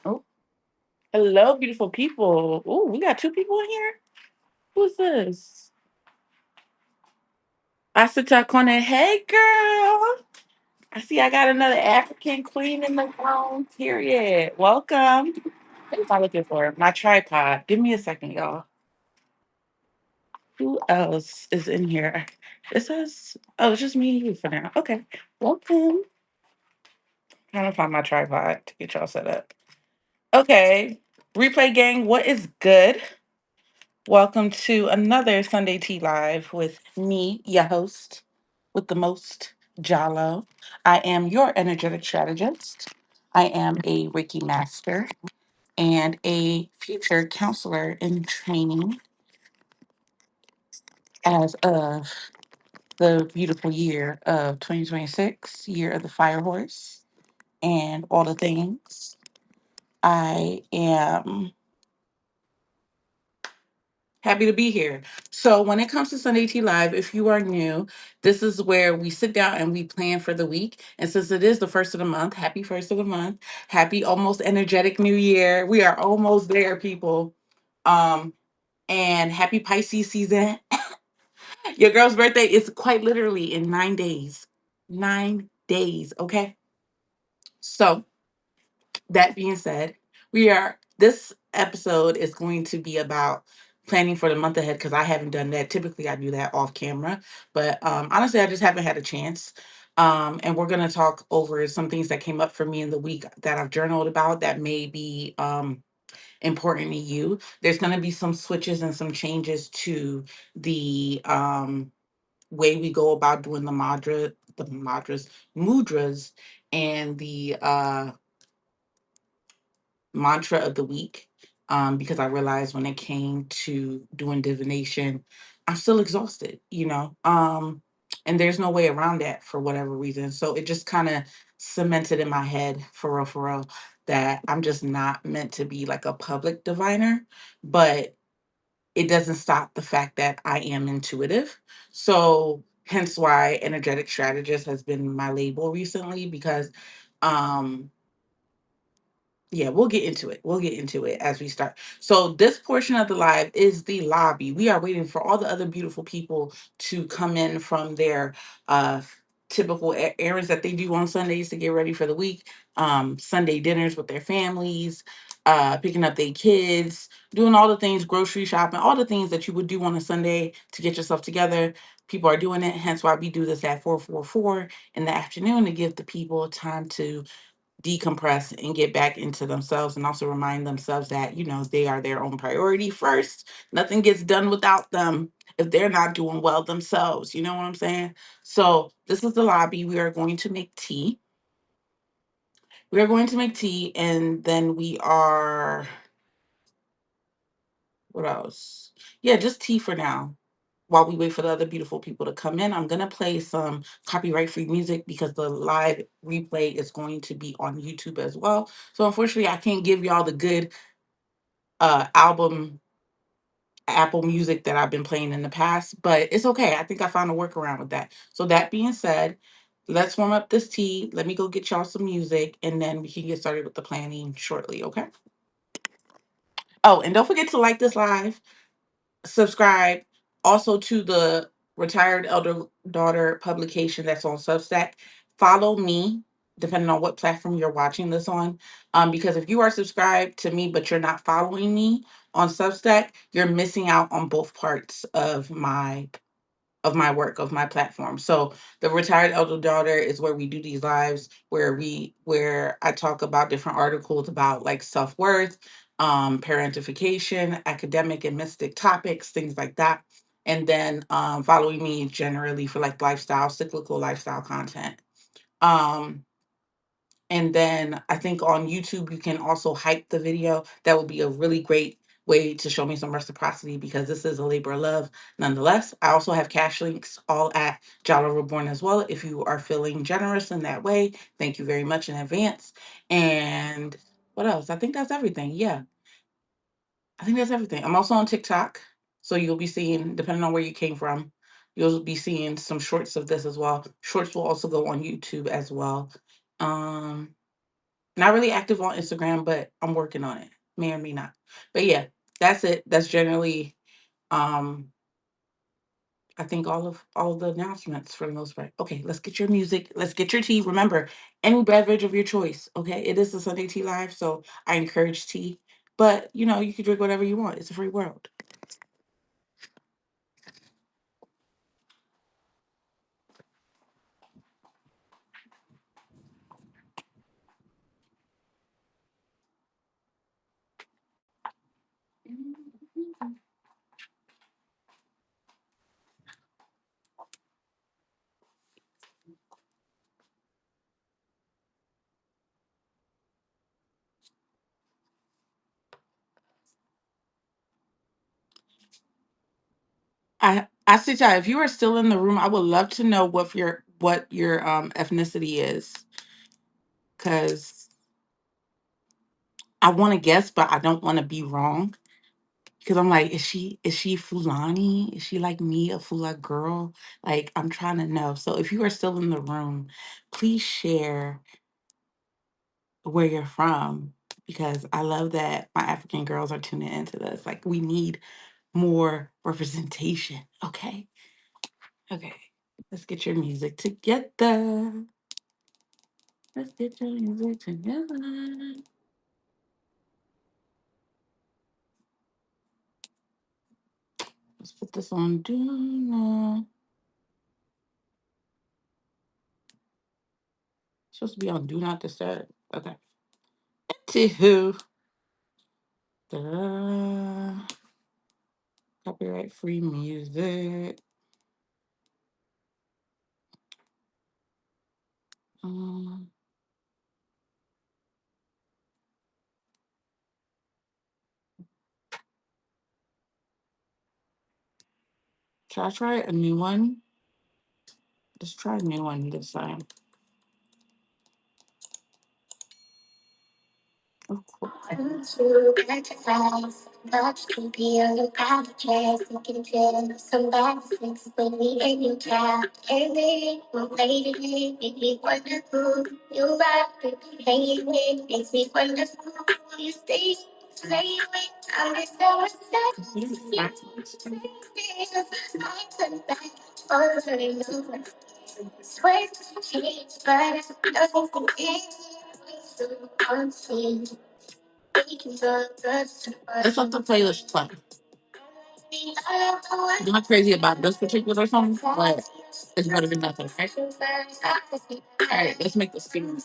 Oh, hello, beautiful people. Oh, we got two people in here. Who's this? Asita Kone. Hey, girl. I see I got another African queen in the room. Period. Welcome. What am I looking for? My tripod. Give me a second, y'all. Who else is in here? It says, oh, it's just me and you for now. Okay. Welcome. Trying to find my tripod to get y'all set up. Okay. Replay gang, what is good? Welcome to another Sunday Tea Live with me, your host, with the most, Jalloh. I am your energetic strategist. I am a Reiki master and a future counselor in training as of the beautiful year of 2026, year of the fire horse, and all the things. I am happy to be here. So, when it comes to Sunday Tea Live, if you are new, this is where we sit down and we plan for the week. And since it is the first of the month, happy first of the month, happy almost energetic new year. We are almost there, people. Um, and happy Pisces season. Your girl's birthday is quite literally in 9 days. 9 days, okay? So, that being said, this episode is going to be about planning for the month ahead because I haven't done that. Typically I do that off camera, but honestly I just haven't had a chance. And we're going to talk over some things that came up for me in the week that I've journaled about that may be important to you. There's going to be some switches and some changes to the way we go about doing the mudras, and the mantra of the week, because I realized when it came to doing divination, I'm still exhausted, and there's no way around that for whatever reason. So it just kind of cemented in my head, for real, that I'm just not meant to be like a public diviner, but it doesn't stop the fact that I am intuitive. So hence why energetic strategist has been my label recently, because um yeah, we'll get into it. We'll get into it as we start. So this portion of the live is the lobby. We are waiting for all the other beautiful people to come in from their uh typical errands that they do on Sundays to get ready for the week. Sunday dinners with their families, picking up their kids, doing all the things, grocery shopping, all the things that you would do on a Sunday to get yourself together. People are doing it. Hence why we do this at 444 in the afternoon to give the people time to decompress and get back into themselves, and also remind themselves that, they are their own priority first. Nothing gets done without them if they're not doing well themselves. You know what I'm saying? So this is the lobby. We are going to make tea. We are going to make tea, and then we are, what else? Yeah, just tea for now. While we wait for the other beautiful people to come in, I'm gonna play some copyright free music because the live replay is going to be on YouTube as well. So unfortunately, I can't give y'all the good album Apple Music that I've been playing in the past, but it's okay. I think I found a workaround with that. So that being said, let's warm up this tea. Let me go get y'all some music, and then we can get started with the planning shortly. Okay. Oh, and don't forget to like this live, subscribe also to the Retired Elder Daughter publication that's on Substack. Follow me, depending on what platform you're watching this on. Because if you are subscribed to me, but you're not following me on Substack, you're missing out on both parts of my work, of my platform. So the Retired Elder Daughter is where we do these lives where I talk about different articles about like self-worth, parentification, academic and mystic topics, things like that. And then following me generally for like cyclical lifestyle content. Um and then I think on YouTube, you can also hype the video. That would be a really great way to show me some reciprocity because this is a labor of love. Nonetheless, I also have cash links all at Jalloh Reborn as well. If you are feeling generous in that way, thank you very much in advance. And what else? I think that's everything. Yeah, I think that's everything. I'm also on TikTok. So you'll be seeing, depending on where you came from, you'll be seeing some shorts of this as well. Shorts will also go on YouTube as well. Um, Not really active on Instagram, but I'm working on it. May or may not. But yeah, that's it. That's generally um I think all of the announcements for the most part. Okay, let's get your music. Let's get your tea. Remember, any beverage of your choice. Okay. It is the Sunday Tea Live, so I encourage tea. But you can drink whatever you want. It's a free world. I see that if you are still in the room, I would love to know what your ethnicity is. Cause I want to guess, but I don't want to be wrong. Because I'm like, is she Fulani? Is she like me, a Fula girl? Like, I'm trying to know. So if you are still in the room, please share where you're from. Because I love that my African girls are tuning into this. Like, we need more representation. Okay. Okay. Let's get your music together. Let's get your music together. Let's put this on do not. Supposed to be on do not disturb. Okay. Anywho. Da, copyright free music. Um, should I try a new one? Let's try a new one this time. Of course. Let's let the playlist play. I'm not crazy about this particular song, but it's better than nothing, right? All right, let's make this thing.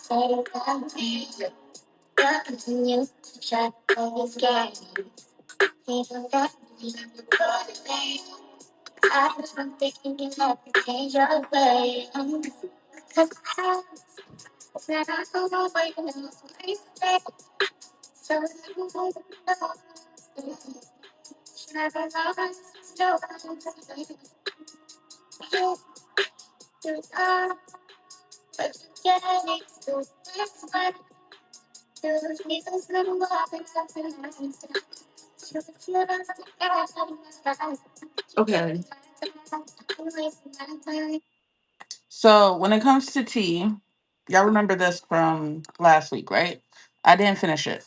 Okay. So when it comes to tea, y'all remember this from last week, right? I didn't finish it.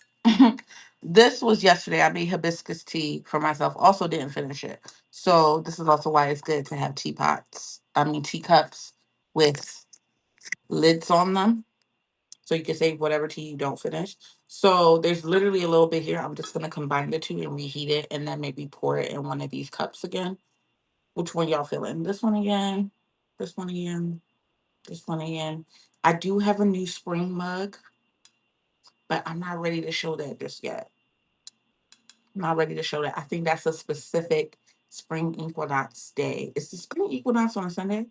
This was yesterday. I made hibiscus tea for myself. Also didn't finish it. So this is also why it's good to have teapots. I mean teacups with lids on them. So you can save whatever tea you don't finish. So there's literally a little bit here. I'm just gonna combine the two and reheat it and then maybe pour it in one of these cups again. Which one y'all feeling? This one again? This one again? This one again? I do have a new spring mug, but I'm not ready to show that just yet. I'm not ready to show that. I think that's a specific spring equinox day. Is the spring equinox on a Sunday?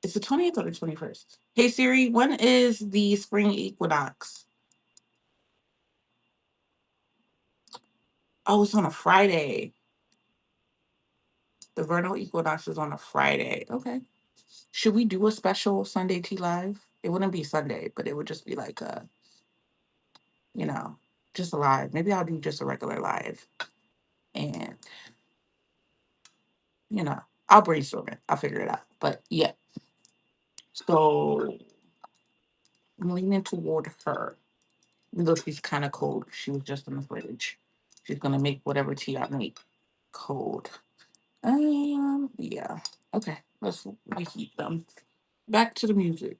It's the 20th or the 21st. Hey Siri, when is the spring equinox? Oh, it's on a Friday. The vernal equinox is on a Friday. Okay. Should we do a special Sunday tea live? It wouldn't be Sunday, but it would just be like a, you know, just a live. Maybe I'll do just a regular live. And, you know, I'll brainstorm it. I'll figure it out. But yeah. So I'm leaning toward her. Even though she's kind of cold. She was just in the fridge. She's gonna make whatever tea I make cold. Yeah. Okay. Let's reheat them. Back to the music.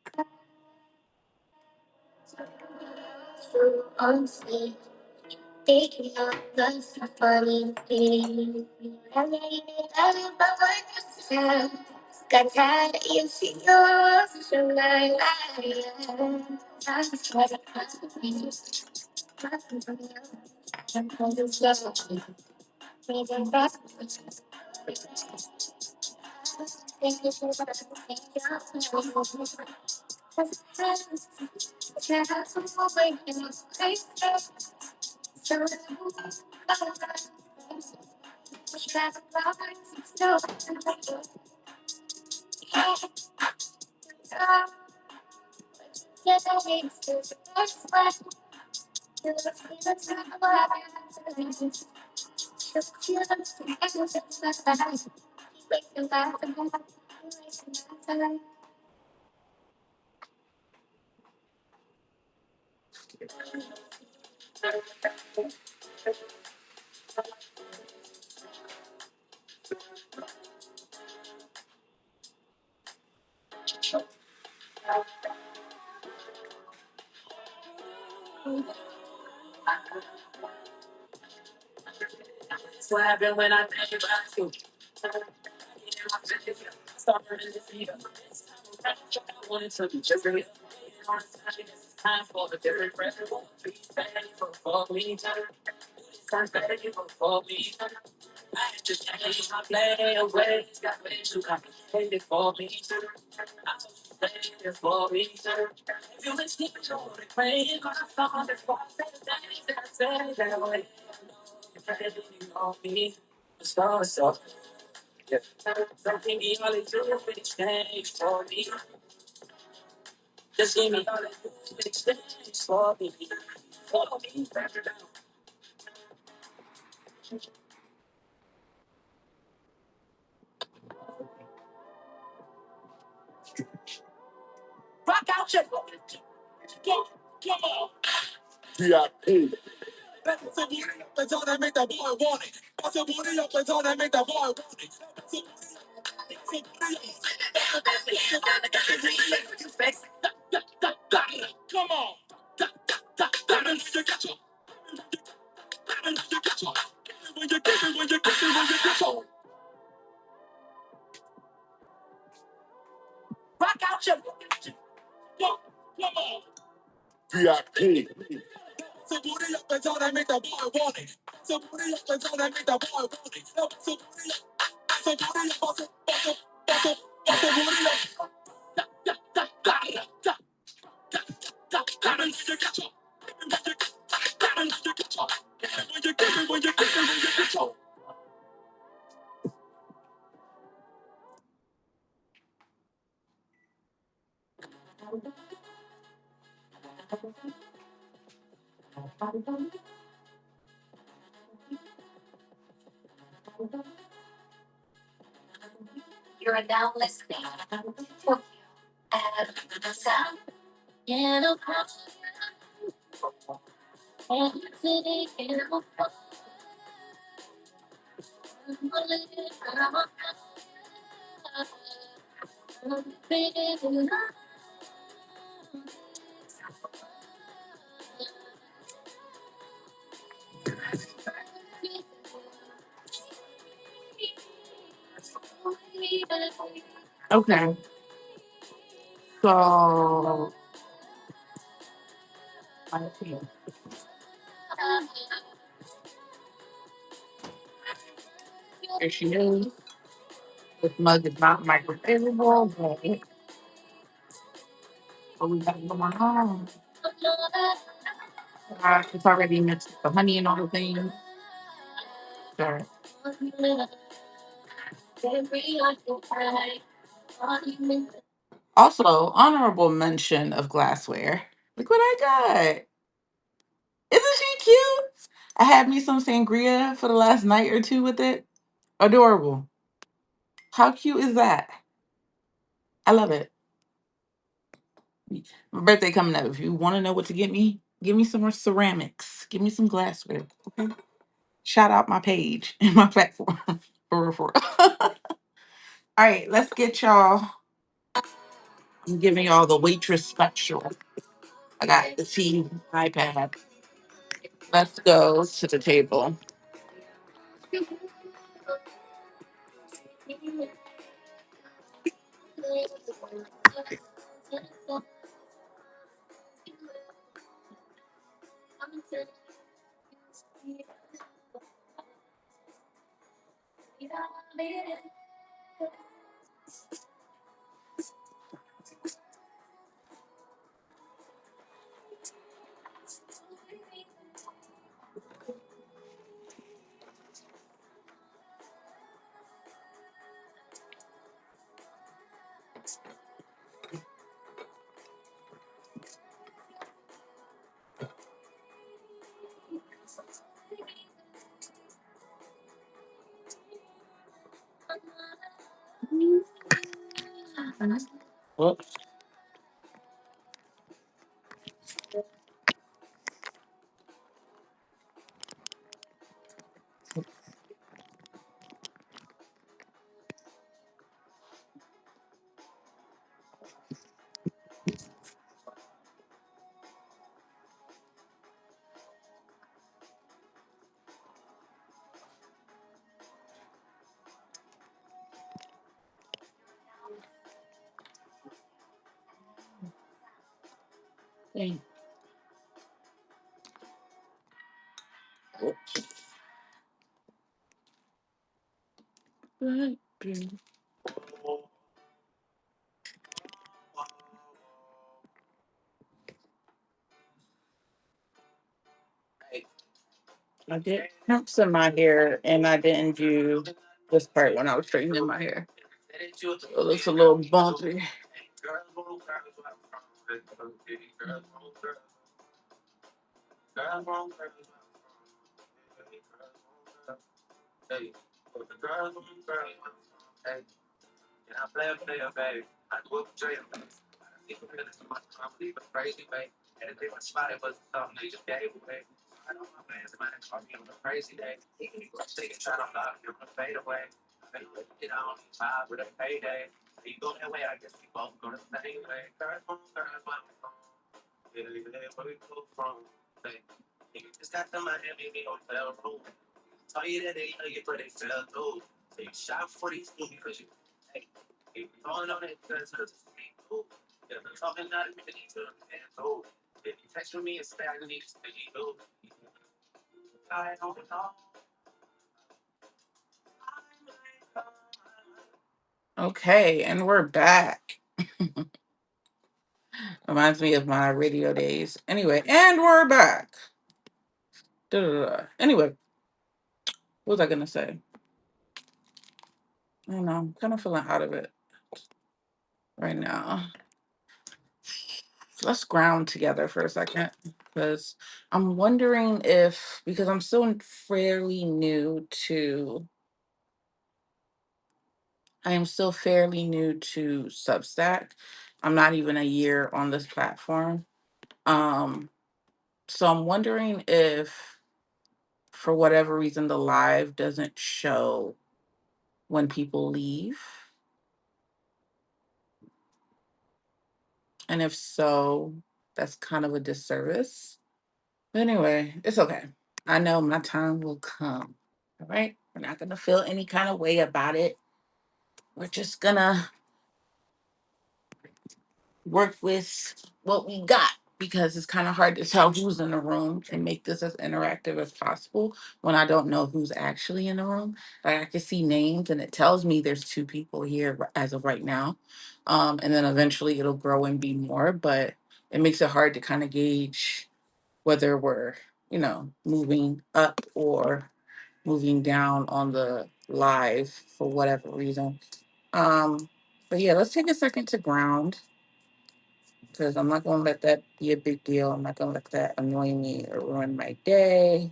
Okay, so I see. Here she is. This mug is not microwavable, but what we got going on? It's already mixed with the honey and all the things. Sure. Also, honorable mention of glassware. Look what I got. Isn't she cute? I had me some sangria for the last night or two with it. Adorable. How cute is that? I love it. My birthday coming up. If you want to know what to get me, give me some more ceramics. Give me some glassware. Okay. Shout out my page and my platform. For real, for real. All right, let's get y'all. I'm giving y'all the waitress special. I got the team iPad. Let's go to the table. Whoops. Thank you. I did clumps in my hair, and I didn't do this part when I was straightening my hair. It looks a little bumpy. Okay, and we're back. Reminds me of my radio days. Anyway, and we're back. Da-da-da. Anyway, what was I gonna say? I don't know. I'm kind of feeling out of it right now. Let's ground together for a second because I'm wondering if because I'm still fairly new to I am still fairly new to Substack. I'm not even a year on this platform. Um, so I'm wondering if for whatever reason the live doesn't show when people leave. And if so, that's kind of a disservice. But anyway, it's okay. I know my time will come. All right. We're not going to feel any kind of way about it. We're just going to work with what we got because it's kind of hard to tell who's in the room and make this as interactive as possible when I don't know who's actually in the room. Like I can see names and it tells me there's two people here as of right now. And then eventually it'll grow and be more, but it makes it hard to kind of gauge whether we're, moving up or moving down on the live for whatever reason. But yeah, let's take a second to ground because I'm not going to let that be a big deal. I'm not going to let that annoy me or ruin my day.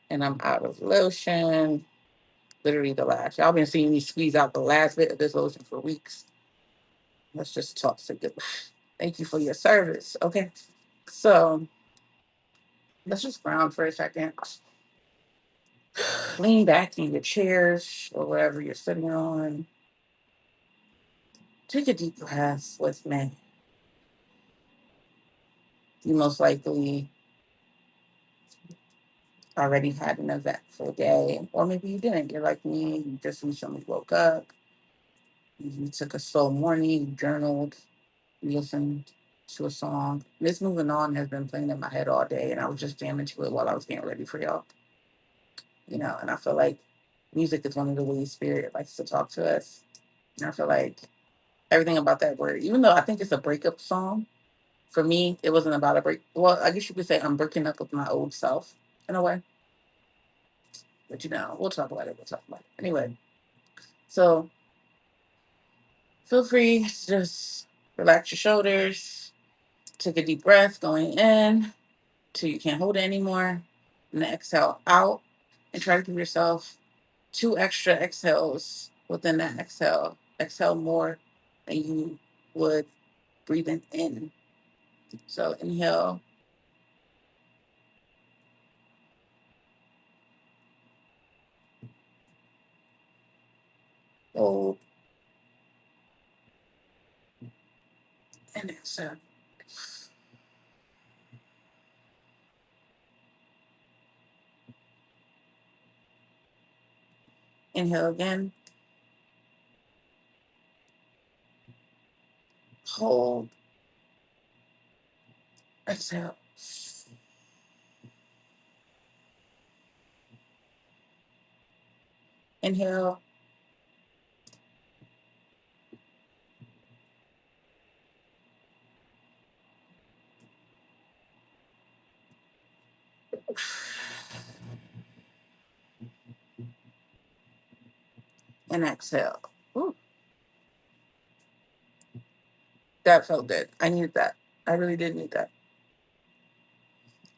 And I'm out of lotion. Literally the last. Y'all been seeing me squeeze out the last bit of this lotion for weeks. Let's just talk to good. Thank you for your service. Okay. So let's just ground for a second. Lean back in your chairs or wherever you're sitting on. Take a deep breath with me. You most likely already had an eventful day, or maybe you didn't. You're like me, you just recently woke up, you took a slow morning, you journaled, you listened to a song. This Moving On has been playing in my head all day, and I was just jamming to it while I was getting ready for y'all. And I feel like music is one of the ways spirit likes to talk to us. And I feel like everything about that word, even though I think it's a breakup song, for me, it wasn't about a break. Well, I guess you could say I'm breaking up with my old self in a way. But we'll talk about it. We'll talk about it. Anyway, so feel free to just relax your shoulders, take a deep breath going in till you can't hold it anymore. And then exhale out and try to give yourself 2 extra exhales within that exhale. Exhale more than you would breathing in. So inhale, hold, and exhale. Inhale again, hold, exhale. Inhale, and exhale. Ooh, that felt good. I needed that. I really did need that.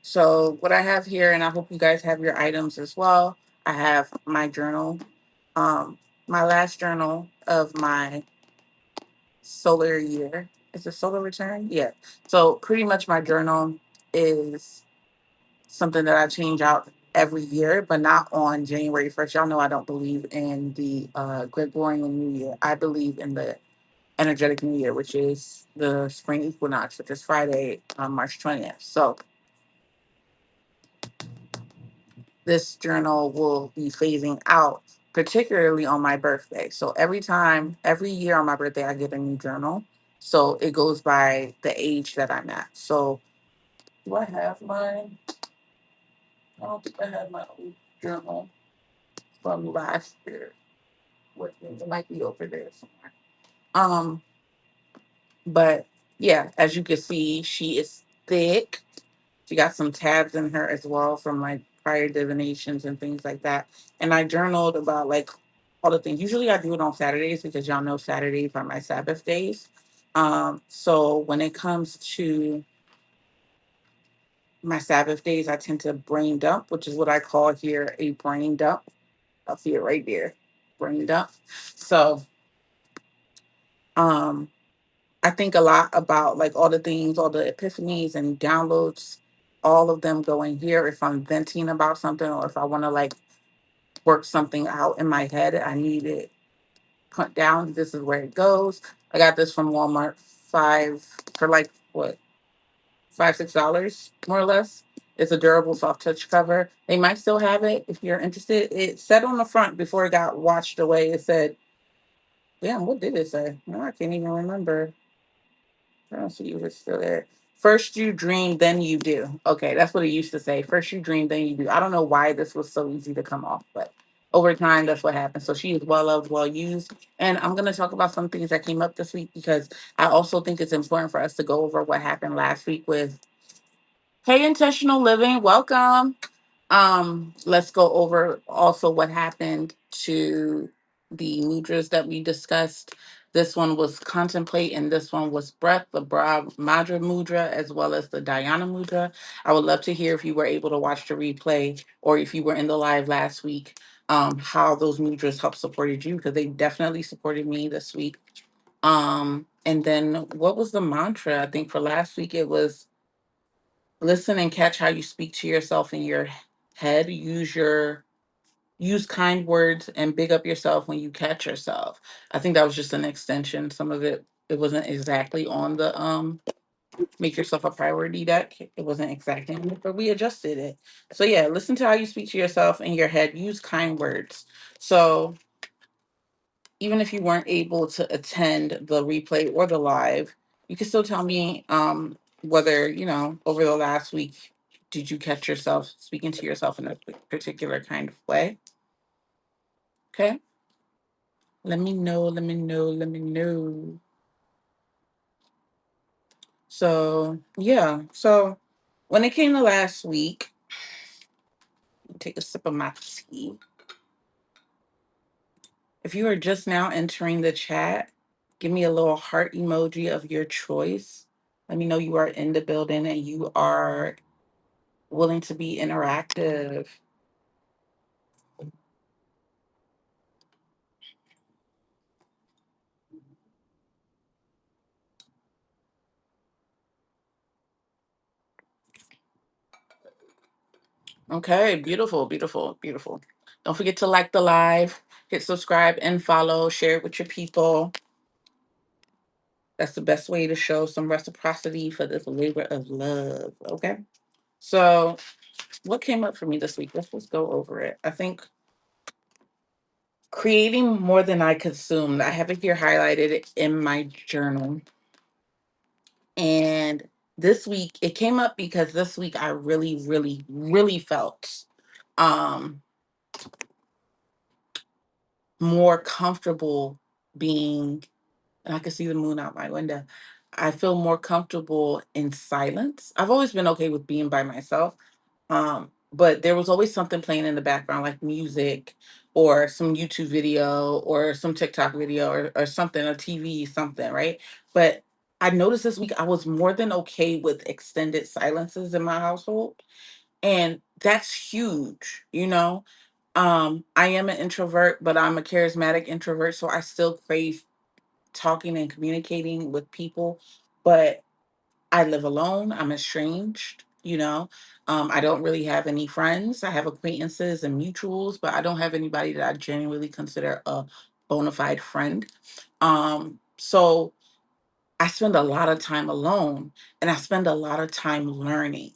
So what I have here, and I hope you guys have your items as well. I have my journal, my last journal of my solar year. Is it solar return? Yeah. So pretty much my journal is something that I change out every year, but not on January 1st. Y'all know I don't believe in the Gregorian New Year. I believe in the energetic New Year, which is the spring equinox, which is Friday, March 20th. So this journal will be phasing out, particularly on my birthday. So every year on my birthday, I get a new journal. So it goes by the age that I'm at. So Do I have mine? I don't think I have my old journal from last year with me. It might be over there somewhere. Um, but yeah, as you can see, she is thick. She got some tabs in her as well from like prior divinations and things like that. And I journaled about like all the things. Usually I do it on Saturdays because y'all know Saturdays are my Sabbath days. So when it comes to my Sabbath days, I tend to brain dump, which is what I call here a brain dump. I'll see it right there, brain dump. So um, I think a lot about like all the things, all the epiphanies and downloads, all of them going here. If I'm venting about something or if I want to like work something out in my head, I need it put down. This is where it goes. I got this from Walmart for like what, $5, $6 more or less. It's a durable soft touch cover. They might still have it if you're interested. It said on the front before it got washed away. It said, damn, what did it say? No, I can't even remember. I don't see if it's still there. First you dream, then you do. Okay, that's what it used to say. First you dream, then you do. I don't know why this was so easy to come off, but over time, that's what happened. So she is well loved, well used. And I'm going to talk about some things that came up this week because I also think it's important for us to go over what happened last week with Hey Intentional Living. Welcome. Let's go over also what happened to the mudras that we discussed. This one was contemplate, and this one was breath, the Madra mudra, as well as the Dhyana mudra. I would love to hear if you were able to watch the replay or if you were in the live last week, how those mudras helped supported you, because they definitely supported me this week. And then what was the mantra? I think for last week it was listen and catch how you speak to yourself in your head. Use kind words and big up yourself when you catch yourself. I think that was just an extension. Some of it wasn't exactly on the make yourself a priority deck. It wasn't exactly on it, but we adjusted it. So yeah, listen to how you speak to yourself in your head. Use kind words. So even if you weren't able to attend the replay or the live, you can still tell me whether, over the last week, did you catch yourself speaking to yourself in a particular kind of way? Okay. Let me know, let me know, let me know. So, yeah. So, when it came to last week, take a sip of my tea. If you are just now entering the chat, give me a little heart emoji of your choice. Let me know you are in the building and you are willing to be interactive. Okay, beautiful, beautiful, beautiful. Don't forget to like the live, hit subscribe and follow, share it with your people. That's the best way to show some reciprocity for this labor of love. Okay. So, what came up for me this week? Let's just go over it. I think creating more than I consumed. I have it here highlighted in my journal. And this week it came up because this week I really, really, really felt um more comfortable being, and I can see the moon out my window. I feel more comfortable in silence. I've always been okay with being by myself. But there was always something playing in the background, like music or some YouTube video or some TikTok video or something, a TV, something, right? But I noticed this week I was more than okay with extended silences in my household. And that's huge, you know? I am an introvert, but I'm a charismatic introvert. So I still crave talking and communicating with people. But I live alone. I'm estranged, you know. I don't really have any friends. I have acquaintances and mutuals, but I don't have anybody that I genuinely consider a bona fide friend. So I spend a lot of time alone and I spend a lot of time learning.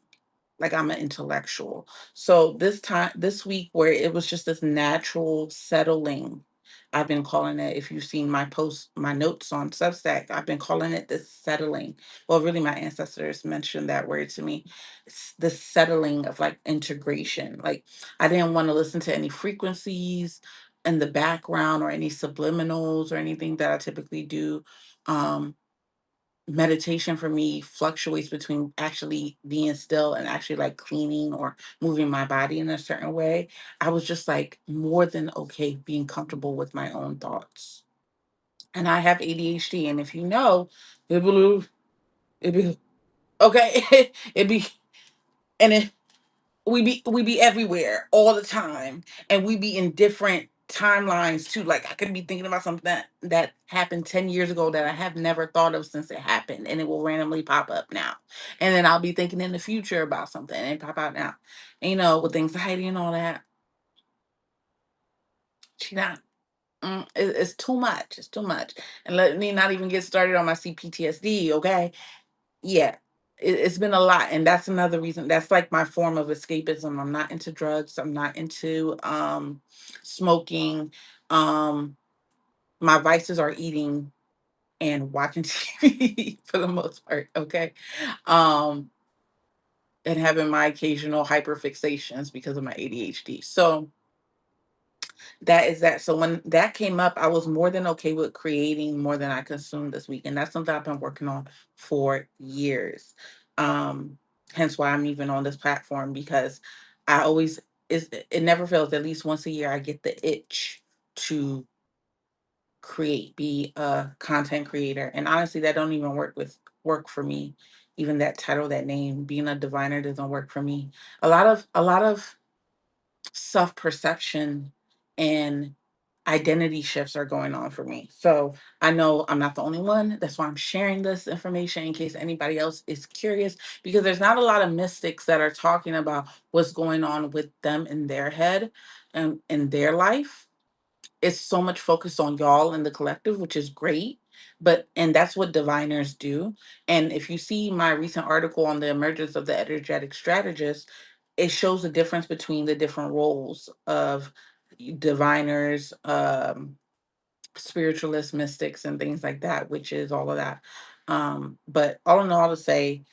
Like I'm an intellectual. So this week where it was just this natural settling I've been calling it, if you've seen my posts, my notes on Substack, I've been calling it the settling. Well, really, my ancestors mentioned that word to me. It's the settling of like integration. Like, I didn't want to listen to any frequencies in the background or any subliminals or anything that I typically do. Um, Meditation for me fluctuates between actually being still and actually like cleaning or moving my body in a certain way. I was just like more than okay being comfortable with my own thoughts. And I have ADHD, and if you know, it be okay. It be and it we be everywhere all the time, and we be in different timelines too. Like, I could be thinking about something that happened 10 years ago that I have never thought of since it happened, and it will randomly pop up now. And then I'll be thinking in the future about something and it pop out now. And, with anxiety and all that, she not it's too much. It's too much. And let me not even get started on my CPTSD, okay? Yeah, it's been a lot, and that's another reason. That's like my form of escapism. I'm not into drugs. I'm not into smoking. Um, my vices are eating and watching TV for the most part. Okay, um, and having my occasional hyperfixations because of my ADHD. So that is that. So when that came up, I was more than okay with creating more than I consumed this week. And that's something I've been working on for years. Um, Hence why I'm even on this platform, because I always it never fails. At least once a year I get the itch to create, be a content creator. And honestly, that don't even work for me. Even that title, that name, being a diviner, doesn't work for me. A lot of self perception and identity shifts are going on for me. So I know I'm not the only one. That's why I'm sharing this information in case anybody else is curious, because there's not a lot of mystics that are talking about what's going on with them in their head and in their life. It's so much focused on y'all and the collective, which is great. And that's what diviners do. And if you see my recent article on the emergence of the energetic strategist, it shows the difference between the different roles of diviners, spiritualists, mystics, and things like that, which is all of that. But all in all, to say,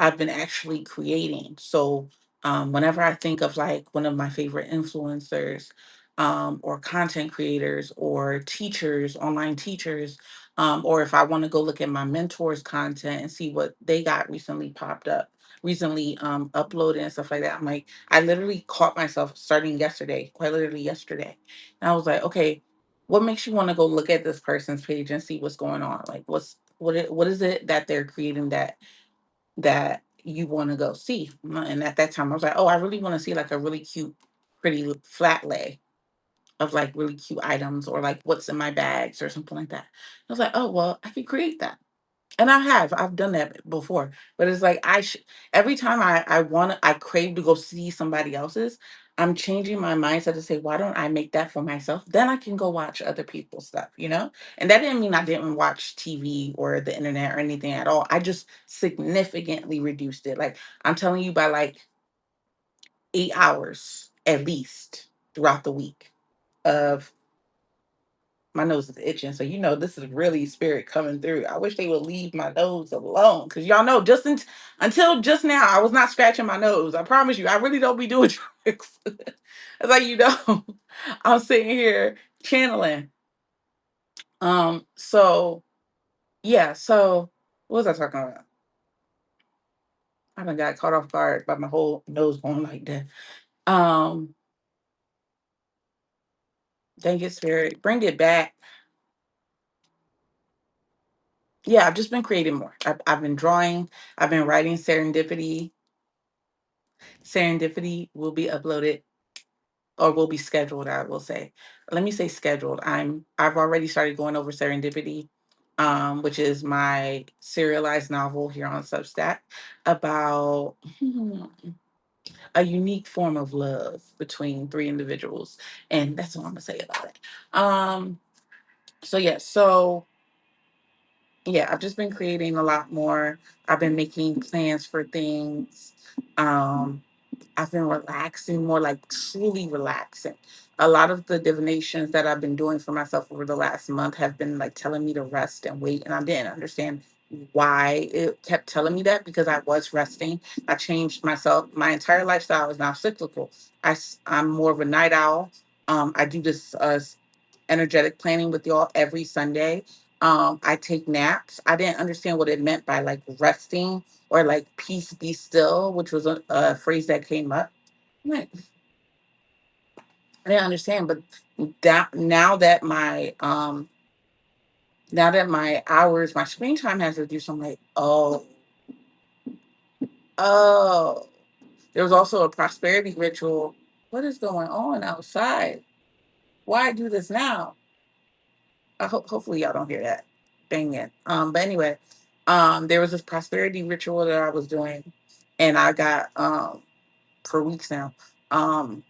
I've been actually creating. So whenever I think of like one of my favorite influencers, or content creators or teachers, online teachers, or if I want to go look at my mentors' content and see what they got recently popped up, recently uploaded and stuff like that, I'm like, I literally caught myself starting yesterday, quite literally yesterday. And I was like, okay, what makes you want to go look at this person's page and see what's going on? Like, what is it that they're creating that you want to go see? And at that time, I was like, oh, I really want to see like a really cute, pretty flat lay of like really cute items, or like what's in my bags or something like that. I was like, oh, well, I could create that. And I've done that before. But it's like, every time I crave to go see somebody else's, I'm changing my mindset to say, why don't I make that for myself? Then I can go watch other people's stuff. And that didn't mean I didn't watch TV or the internet or anything at all. I just significantly reduced it. Like, I'm telling you, by like 8 hours at least throughout the week of my nose is itching. So this is really spirit coming through. I wish they would leave my nose alone, because y'all know until just now I was not scratching my nose. I promise you, I really don't be doing tricks. It's like, I'm sitting here channeling. So yeah. So what was I talking about? I done got caught off guard by my whole nose going like that. Um, Dang it, spirit, bring it back. Yeah, I've just been creating more. I've been drawing. I've been writing serendipity. Serendipity will be uploaded, or will be scheduled, I will say. Let me say scheduled. I've already started going over Serendipity, which is my serialized novel here on Substack about a unique form of love between three individuals. And that's all I'm gonna say about it. So yeah, I've just been creating a lot more. I've been making plans for things. Um I've been relaxing more, like truly relaxing. A lot of the divinations that I've been doing for myself over the last month have been like telling me to rest and wait. And I didn't understand why it kept telling me that, because I was resting. I changed myself. My entire lifestyle is now cyclical. I'm more of a night owl. I do this energetic planning with y'all every Sunday. I take naps. I didn't understand what it meant by like resting or like peace be still, which was a phrase that came up. Like, I didn't understand, but that now that my hours, my screen time has reduced, I'm like, oh. There was also a prosperity ritual. What is going on outside? Why do this now? Hopefully y'all don't hear that. Dang it. But anyway, there was this prosperity ritual that I was doing, and I got for weeks now. Um,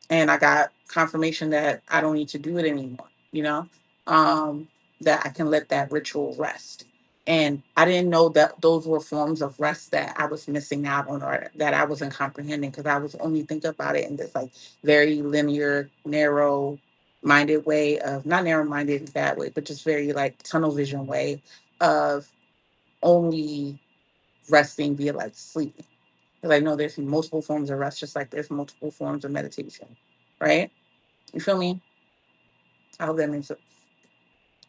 and I got confirmation that I don't need to do it anymore, you know, that I can let that ritual rest. And I didn't know that those were forms of rest that I was missing out on, or that I wasn't comprehending, because I was only thinking about it in this like very linear, narrow minded way of, not narrow minded in that way, but just very like tunnel vision way of only resting via like sleeping. Because I know there's multiple forms of rest, just like there's multiple forms of meditation, right? You feel me? I hope that makes sense.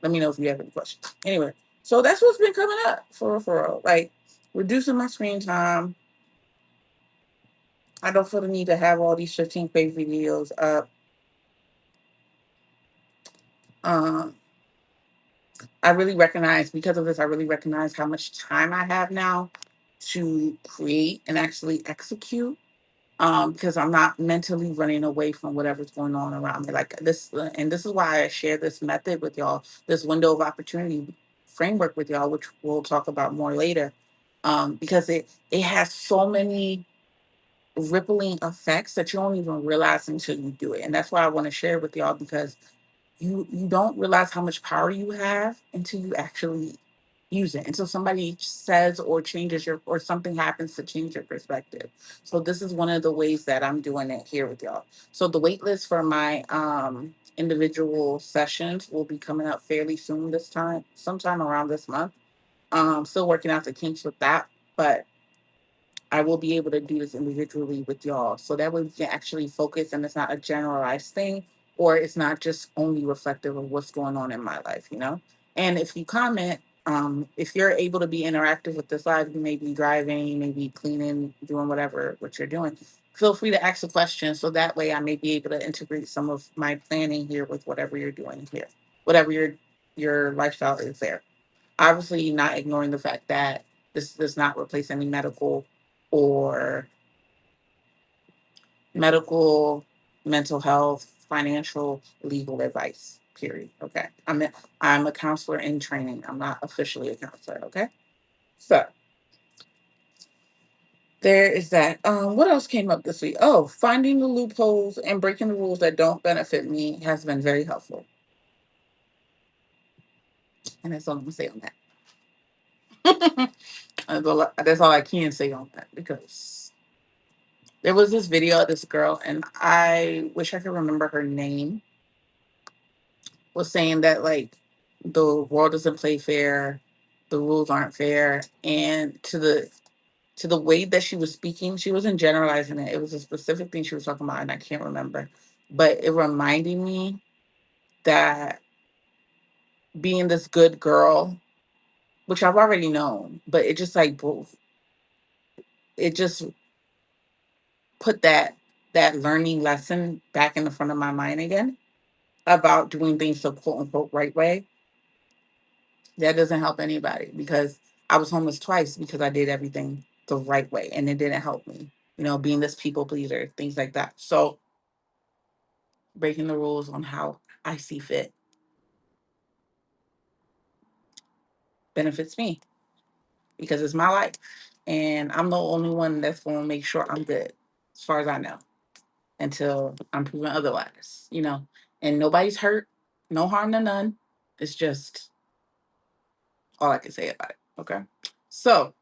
Let me know if you have any questions. Anyway, so that's what's been coming up for referral. Like reducing my screen time. I don't feel the need to have all these 15 page videos up. Um, I really recognize, because of this, I really recognize how much time I have now to create and actually execute, because I'm not mentally running away from whatever's going on around me. Like this, and this is why I share this method with y'all, this window of opportunity framework with y'all, which we'll talk about more later, because it has so many rippling effects that you don't even realize until you do it. And that's why I want to share it with y'all, because you don't realize how much power you have until you actually use it, until somebody says or changes your, or something happens to change your perspective. So this is one of the ways that I'm doing it here with y'all. So the wait list for my individual sessions will be coming up fairly soon, this time sometime around this month. Still working out the kinks with that, but I will be able to do this individually with y'all. So that way we can actually focus, and it's not a generalized thing, or it's not just only reflective of what's going on in my life, you know? And if you comment, if you're able to be interactive with this live, you may be driving, you may be cleaning, doing whatever what you're doing. Feel free to ask a question, so that way I may be able to integrate some of my planning here with whatever you're doing here, whatever your lifestyle is there. Obviously, not ignoring the fact that this does not replace any or medical, mental health, financial, legal advice. Period. Okay. I'm a counselor in training. I'm not officially a counselor. Okay. So there is that. What else came up this week? Oh, finding the loopholes and breaking the rules that don't benefit me has been very helpful. And that's all I'm gonna say on that. That's all I can say on that, because there was this video of this girl, and I wish I could remember her name, was saying that like the world doesn't play fair, the rules aren't fair, and to the way that she was speaking, she wasn't generalizing it. It was a specific thing she was talking about, and I can't remember. But it reminded me that being this good girl, which I've already known, but it just like it just put that learning lesson back in the front of my mind again, about doing things the quote unquote right way. That doesn't help anybody, because I was homeless twice because I did everything the right way, and it didn't help me, being this people pleaser, things like that. So breaking the rules on how I see fit benefits me, because it's my life, and I'm the only one that's going to make sure I'm good, as far as I know, until I'm proven otherwise. And nobody's hurt, no harm to none. It's just all I can say about it. Okay. So,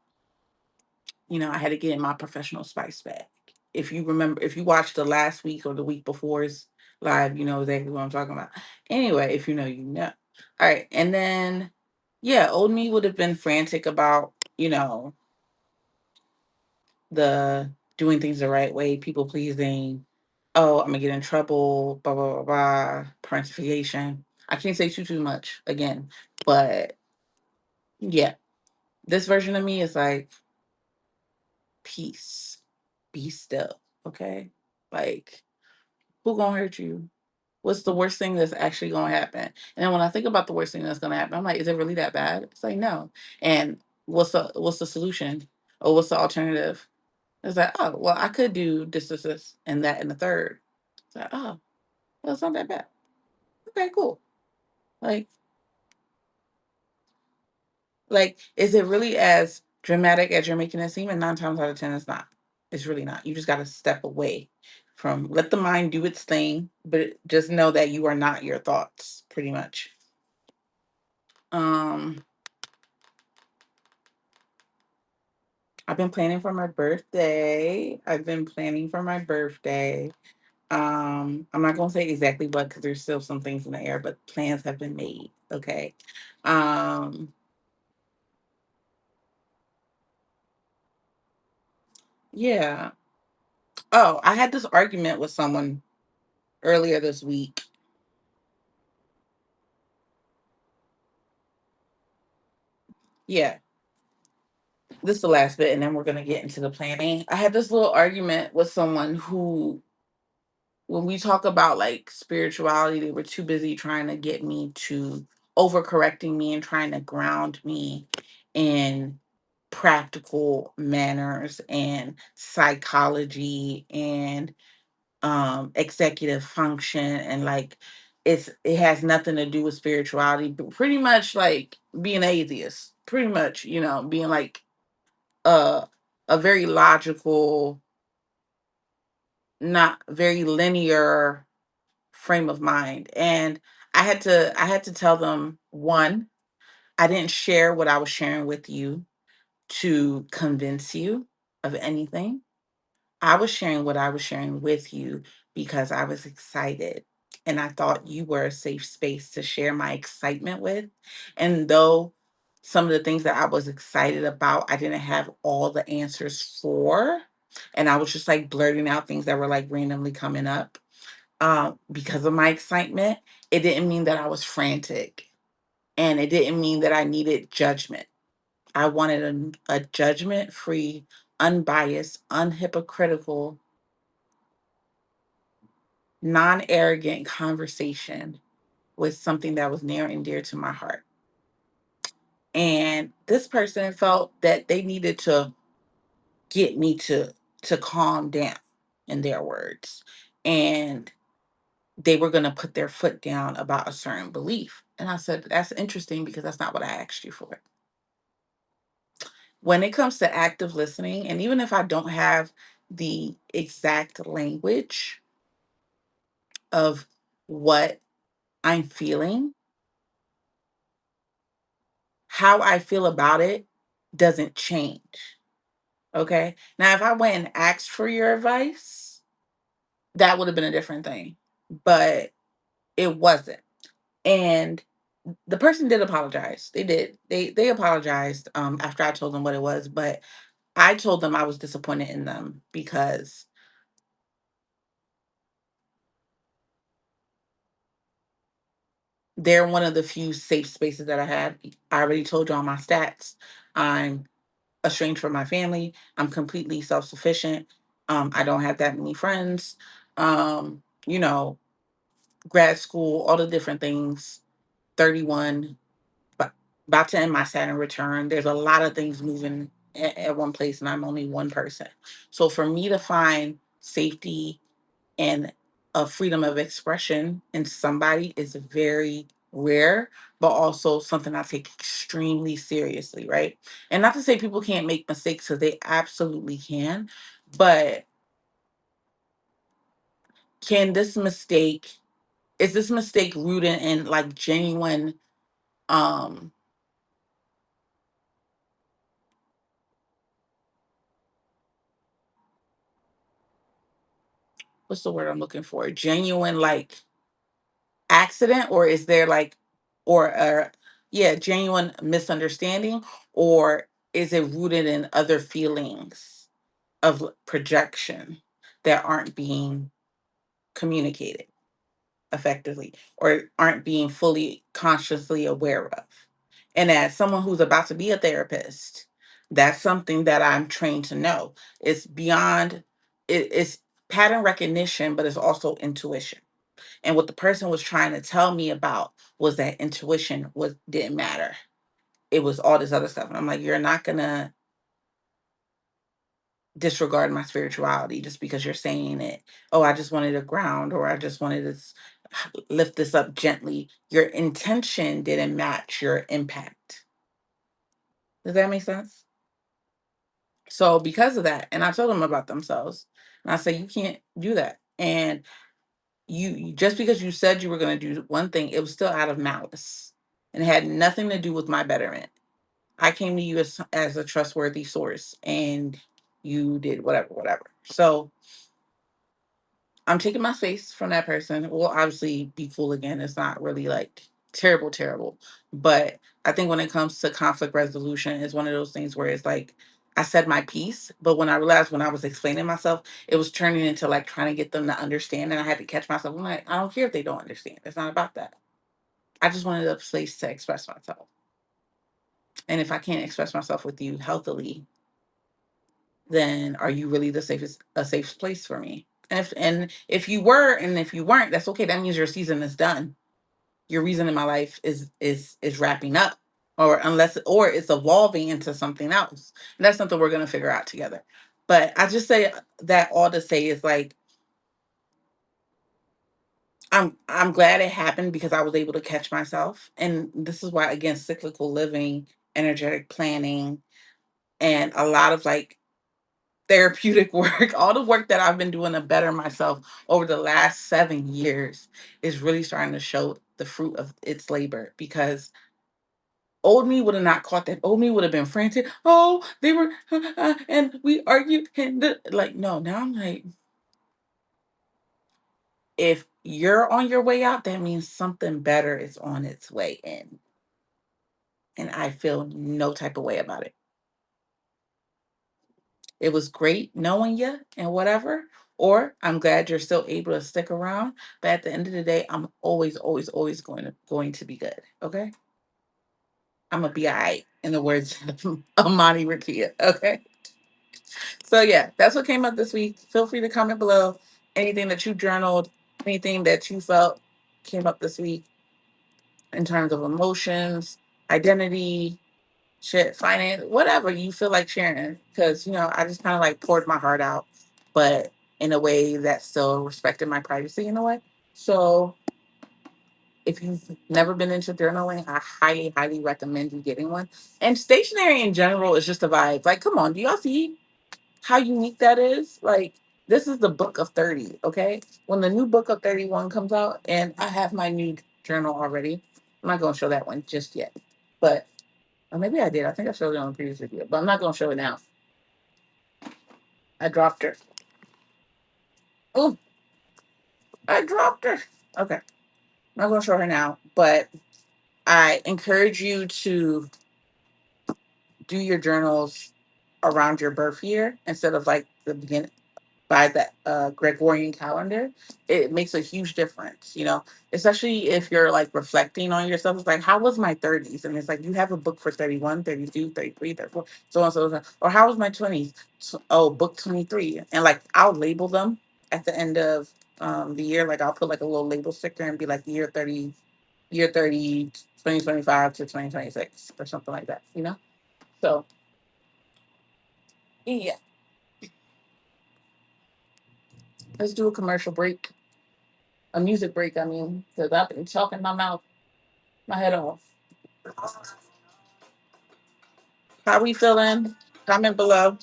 I had to get in my professional spice bag. if you remember, if you watched the last week or the week before's live, you know exactly what I'm talking about. Anyway, if you know, you know. All right. And then, yeah, old me would have been frantic about, the doing things the right way, people pleasing. Oh, I'm gonna get in trouble, blah, blah, blah, blah, parentification. I can't say too much again, but yeah, this version of me is like, peace, be still, okay? Like, who gonna hurt you? What's the worst thing that's actually gonna happen? And then when I think about the worst thing that's gonna happen, I'm like, is it really that bad? It's like, no. And what's the solution? Or what's the alternative? It's like, oh, well, I could do this, and that, and the third. It's like, oh, well, it's not that bad. Okay, cool. Like, is it really as dramatic as you're making it seem? And 9 times out of 10, it's not. It's really not. You just got to step away from, let the mind do its thing, but just know that you are not your thoughts, pretty much. Um, I've been planning for my birthday. I've been planning for my birthday. I'm not gonna say exactly what, because there's still some things in the air, but plans have been made. Okay. Um, yeah. Oh, I had this argument with someone earlier this week. Yeah, this is the last bit, and then we're gonna get into the planning. I had this little argument with someone who, when we talk about like spirituality, they were too busy trying to get me to, overcorrecting me and trying to ground me in practical manners and psychology and executive function, and like, it has nothing to do with spirituality, but pretty much like being atheist, pretty much, being like uh a very logical, not very linear frame of mind. And I had to tell them, one, I didn't share what I was sharing with you to convince you of anything. I was sharing what I was sharing with you because I was excited, and I thought you were a safe space to share my excitement with. And though some of the things that I was excited about, I didn't have all the answers for, and I was just like blurting out things that were like randomly coming up, because of my excitement, it didn't mean that I was frantic, and it didn't mean that I needed judgment. I wanted a judgment free, unbiased, unhypocritical, non arrogant conversation with something that was near and dear to my heart. And this person felt that they needed to get me to calm down, in their words. And they were going to put their foot down about a certain belief. And I said, that's interesting, because that's not what I asked you for. When it comes to active listening, and even if I don't have the exact language of what I'm feeling, how I feel about it doesn't change. Okay. Now, if I went and asked for your advice, that would have been a different thing, but it wasn't. And the person did apologize. They did. They apologized after I told them what it was, but I told them I was disappointed in them because they're one of the few safe spaces that I had. I already told you all my stats. I'm estranged from my family. I'm completely self-sufficient. I don't have that many friends. Um, you know, grad school, all the different things. 31, but about to end my Saturn return. There's a lot of things moving at one place, and I'm only one person. So for me to find safety and a freedom of expression in somebody is very rare, but also something I take extremely seriously, right? And not to say people can't make mistakes, because they absolutely can, but can this mistake, is this mistake rooted in like genuine, um what's the word I'm looking for? Genuine like accident, or is there like, or yeah, genuine misunderstanding, or is it rooted in other feelings of projection that aren't being communicated effectively or aren't being fully consciously aware of? And as someone who's about to be a therapist, that's something that I'm trained to know. It's beyond it's pattern recognition, but it's also intuition. And what the person was trying to tell me about was that intuition was didn't matter. It was all this other stuff. And I'm like, you're not gonna disregard my spirituality just because you're saying it. Oh, I just wanted to ground, or I just wanted to lift this up gently. Your intention didn't match your impact. Does that make sense? So because of that, and I told them about themselves, and I said, you can't do that. And just because you said you were going to do one thing, it was still out of malice and it had nothing to do with my betterment. I came to you as a trustworthy source, and you did whatever, whatever. So I'm taking my space from that person. We'll obviously be cool again. It's not really like terrible, terrible. But I think when it comes to conflict resolution, it's one of those things where it's like I said my piece, but when I realized when I was explaining myself, it was turning into like trying to get them to understand. And I had to catch myself. I'm like, I don't care if they don't understand. It's not about that. I just wanted a place to express myself. And if I can't express myself with you healthily, then are you really the safest a safe place for me? And if you were, and if you weren't, that's okay. That means your season is done. Your reason in my life is wrapping up. Or unless, or it's evolving into something else. And that's something we're gonna figure out together. But I just say that all to say is like I'm glad it happened because I was able to catch myself. And this is why, again, cyclical living, energetic planning, and a lot of like therapeutic work, all the work that I've been doing to better myself over the last 7 years is really starting to show the fruit of its labor. Because old me would have not caught that. Old me would have been frantic. Oh, they were, and we argued. And like, no, now I'm like, if you're on your way out, that means something better is on its way in. And I feel no type of way about it. It was great knowing you and whatever. Or I'm glad you're still able to stick around. But at the end of the day, I'm always, always, always going to be good. Okay. I'm gonna be all right, in the words of Amani Rakia. Okay. So yeah, that's what came up this week. Feel free to comment below anything that you journaled, anything that you felt came up this week in terms of emotions, identity, shit, finance, whatever you feel like sharing. Because, I just kind of like poured my heart out, but in a way that still respected my privacy in a way. So if you've never been into journaling, I highly, highly recommend you getting one. And stationery in general is just a vibe. Like, come on, do y'all see how unique that is? Like, this is the book of 30, okay? When the new book of 31 comes out, and I have my new journal already, I'm not going to show that one just yet. But or maybe I did. I think I showed it on the previous video, but I'm not going to show it now. I dropped her. Oh, I dropped her. Okay. I'm not going to show her now, but I encourage you to do your journals around your birth year instead of like the beginning by the Gregorian calendar. It makes a huge difference, especially if you're like reflecting on yourself. It's like, how was my 30s? And it's like, you have a book for 31, 32, 33, 34, so on, so on. Or how was my 20s? So, oh, book 23. And like, I'll label them at the end of the year. Like, I'll put like a little label sticker and be like, year 30, 2025 to 2026 or something like that. So, yeah, let's do a commercial break, a music break, I mean, because I've been talking my head off. How we feeling? Comment below.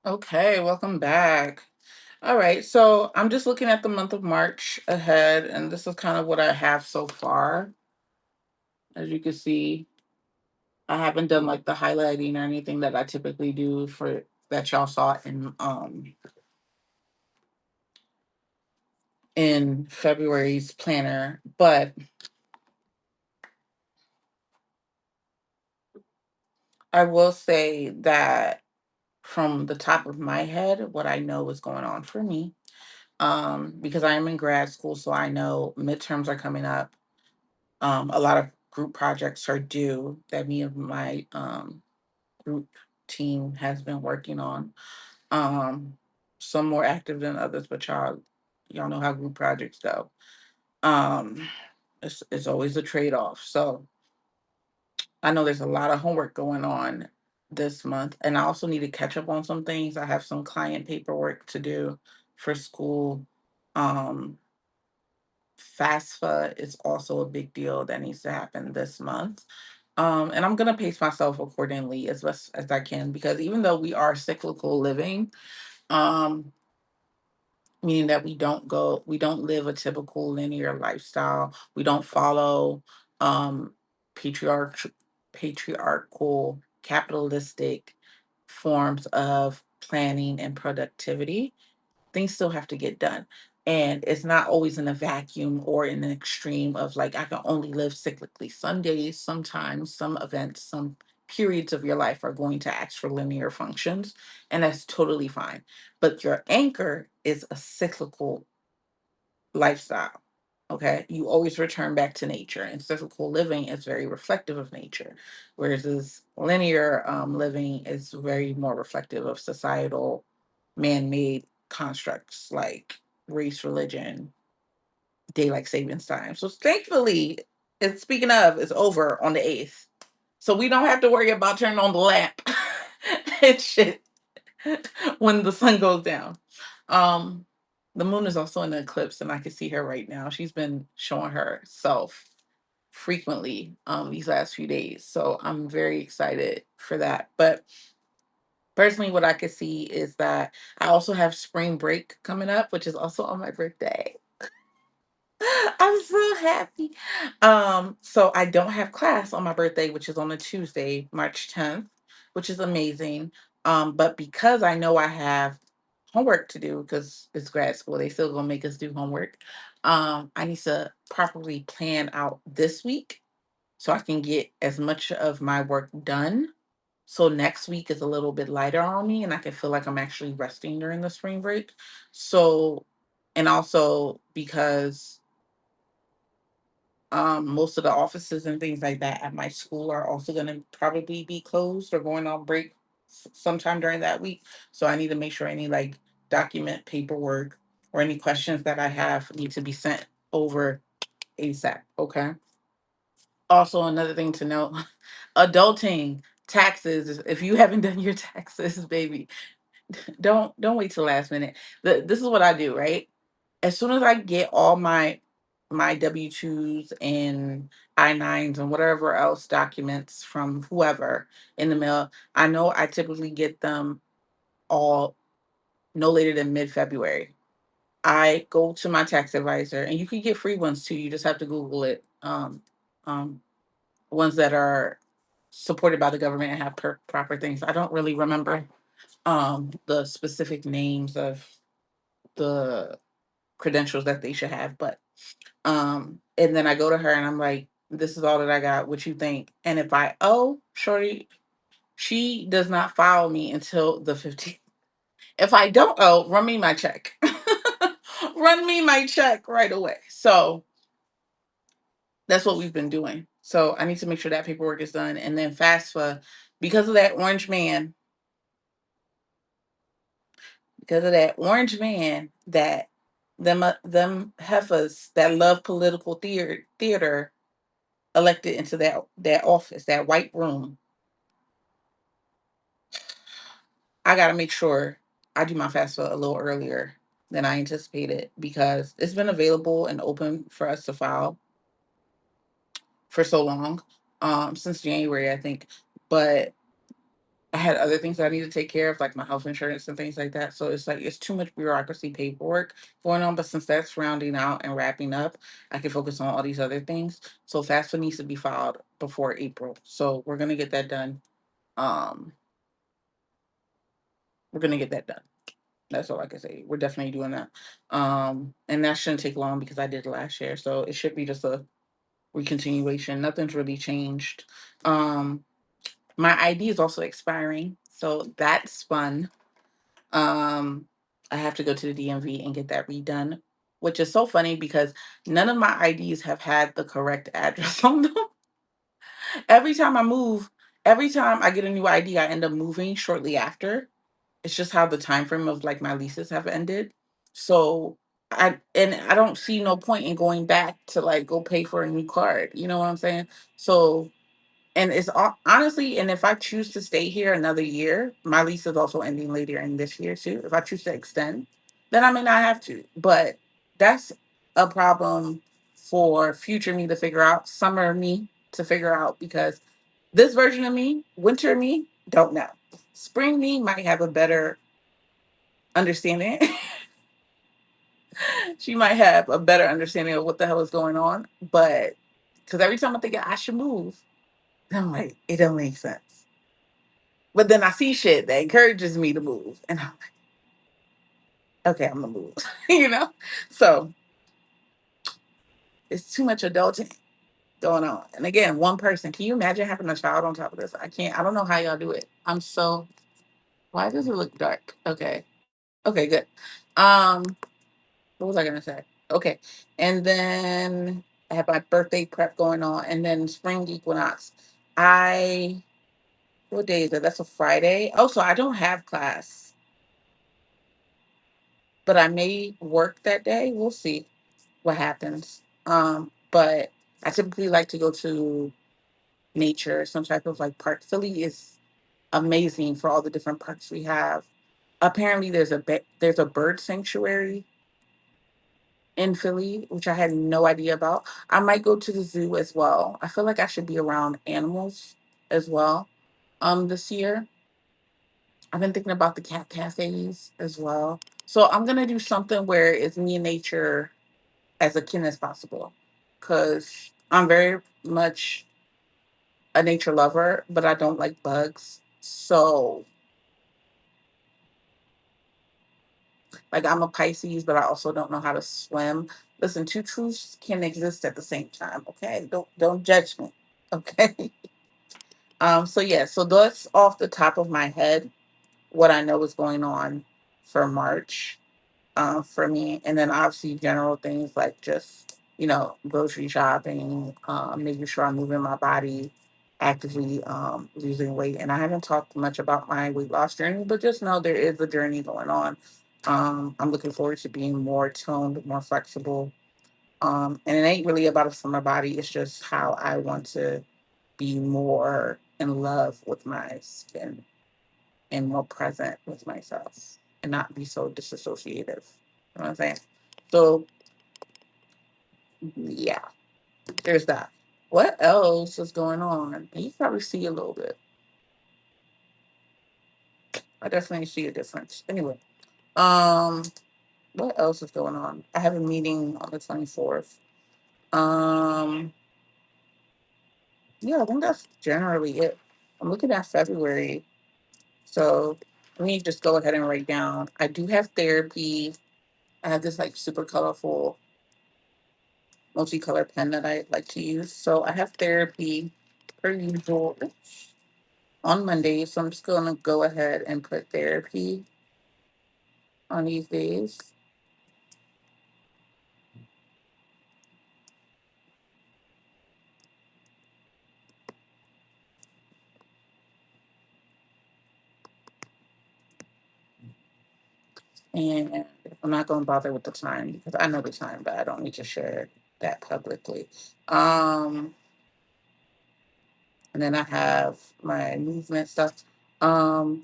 Okay, welcome back. All right, so I'm just looking at the month of March ahead, and this is kind of what I have so far. As you can see, I haven't done like the highlighting or anything that I typically do for that y'all saw in February's planner, but I will say that from the top of my head, what I know is going on for me, because I am in grad school, so I know midterms are coming up. A lot of group projects are due that me and my group team has been working on. Um, some more active than others, but y'all know how group projects go. Um, it's always a trade off. So I know there's a lot of homework going on this month, and I also need to catch up on some things. I have some client paperwork to do for school. Um, FAFSA is also a big deal that needs to happen this month. And I'm gonna pace myself accordingly as best as I can because even though we are cyclical living, um, meaning that we don't live a typical linear lifestyle. We don't follow um patriarch patriarchal capitalistic forms of planning and productivity. Things still have to get done. And it's not always in a vacuum or in an extreme of like, I can only live cyclically. Some days, sometimes, some events, some periods of your life are going to ask for linear functions, and that's totally fine. But your anchor is a cyclical lifestyle. Okay. You always return back to nature, and cyclical living is very reflective of nature, whereas this linear living is very more reflective of societal man made constructs like race, religion, daylight savings time. So thankfully, and speaking of, it's over on the 8th. So we don't have to worry about turning on the lamp and shit when the sun goes down. Um, the moon is also in the eclipse, and I can see her right now. She's been showing herself frequently these last few days. So I'm very excited for that. But personally, what I could see is that I also have spring break coming up, which is also on my birthday. I'm so happy. So I don't have class on my birthday, which is on a Tuesday, March 10th, which is amazing. But because I know I have homework to do because it's grad school, they still gonna make us do homework. I need to properly plan out this week so I can get as much of my work done. So next week is a little bit lighter on me and I can feel like I'm actually resting during the spring break. So, and also because most of the offices and things like that at my school are also going to probably be closed or going on break sometime during that week. So I need to make sure any like document paperwork or any questions that I have need to be sent over ASAP. Okay. Also, another thing to note, adulting taxes. If you haven't done your taxes, baby, don't wait till last minute. This is what I do, right? As soon as I get all my W-2s and I-9s and whatever else documents from whoever in the mail, I know I typically get them all no later than mid-February. I go to my tax advisor, and you can get free ones too. You just have to Google it. Um, ones that are supported by the government and have proper things. I don't really remember the specific names of the credentials that they should have, but and then I go to her and I'm like, this is all that I got. What you think? And if I owe shorty, she does not file me until the 15th. If I don't owe, run me my check. Run me my check right away. So that's what we've been doing. So I need to make sure that paperwork is done. And then FAFSA, because of that orange man, because of that orange man that them heifers that love political theater elected into that office, that white room. I got to make sure I do my FAFSA a little earlier than I anticipated because it's been available and open for us to file for so long, since January, I think. But I had other things that I need to take care of, like my health insurance and things like that. So it's like it's too much bureaucracy paperwork going on. But since that's rounding out and wrapping up, I can focus on all these other things. So FAFSA needs to be filed before April. So we're gonna get that done. Um, we're gonna get that done. That's all I can say. We're definitely doing that. And that shouldn't take long because I did it last year. So it should be just a recontinuation. Nothing's really changed. Um, my ID is also expiring, so that's fun. Um, I have to go to the DMV and get that redone, which is so funny because none of my IDs have had the correct address on them. Every time I move, every time I get a new ID, I end up moving shortly after. It's just how the time frame of like my leases have ended. So I don't see no point in going back to like go pay for a new card. You know what I'm saying? So and honestly, and if I choose to stay here another year, my lease is also ending later in this year too. If I choose to extend, then I may not have to. But that's a problem for future me to figure out, summer me to figure out, because this version of me, winter me, don't know. Spring me might have a better understanding. She might have a better understanding of what the hell is going on. But because every time I think I should move, I'm like, it don't make sense. But then I see shit that encourages me to move. And I'm like, okay, I'm gonna move. So it's too much adulting going on. And again, one person. Can you imagine having a child on top of this? I can't. I don't know how y'all do it. Why does it look dark? Okay. Okay, good. Um, what was I gonna say? Okay. And then I have my birthday prep going on, and then spring equinox. I what day is it? That's a Friday. Oh, so I don't have class, but I may work that day. We'll see what happens. But I typically like to go to nature, some type of like park. Philly is amazing for all the different parks we have. Apparently, there's a bird sanctuary in Philly, which I had no idea about. I might go to the zoo as well. I feel like I should be around animals as well. This year, I've been thinking about the cat cafes as well. So I'm gonna do something where it's me and nature as akin as possible, because I'm very much a nature lover, but I don't like bugs. So, like, I'm a Pisces, but I also don't know how to swim. Listen, two truths can exist at the same time. Okay, don't judge me. Okay. So yeah, so that's off the top of my head what I know is going on for March. For me. And then obviously general things like just, grocery shopping, making sure I'm moving my body, actively losing weight. And I haven't talked much about my weight loss journey, but just know there is a journey going on. I'm looking forward to being more toned, more flexible. And it ain't really about a summer body. It's just how I want to be more in love with my skin and more present with myself and not be so disassociative. You know what I'm saying? So yeah, there's that. What else is going on? And you probably see a little bit. I definitely see a difference. Anyway, um, what else is going on? I have a meeting on the 24th. Um, yeah, I think that's generally it. I'm looking at February. So let me just go ahead and write down. I do have therapy. I have this like super colorful multicolor pen that I like to use. So I have therapy per usual on Monday. So I'm just going to go ahead and put therapy on these days. And I'm not going to bother with the time because I know the time, but I don't need to share that publicly. Um, and then I have my movement stuff. Um,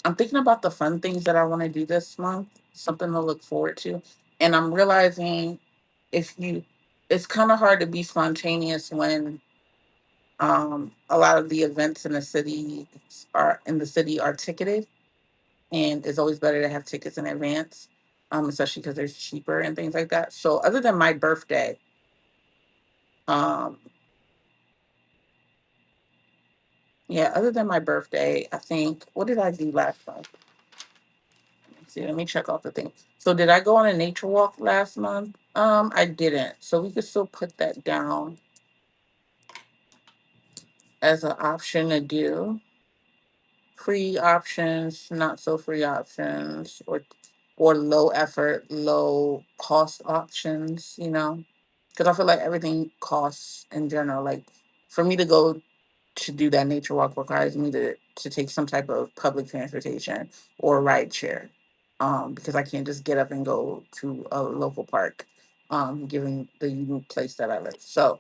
I'm thinking about the fun things that I want to do this month, something to look forward to. And I'm realizing if you, it's kind of hard to be spontaneous when A lot of the events in the city are ticketed, and it's always better to have tickets in advance, especially because they're cheaper and things like that. So other than my birthday, um, yeah, other than my birthday, I think what did I do last month? Let's see, let me check off the thing. So did I go on a nature walk last month? I didn't. So we could still put that down as an option to do. Free options, not so free options, or low effort, low cost options, because I feel like everything costs in general. Like for me to go to do that nature walk requires me to take some type of public transportation or ride share, because I can't just get up and go to a local park, given the unique place that I live. So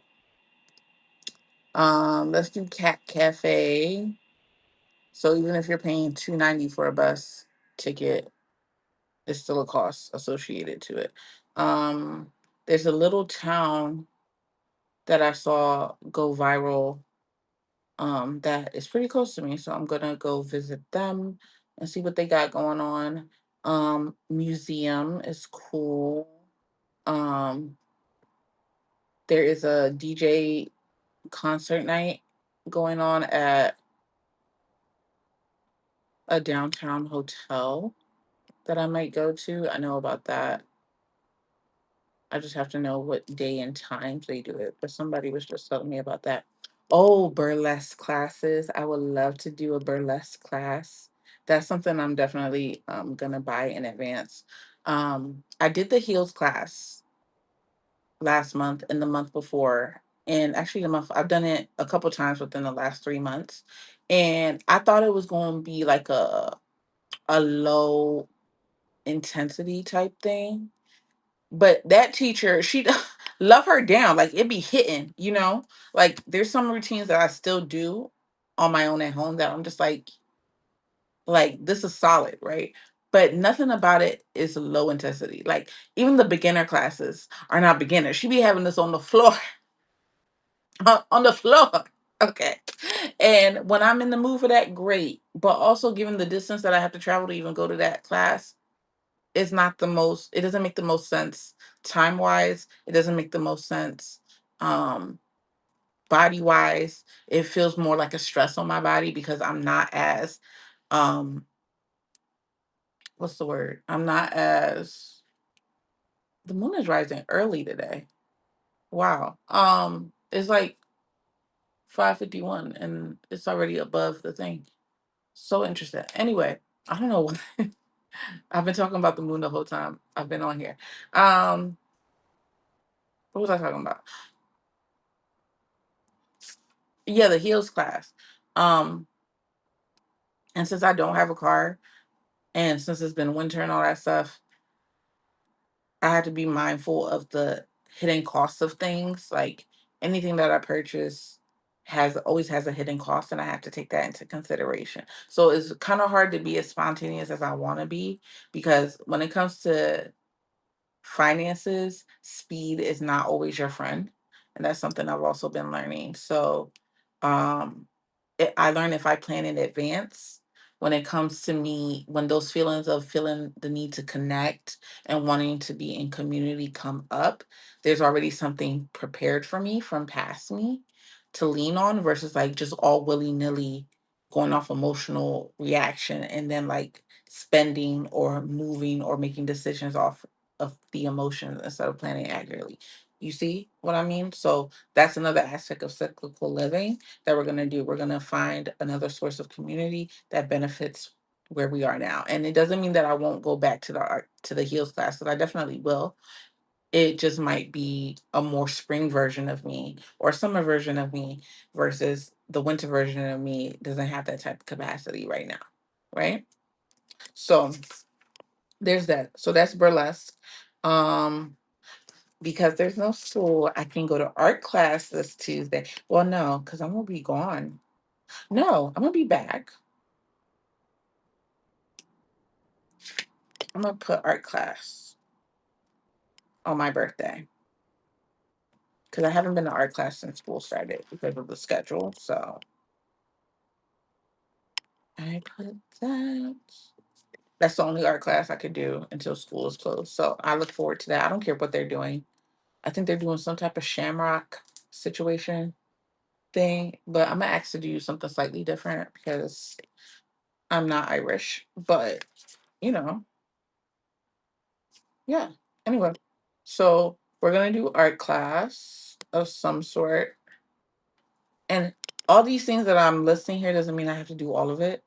let's do Cat Cafe. So even if you're paying $2.90 for a bus ticket, it's still a cost associated to it. Um, there's a little town that I saw go viral, that is pretty close to me, so I'm gonna go visit them and see what they got going on. Museum is cool. Um, there is a DJ concert night going on at a downtown hotel that I might go to. I know about that. I just have to know what day and times they do it. But somebody was just telling me about that. Oh, burlesque classes. I would love to do a burlesque class. That's something I'm definitely gonna buy in advance. I did the heels class last month and the month before. And actually the month I've done it a couple times within the last 3 months. And I thought it was gonna be like a low intensity type thing, but that teacher, she love her down. Like it be hitting. Like there's some routines that I still do on my own at home that I'm just like this is solid, right? But nothing about it is low intensity. Like even the beginner classes are not beginners. She be having this on the floor, on the floor. Okay. And when I'm in the mood for that, great. But also given the distance that I have to travel to even go to that class, it's not the most it doesn't make the most sense time wise. It doesn't make the most sense um body wise. It feels more like a stress on my body because I'm not as um what's the word? I'm not as the moon is rising early today. Wow. It's like 5:51 and it's already above the thing. So interesting. Anyway, I don't know. I've been talking about the moon the whole time I've been on here. Um, what was I talking about? Yeah, the heels class. Um, and since I don't have a car and since it's been winter and all that stuff, I had to be mindful of the hidden costs of things. Like anything that I purchase has always has a hidden cost, and I have to take that into consideration. So it's kind of hard to be as spontaneous as I want to be because when it comes to finances, speed is not always your friend. And that's something I've also been learning. So um I learned if I plan in advance when it comes to me, when those feelings of feeling the need to connect and wanting to be in community come up, there's already something prepared for me from past me to lean on versus like just all willy nilly going off emotional reaction and then like spending or moving or making decisions off of the emotions instead of planning accurately. You see what I mean? So that's another aspect of cyclical living that we're going to do. We're going to find another source of community that benefits where we are now. And it doesn't mean that I won't go back to the art to the heels class because I definitely will. It just might be a more spring version of me or summer version of me versus the winter version of me doesn't have that type of capacity right now. Right? So there's that. So that's burlesque. Um because there's no school, I can go to art class this Tuesday. Well, no, because I'm gonna be gone. No, I'm gonna be back. I'm gonna put art class on my birthday. because I haven't been to art class since school started because of the schedule. So I put that. That's the only art class I could do until school is closed. So I look forward to that. I don't care what they're doing. I think they're doing some type of shamrock situation thing, but I'm gonna ask to do something slightly different because I'm not Irish. But you know, yeah. Anyway, so we're gonna do art class of some sort, and all these things that I'm listing here doesn't mean I have to do all of it.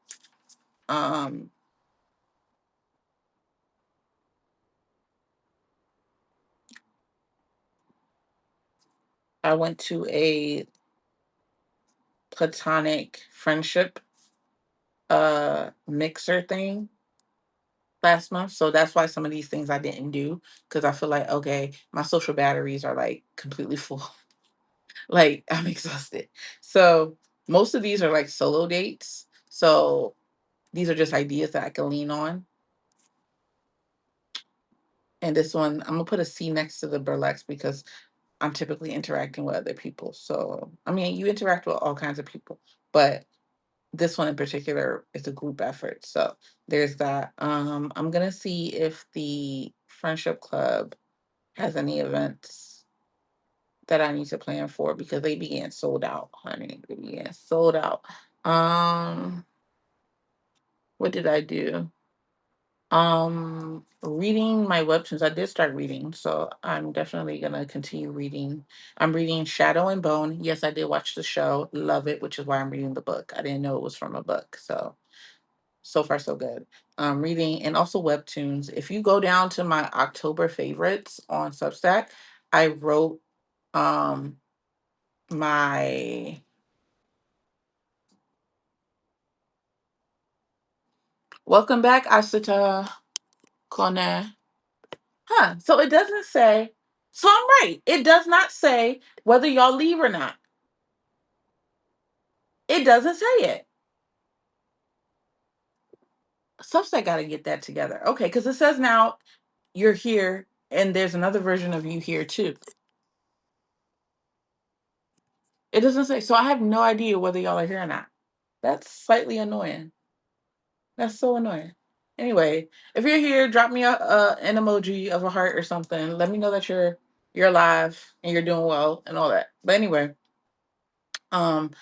Um, I went to a platonic friendship mixer thing last month. So that's why some of these things I didn't do because I feel like okay, my social batteries are like completely full. Like I'm exhausted. So most of these are like solo dates. So these are just ideas that I can lean on. And this one, I'm gonna put a C next to the burlesque because I'm typically interacting with other people. So I mean, you interact with all kinds of people, but this one in particular is a group effort. So there's that. I'm gonna see if the friendship club has any events that I need to plan for because they began sold out, honey. They began sold out. Um, what did I do? Reading my webtoons. I did start reading, so I'm definitely gonna continue reading. I'm reading Shadow and Bone. Yes, I did watch the show. Love it, which is why I'm reading the book. I didn't know it was from a book, so far so good. Reading and also webtoons. If you go down to my October favorites on Substack, I wrote um my welcome back, Asita Kone. Huh. So it doesn't say, so I'm right. It does not say whether y'all leave or not. It doesn't say it. Substack got to get that together. Okay, because it says now you're here and there's another version of you here too. It doesn't say. So I have no idea whether y'all are here or not. That's slightly annoying. That's so annoying. Anyway, if you're here, drop me an emoji of a heart or something. Let me know that you're alive and you're doing well and all that. But anyway, um,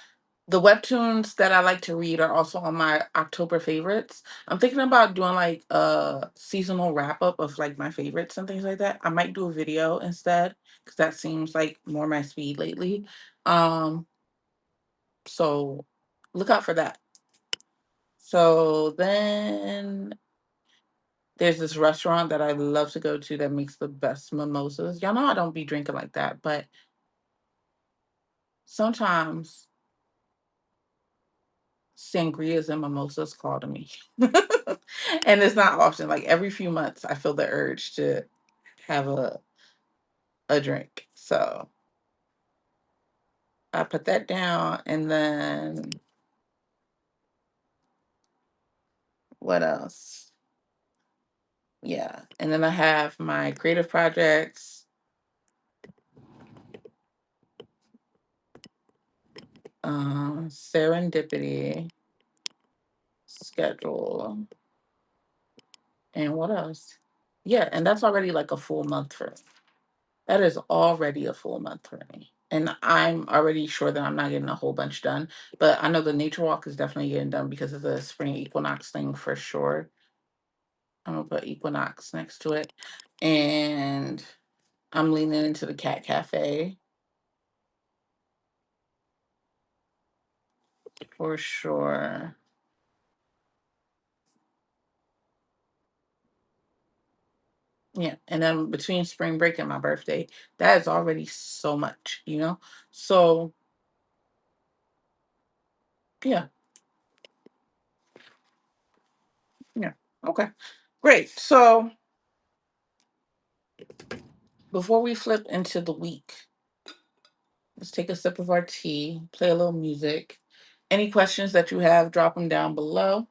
the webtoons that I like to read are also on my October favorites. I'm thinking about doing like a seasonal wrap up of like my favorites and things like that. I might do a video instead because that seems like more my speed lately. Um, so look out for that. So then there's this restaurant that I love to go to that makes the best mimosas. Y'all know I don't be drinking like that, but sometimes sangrias and mimosas call to me. And it's not often, like every few months, I feel the urge to have a drink. So I put that down. And then what else? Yeah. And then I have my creative projects, serendipity, schedule, and what else? Yeah, and that's already like a full month for me. That is already a full month for me. And I'm already sure that I'm not getting a whole bunch done. But I know the nature walk is definitely getting done because of the spring equinox thing for sure. I'm gonna put equinox next to it. And I'm leaning into the cat cafe for sure. Yeah. And then between spring break and my birthday, that is already so much, you know? So yeah, yeah. Okay. Great. So before we flip into the week, let's take a sip of our tea, play a little music. Any questions that you have, drop them down below.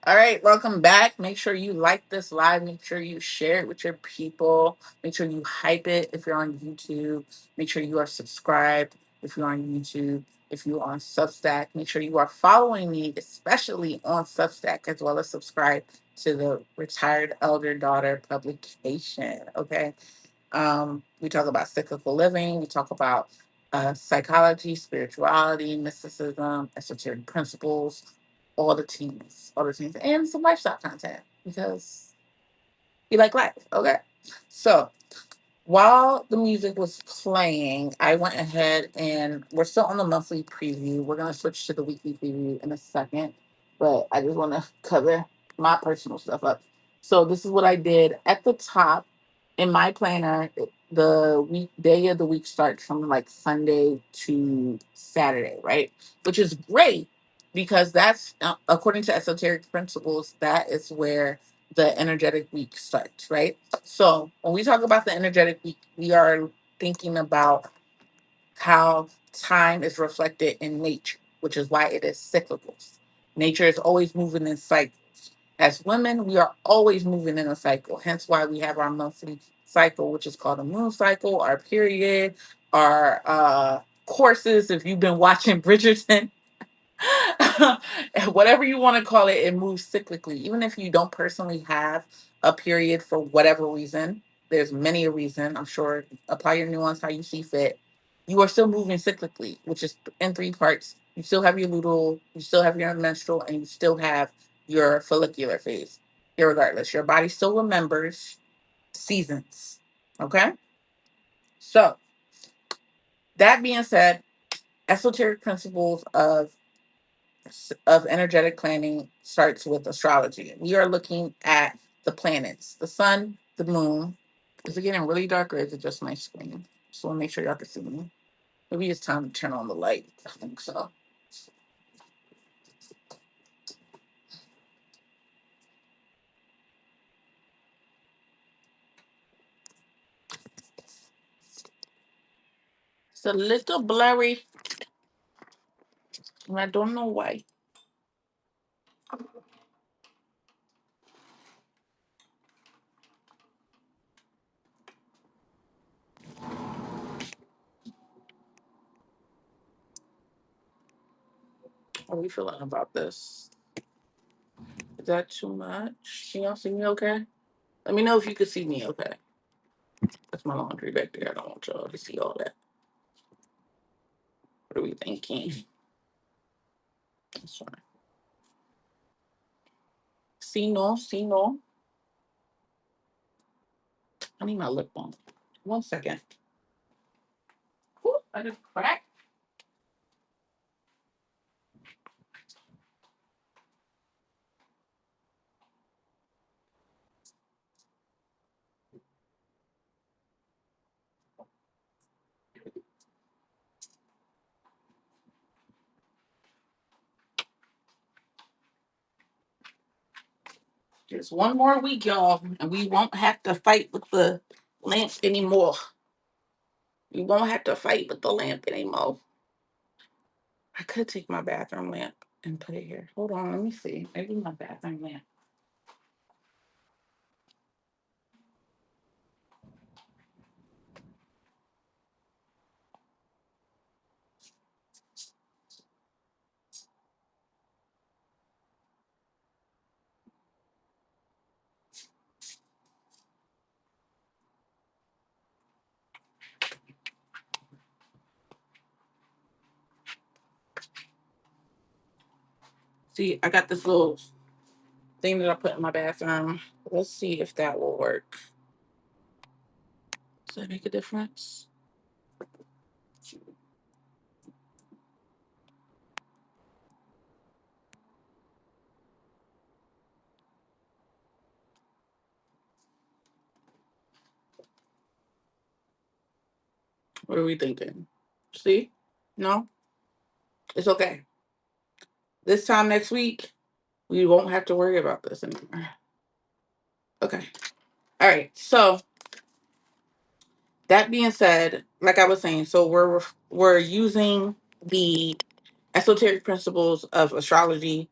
All right, welcome back. Make sure you like this live. Make sure you share it with your people. Make sure you hype it if you're on YouTube. Make sure you are subscribed if you're on YouTube. If you're on Substack, make sure you are following me, especially on Substack, as well as subscribe to the Retired Elder Daughter publication. Okay. We talk about cyclical living. We talk about psychology, spirituality, mysticism, esoteric principles, all the teams, and some lifestyle content because we like life. Okay. So while the music was playing, I went ahead and we're still on the monthly preview. We're going to switch to the weekly preview in a second, but I just want to cover my personal stuff up. So this is what I did at the top in my planner. The week day of the week starts from like Sunday to Saturday, right? Which is great because that's according to esoteric principles. That is where the energetic week starts, right? So when we talk about the energetic week, we are thinking about how time is reflected in nature, which is why it is cyclical. Nature is always moving in cycles. As women, we are always moving in a cycle, hence why we have our monthly cycle, which is called a moon cycle, our period, our courses. If you've been watching Bridgerton, whatever you want to call it, it moves cyclically. Even if you don't personally have a period for whatever reason, there's many a reason. I'm sure apply your nuance how you see fit. You are still moving cyclically, which is in three parts. You still have your luteal, you still have your menstrual, and you still have your follicular phase. Irregardless, your body still remembers seasons. Okay? So, that being said, esoteric principles of energetic planning starts with astrology. We are looking at the planets, the sun, the moon. Is it getting really dark or is it just my screen? Just want to make sure y'all can see me. Maybe it's time to turn on the light. I think so. It's a little blurry, and I don't know why. How are we feeling about this? Is that too much? Can y'all see me okay? Let me know if you can see me okay. That's my laundry back there. I don't want y'all to see all that. What are we thinking? That's fine. See no, see no. I need my lip balm. 1 second. Whew, I just cracked. Just one more week, y'all, and we won't have to fight with the lamp anymore. We won't have to fight with the lamp anymore. I could take my bathroom lamp and put it here. Hold on, let me see. Maybe my bathroom lamp. See, I got this little thing that I put in my bathroom. Let's see if that will work. Does that make a difference? What are we thinking? See? No? It's okay. This time next week, we won't have to worry about this anymore. Okay. All right. So that being said, like I was saying, so we're using the esoteric principles of astrology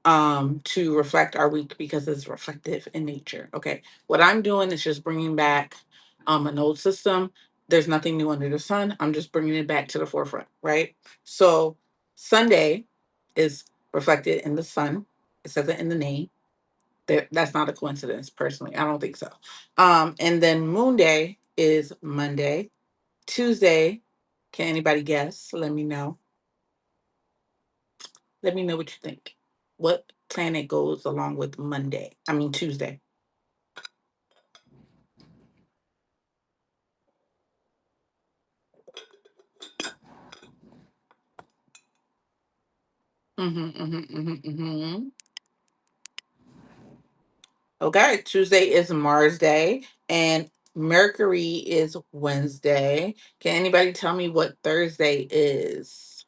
to reflect our week because it's reflective in nature. Okay, what I'm doing is just bringing back an old system. There's nothing new under the sun. I'm just bringing it back to the forefront, right? So Sunday is reflected in the sun. It says it in the name. That's not a coincidence, personally. I don't think so. And then Moon Day is Monday. Tuesday, can anybody guess? Let me know. Let me know what you think. What planet goes along with Monday? I mean Tuesday. Mm-hmm. Okay, Tuesday is Mars Day, and Mercury is Wednesday. Can anybody tell me what Thursday is?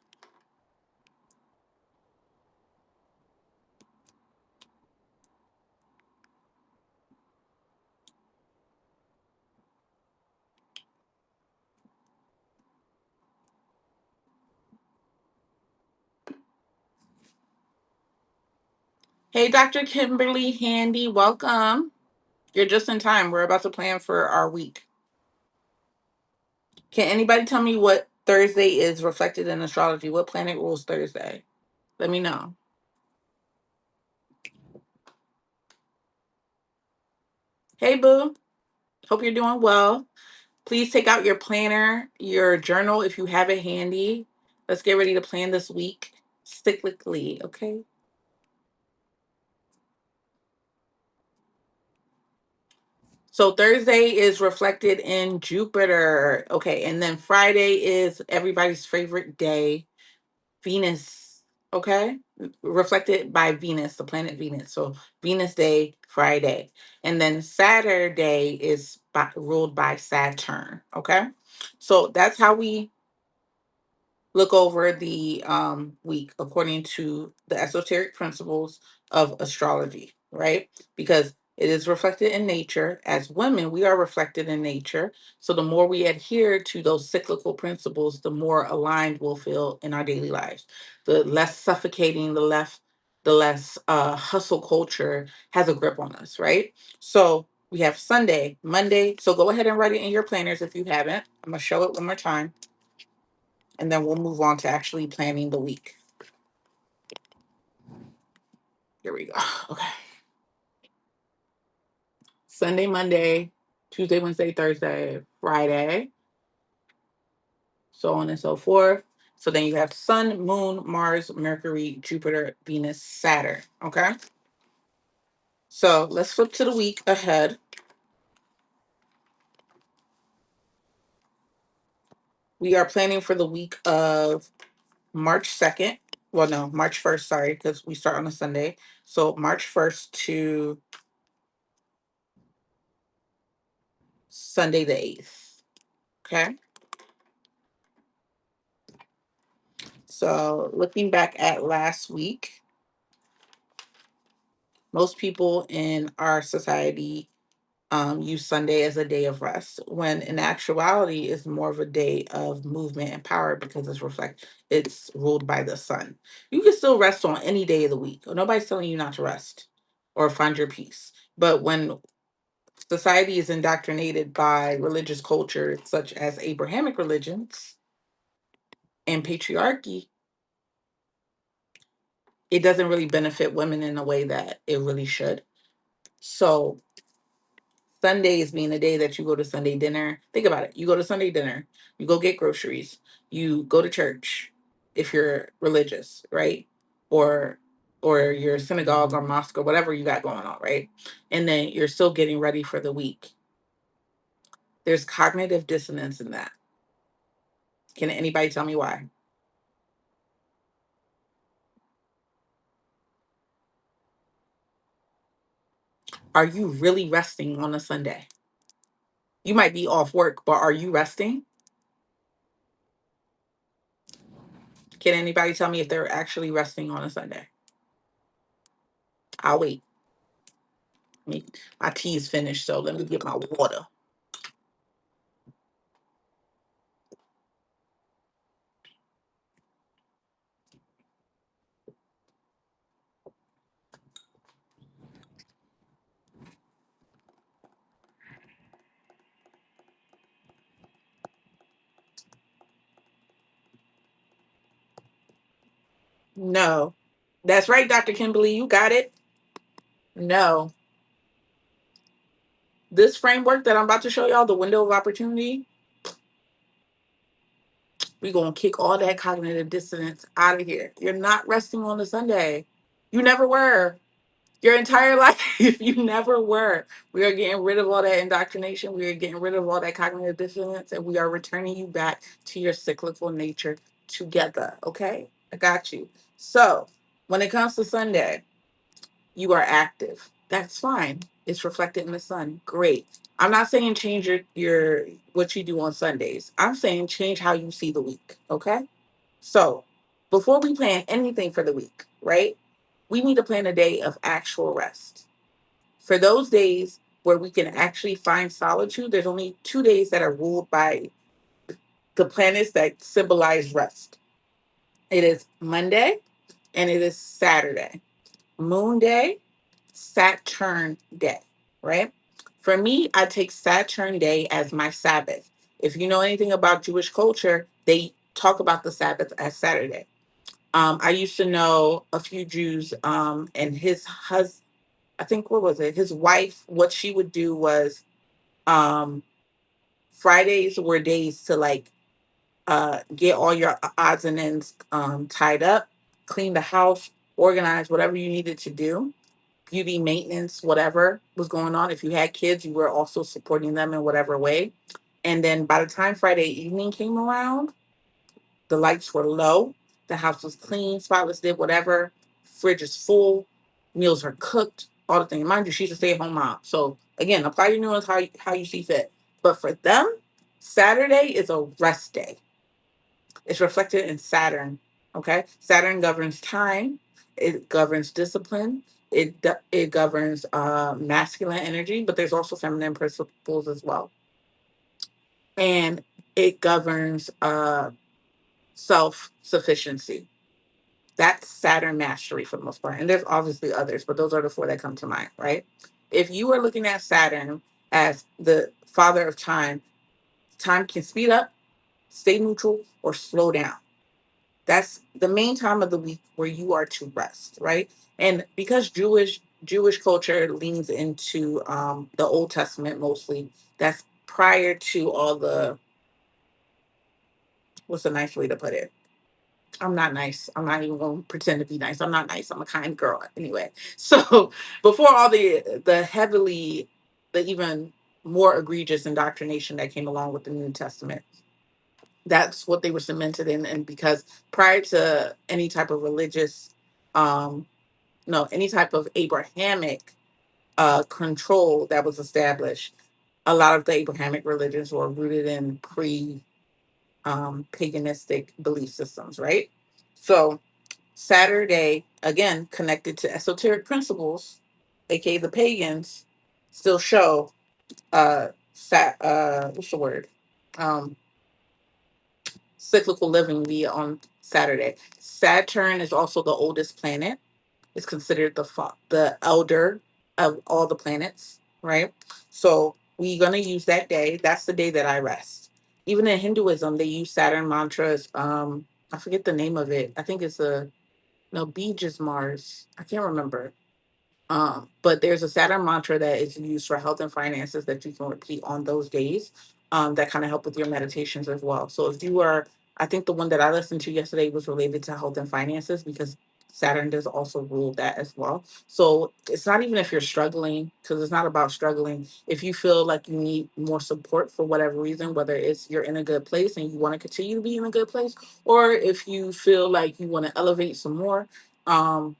Hey, Dr. Kimberly Handy, welcome. You're just in time. We're about to plan for our week. Can anybody tell me what Thursday is reflected in astrology? What planet rules Thursday? Let me know. Hey, boo. Hope you're doing well. Please take out your planner, your journal if you have it handy. Let's get ready to plan this week cyclically, okay? So Thursday is reflected in Jupiter. Okay, and then Friday is everybody's favorite day, Venus. Okay, reflected by Venus, the planet Venus. So Venus Day, Friday, and then Saturday is ruled by Saturn. Okay, so that's how we look over the week according to the esoteric principles of astrology, right? Because it is reflected in nature. As women, we are reflected in nature. So the more we adhere to those cyclical principles, the more aligned we'll feel in our daily lives. The less suffocating, the less hustle culture has a grip on us, right? So we have Sunday, Monday. So go ahead and write it in your planners if you haven't. I'm gonna show it one more time, and then we'll move on to actually planning the week. Here we go. Okay. Sunday, Monday, Tuesday, Wednesday, Thursday, Friday, so on and so forth. So then you have Sun, Moon, Mars, Mercury, Jupiter, Venus, Saturn. Okay. So let's flip to the week ahead. We are planning for the week of March 2nd. Well, no, March 1st, sorry, because we start on a Sunday. So March 1st to Sunday the 8th. Okay. So looking back at last week, most people in our society use Sunday as a day of rest, when in actuality it's more of a day of movement and power because it's ruled by the sun. You can still rest on any day of the week. Nobody's telling you not to rest or find your peace. But when society is indoctrinated by religious culture such as Abrahamic religions and patriarchy, it doesn't really benefit women in a way that it really should. So Sundays being the day that you go to Sunday dinner. Think about it. You go to Sunday dinner, you go get groceries, you go to church if you're religious, right? Or your synagogue or mosque or whatever you got going on, right? And then you're still getting ready for the week. There's cognitive dissonance in that. Can anybody tell me why? Are you really resting on a Sunday? You might be off work, but are you resting? Can anybody tell me if they're actually resting on a Sunday? I'll wait. My tea is finished, so let me get my water. No. That's right, Dr. Kimberly. You got it. No. This framework that I'm about to show y'all, the window of opportunity, we're going to kick all that cognitive dissonance out of here. You're not resting on a Sunday. You never were. Your entire life, you never were. We are getting rid of all that indoctrination. We are getting rid of all that cognitive dissonance, and we are returning you back to your cyclical nature together. Okay? I got you. So, when it comes to Sunday, you are active. That's fine. It's reflected in the sun. Great. I'm not saying change your what you do on Sundays. I'm saying change how you see the week. Okay. So before we plan anything for the week, right? We need to plan a day of actual rest. For those days where we can actually find solitude, there's only 2 days that are ruled by the planets that symbolize rest. It is Monday and it is Saturday. Moon Day, Saturn Day, right? For me, I take Saturn Day as my Sabbath. If you know anything about Jewish culture, they talk about the Sabbath as Saturday. I used to know a few Jews, and his husband, I think, what was it? His wife, what she would do was, um, Fridays were days to like get all your odds and ends tied up, clean the house, organize whatever you needed to do, beauty maintenance, whatever was going on. If you had kids, you were also supporting them in whatever way. And then by the time Friday evening came around, the lights were low, the house was clean, spotless, did whatever, fridge is full, meals are cooked, all the things. Mind you, she's a stay at home mom. So again, apply your nuance how you see fit. But for them, Saturday is a rest day. It's reflected in Saturn. Okay, Saturn governs time. It governs discipline. It governs masculine energy, but there's also feminine principles as well, and it governs self sufficiency. That's Saturn mastery for the most part, and there's obviously others, but those are the four that come to mind, right? If you are looking at Saturn as the father of time, time can speed up, stay neutral, or slow down. That's the main time of the week where you are to rest, right? And because Jewish culture leans into the Old Testament mostly, that's prior to all the, what's a nice way to put it? I'm not nice. I'm not even going to pretend to be nice. I'm not nice. I'm a kind girl anyway. So before all the heavily, the even more egregious indoctrination that came along with the New Testament, that's what they were cemented in. And because prior to any type of religious, um no, any type of Abrahamic control that was established, a lot of the Abrahamic religions were rooted in pre paganistic belief systems, right? So Saturday, again connected to esoteric principles, aka the pagans, still show what's the word, um cyclical living via on Saturday. Saturn is also the oldest planet. It's considered the elder of all the planets, right? So we're gonna use that day. That's the day that I rest. Even in Hinduism, they use Saturn mantras. I forget the name of it. I think it's a no, Beej is Mars. I can't remember. But there's a Saturn mantra that is used for health and finances that you can repeat on those days, that kind of help with your meditations as well. So if you are, I think the one that I listened to yesterday was related to health and finances because Saturn does also rule that as well. So it's not even if you're struggling, because it's not about struggling. If you feel like you need more support for whatever reason, whether it's you're in a good place and you want to continue to be in a good place, or if you feel like you want to elevate some more, um,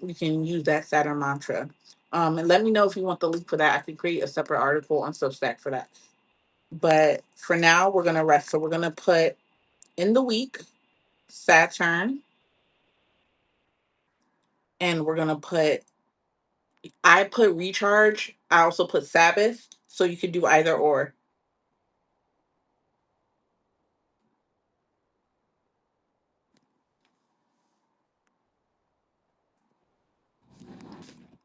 you can use that Saturn mantra. And let me know if you want the link for that. I can create a separate article on Substack for that. But for now, we're gonna rest. So we're gonna put in the week Saturn, and we're gonna put. I put recharge. I also put Sabbath, so you could do either or.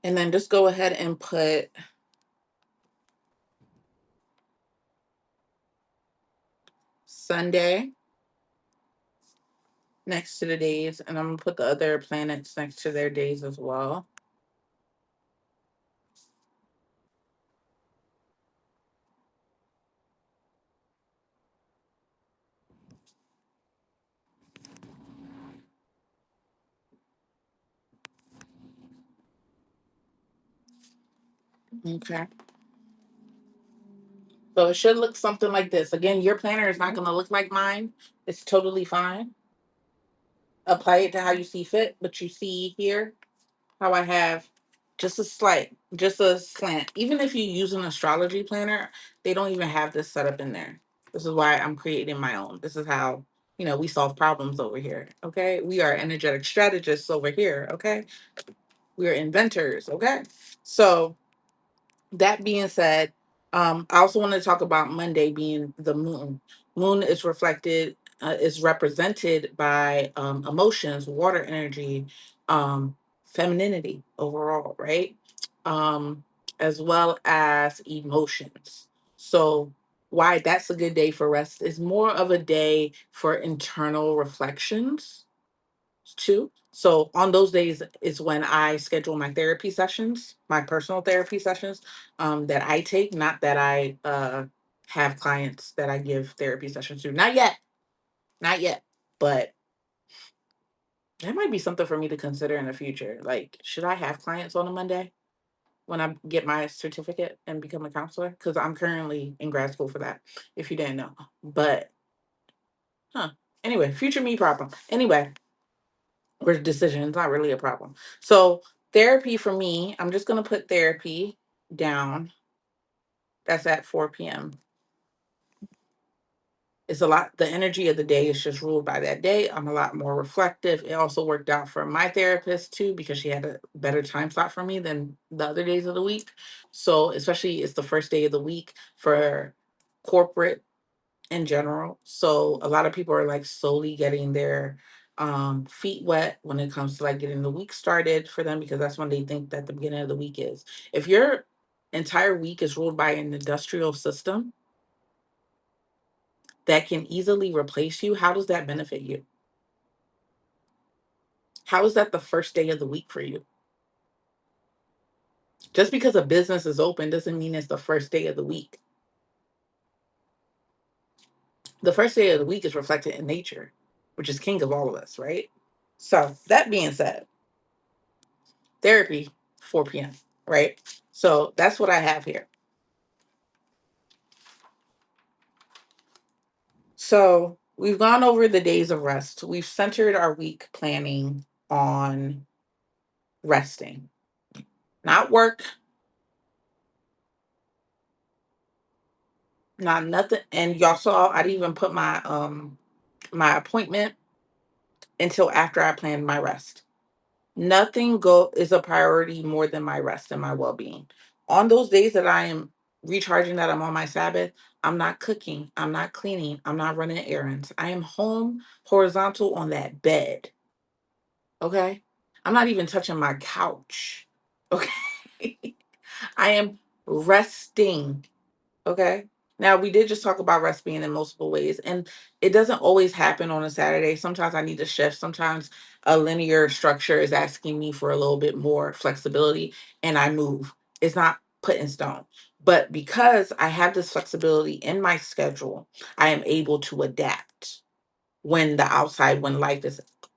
And then just go ahead and put Sunday next to the days, and I'm gonna put the other planets next to their days as well. Okay. So it should look something like this. Again, your planner is not going to look like mine. It's totally fine. Apply it to how you see fit. But you see here how I have just a slant. Even if you use an astrology planner, they don't even have this set up in there. This is why I'm creating my own. This is how, we solve problems over here. Okay. We are energetic strategists over here. Okay. We are inventors. Okay. So, that being said, I also want to talk about Monday being the moon. Moon is represented by emotions, water energy, um, femininity overall, right? Um, as well as emotions. So, why that's a good day for rest is more of a day for internal reflections too. So on those days is when I schedule my therapy sessions, my personal therapy sessions, that I take, not that I have clients that I give therapy sessions to. Not yet, not yet. But that might be something for me to consider in the future. Like, should I have clients on a Monday when I get my certificate and become a counselor? Because I'm currently in grad school for that, if you didn't know. But huh. Anyway, future me problem. Anyway, or decision. It's not really a problem. So therapy for me, I'm just gonna put therapy down. That's at 4 p.m. It's a lot. The energy of the day is just ruled by that day. I'm a lot more reflective. It also worked out for my therapist too because she had a better time slot for me than the other days of the week. So especially it's the first day of the week for corporate in general. So a lot of people are like slowly getting their feet wet when it comes to like getting the week started for them because that's when they think that the beginning of the week is. If your entire week is ruled by an industrial system that can easily replace you, how does that benefit you? How is that the first day of the week for you? Just because a business is open doesn't mean it's the first day of the week. The first day of the week is reflected in nature, which is king of all of us, right? So that being said, therapy, 4 p.m., right? So that's what I have here. So we've gone over the days of rest. We've centered our week planning on resting, not work, not nothing. And y'all saw I didn't even put my appointment until after I planned my rest. Nothing go is a priority more than my rest and my well-being. On those days that I am recharging, that I'm on my Sabbath, I'm not cooking, I'm not cleaning, I'm not running errands. I am home horizontal on that bed. Okay? I'm not even touching my couch. Okay? I am resting. Okay. Now, we did just talk about rest being in multiple ways, and it doesn't always happen on a Saturday. Sometimes I need to shift. Sometimes a linear structure is asking me for a little bit more flexibility, and I move. It's not put in stone. But because I have this flexibility in my schedule, I am able to adapt when when life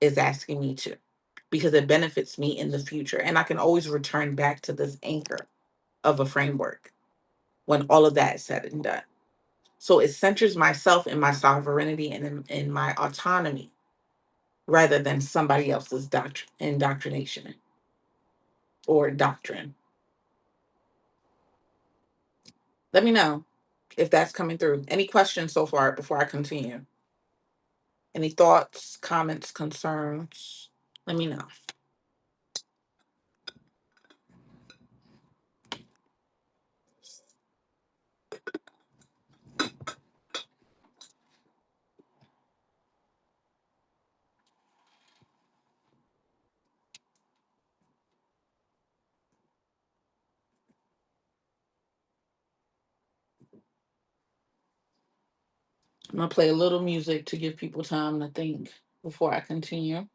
is asking me to, because it benefits me in the future. And I can always return back to this anchor of a framework when all of that is said and done. So it centers myself in my sovereignty and in my autonomy rather than somebody else's indoctrination or doctrine. Let me know if that's coming through. Any questions so far before I continue? Any thoughts, comments, concerns? Let me know. I'm going to play a little music to give people time to think before I continue.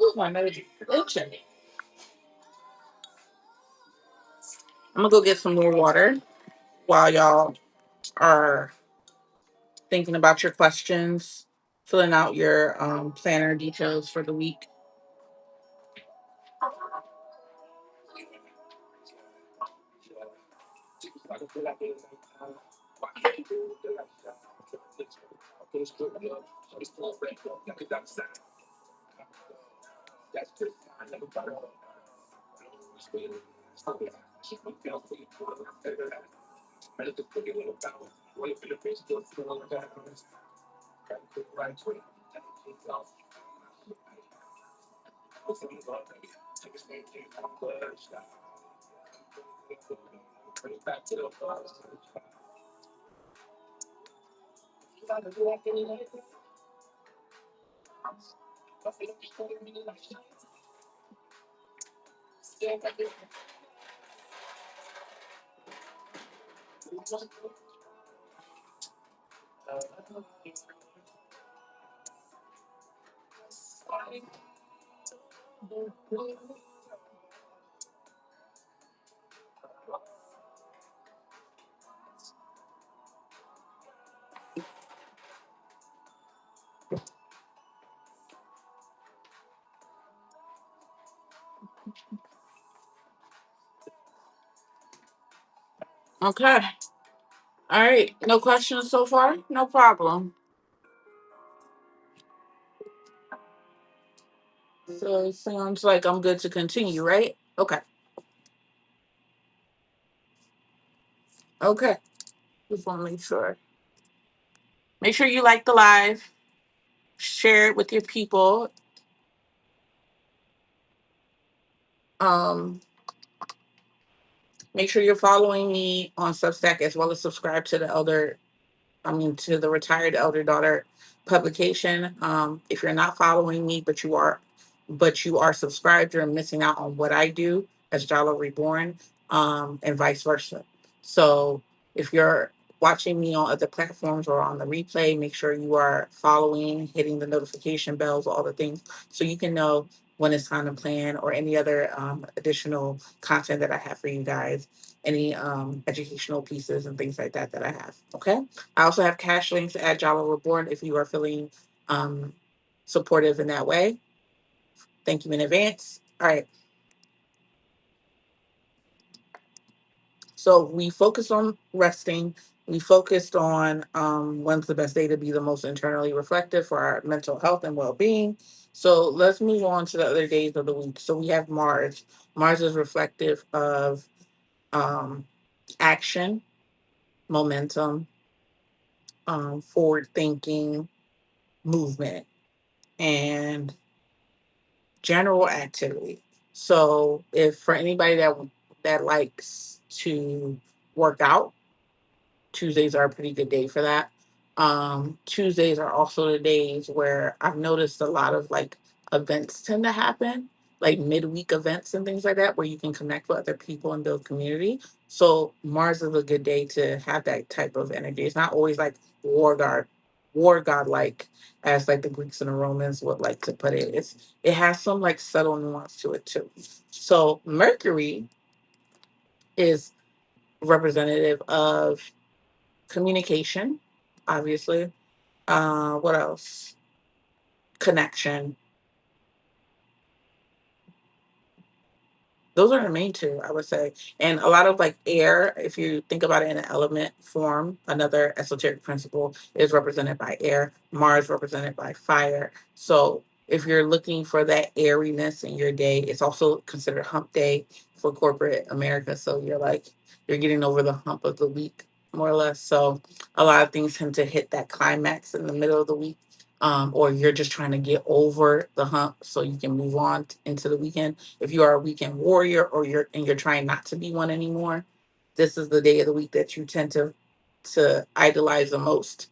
Ooh, my nose is itching. I'm going to go get some more water while y'all are thinking about your questions, filling out your planner details for the week. Okay. All right. No questions so far? No problem. So it sounds like I'm good to continue, right? Okay. Okay. Just want to make sure. Make sure you like the live, share it with your people. Um, Make sure you're following me on Substack as well as subscribe to to the Retired Elder Daughter publication. If you're not following me, but you are subscribed, you're missing out on what I do as Jalloh Reborn, and vice versa. So if you're watching me on other platforms or on the replay, make sure you are following, hitting the notification bells, all the things, so you can know when it's time to plan or any other additional content that I have for you guys, any educational pieces and things like that I have. Okay. I also have cash links at Jalloh Reborn if you are feeling um, supportive in that way. Thank you in advance. All right. So we focused on resting. We focused on when's the best day to be the most internally reflective for our mental health and well being. So let's move on to the other days of the week. So we have Mars. Mars is reflective of um, action, momentum, forward thinking, movement, and general activity. So if for anybody that likes to work out, Tuesdays are a pretty good day for that. Tuesdays are also the days where I've noticed a lot of like events tend to happen, like midweek events and things like that, where you can connect with other people and build community. So Mars is a good day to have that type of energy. It's not always like war god, war god like as like the Greeks and the Romans would like to put it. It has some like subtle nuance to it too. So Mercury is representative of communication, obviously. What else? Connection. Those are the main two, I would say. And a lot of like air, if you think about it in an element form, another esoteric principle is represented by air, Mars represented by fire. So if you're looking for that airiness in your day, it's also considered hump day for corporate America. So you're getting over the hump of the week, more or less. So a lot of things tend to hit that climax in the middle of the week. Or you're just trying to get over the hump so you can move on into the weekend. If you are a weekend warrior or you're trying not to be one anymore, this is the day of the week that you tend to idolize the most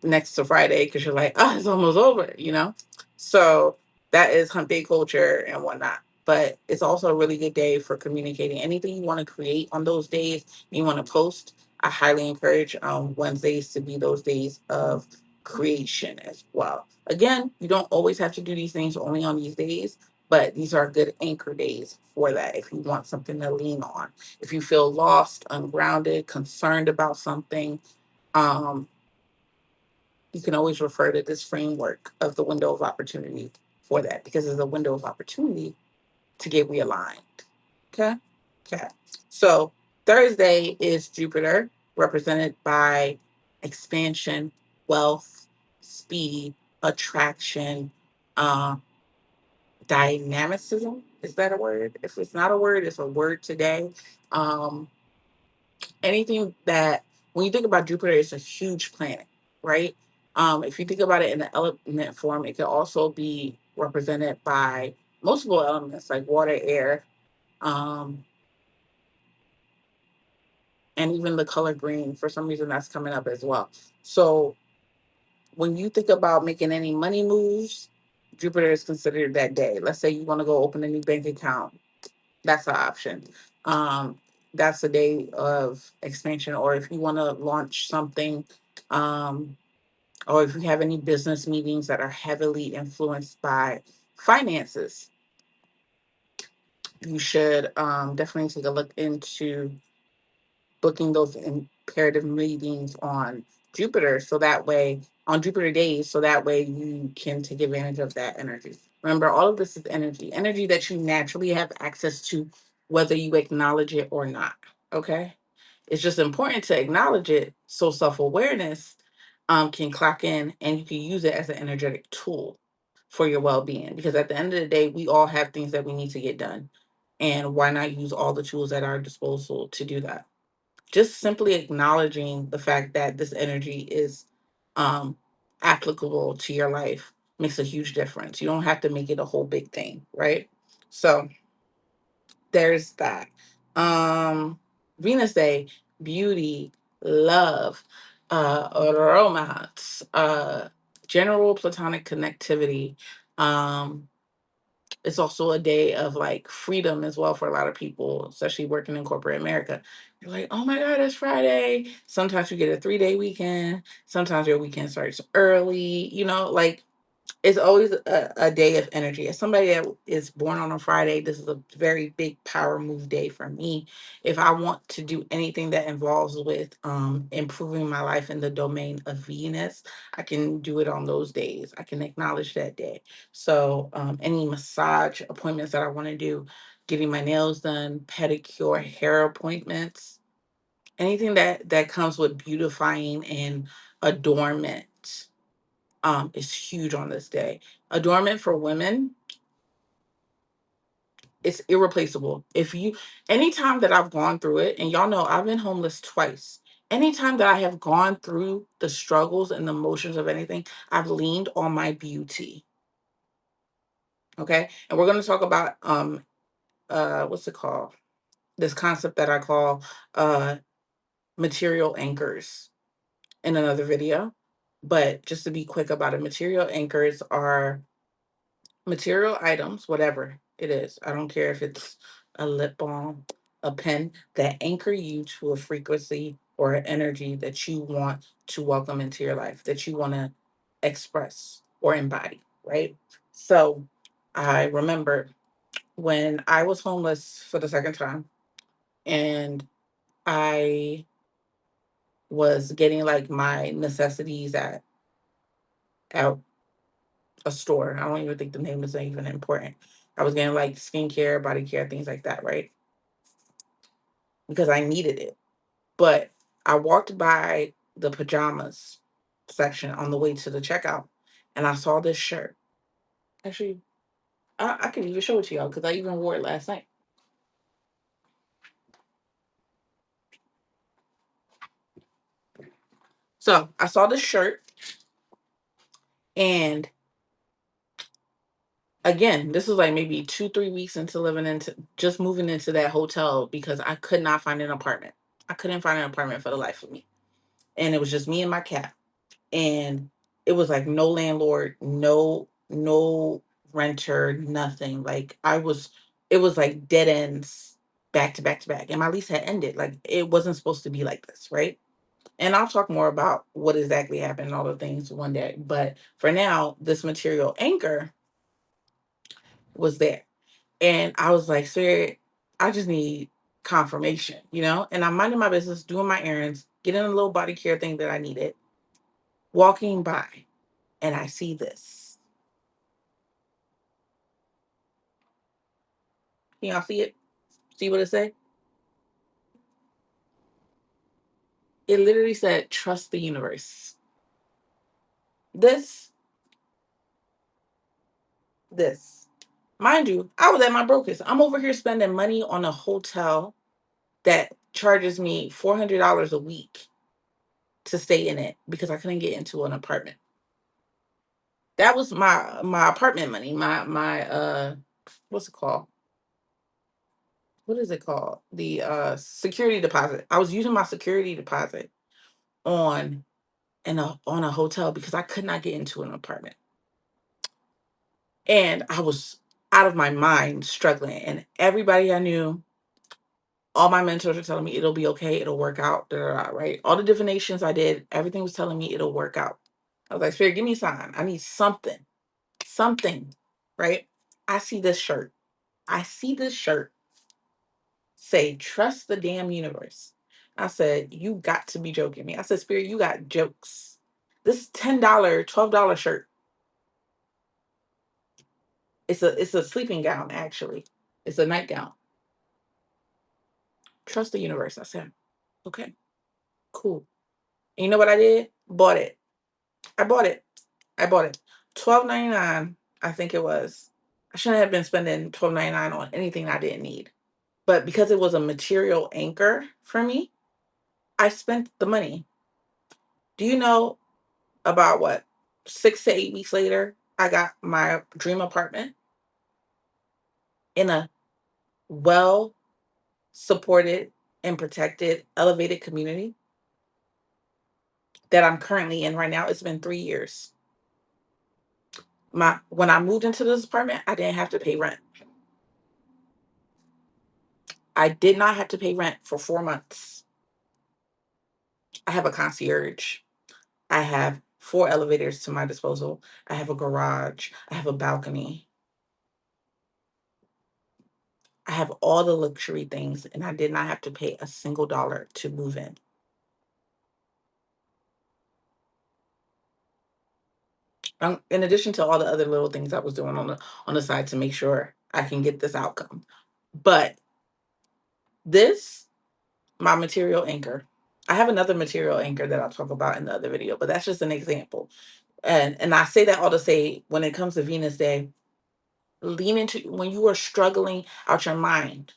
next to Friday because you're like, oh, it's almost over, you know? So that is hump day culture and whatnot. But it's also a really good day for communicating anything you want to create on those days, you want to post. I highly encourage Wednesdays to be those days of creation as well. Again, you don't always have to do these things only on these days, but these are good anchor days for that if you want something to lean on. If you feel lost, ungrounded, concerned about something, um, you can always refer to this framework of the window of opportunity for that because it's a window of opportunity to get realigned. Okay. Okay. So Thursday is Jupiter, represented by expansion, wealth, speed, attraction, uh, dynamicism. Is that a word? If it's not a word, it's a word today. Um, Anything that When you think about Jupiter, it's a huge planet, right? If you think about it in the element form, it could also be represented by multiple elements like water, air, um, and even the color green. For some reason, that's coming up as well. So when you think about making any money moves, Jupiter is considered that day. Let's say you want to go open a new bank account, that's an option. Um, that's a day of expansion. Or if you want to launch something, um, or if you have any business meetings that are heavily influenced by finances, you should definitely take a look into booking those imperative meetings on Jupiter, so that way, on Jupiter days, so that way you can take advantage of that energy. Remember, all of this is energy, energy that you naturally have access to, whether you acknowledge it or not. Okay. It's just important to acknowledge it so self awareness can clock in and you can use it as an energetic tool for your well being. Because at the end of the day, we all have things that we need to get done. And why not use all the tools at our disposal to do that? Just simply acknowledging the fact that this energy is um, applicable to your life makes a huge difference. You don't have to make it a whole big thing, right? So there's that. Venus Day, beauty, love, romance, general platonic connectivity. Um, it's also a day of like freedom as well for a lot of people, especially working in corporate America. You're like, oh my God, it's Friday. Sometimes you get a 3-day weekend. Sometimes your weekend starts early, like it's always a day of energy. As somebody that is born on a Friday, this is a very big power move day for me. If I want to do anything that involves with improving my life in the domain of Venus, I can do it on those days. I can acknowledge that day. So any massage appointments that I want to do, getting my nails done, pedicure, hair appointments, anything that comes with beautifying and adornment is huge on this day. Adornment for women is irreplaceable. Anytime that I've gone through it, and y'all know I've been homeless twice. Anytime that I have gone through the struggles and the emotions of anything, I've leaned on my beauty. Okay. And we're gonna talk about what's it called? This concept that I call uh material anchors in another video. But just to be quick about it, material anchors are material items, whatever it is. I don't care if it's a lip balm, a pen that anchor you to a frequency or an energy that you want to welcome into your life, that you want to express or embody, right? So I remember when I was homeless for the second time and I was getting like my necessities at a store. I don't even think the name is even important. I was getting like skincare, body care, things like that, right? Because I needed it. But I walked by the pajamas section on the way to the checkout and I saw this shirt. Actually, I can even show it to y'all because I even wore it last night. So I saw this shirt, and again, this was like maybe 2, 3 weeks into just moving into that hotel because I could not find an apartment. I couldn't find an apartment for the life of me. And it was just me and my cat. And it was like no landlord, no renter, nothing. Like it was like dead ends back to back to back. And my lease had ended. Like it wasn't supposed to be like this, right? And I'll talk more about what exactly happened and all the things one day. But for now, this material anchor was there. And I was like, sir, I just need confirmation. And I'm minding my business, doing my errands, getting a little body care thing that I needed, walking by, and I see this. Can y'all see it? See what it said? It literally said, trust the universe. This, this. Mind you, I was at my brokest. I'm over here spending money on a hotel that charges me $400 a week. to stay in it because I couldn't get into an apartment. That was my apartment money. My what's it called? What is it called? The security deposit. I was using my security deposit on on a hotel because I could not get into an apartment. And I was out of my mind struggling. And everybody I knew, all my mentors were telling me it'll be okay, it'll work out, da, da, da, right? All the divinations I did, everything was telling me it'll work out. I was like, Spirit, give me a sign. I need something, something, right? I see this shirt. I see this shirt say, trust the damn universe. I said, you got to be joking me. I said, Spirit, you got jokes. This $10, $12 shirt. It's a sleeping gown, actually. It's a nightgown. Trust the universe. I said, okay, cool. And you know what I did? Bought it. I bought it. I bought it. 12.99, I think it was. I shouldn't have been spending 12.99 on anything I didn't need. But because it was a material anchor for me, I spent the money. Do you know about what? 6 to 8 weeks later, I got my dream apartment in a well supported and protected, elevated community that I'm currently in right now. It's been 3 years. My When I moved into this apartment, I didn't have to pay rent. I did not have to pay rent for 4 months. I have a concierge. I have four elevators to my disposal. I have a garage. I have a balcony. I have all the luxury things, and I did not have to pay a single dollar to move in. In addition to all the other little things I was doing on the side to make sure I can get this outcome. But this, my material anchor. I have another material anchor that I'll talk about in the other video, but that's just an example. And I say that all to say, when it comes to Venus Day, lean into when you are struggling out your mind.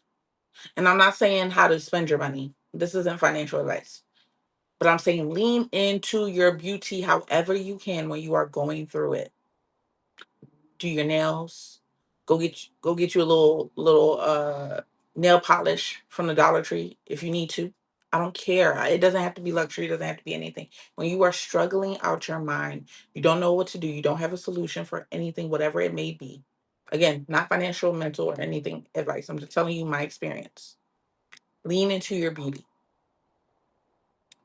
And I'm not saying how to spend your money. This isn't financial advice. But I'm saying lean into your beauty however you can when you are going through it. Do your nails. Go get you a little nail polish from the Dollar Tree if you need to. I don't care. It doesn't have to be luxury, it doesn't have to be anything. When you are struggling out your mind, you don't know what to do, you don't have a solution for anything, whatever it may be. Again, not financial, mental, or anything advice. I'm just telling you my experience. Lean into your beauty.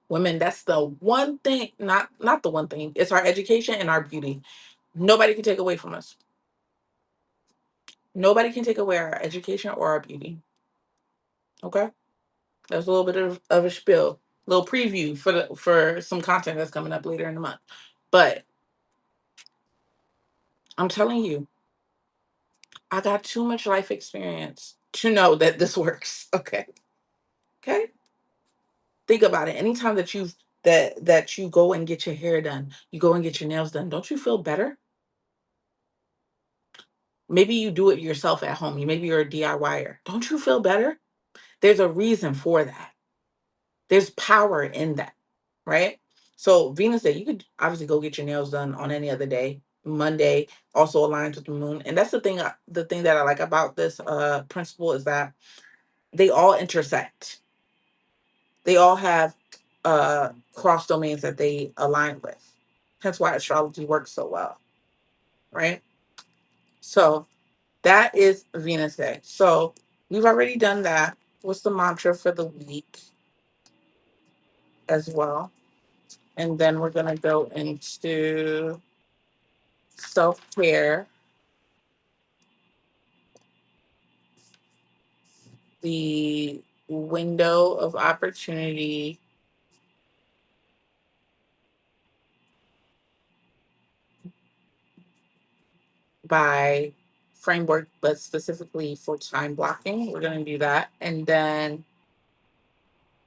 Women, that's the one thing, not the one thing. It's our education and our beauty. Nobody can take away from us. Nobody can take away our education or our beauty. Okay? That's a little bit of a spiel, little preview for some content that's coming up later in the month. But I'm telling you, I got too much life experience to know that this works. Okay. Okay. Think about it. Anytime that you go and get your hair done, you go and get your nails done, don't you feel better? Maybe you do it yourself at home. Maybe you're a DIYer. Don't you feel better? There's a reason for that. There's power in that, right? So Venus Day, you could obviously go get your nails done on any other day. Monday also aligns with the moon, and that's the thing. The thing that I like about this principle is that they all intersect. They all have cross domains that they align with. Hence why astrology works so well, right? So that is Venus Day. So we've already done that. What's the mantra for the week as well? And then we're gonna go into self-care, the window of opportunity by framework, but specifically for time blocking. We're gonna do that. And then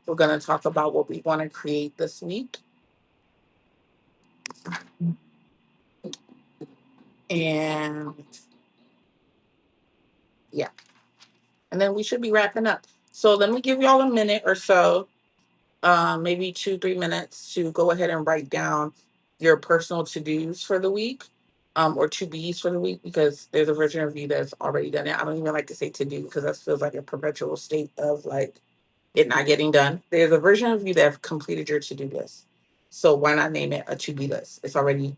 we're gonna talk about what we want to create this week. And yeah, and then we should be wrapping up. So let me give y'all a minute or so maybe 2, 3 minutes to go ahead and write down your personal to dos for the week, or to be's for the week, because there's a version of you that's already done it. I don't even like to say to do because that feels like a perpetual state of like it not getting done. There's a version of you that have completed your to do list. So why not name it a to be list? It's already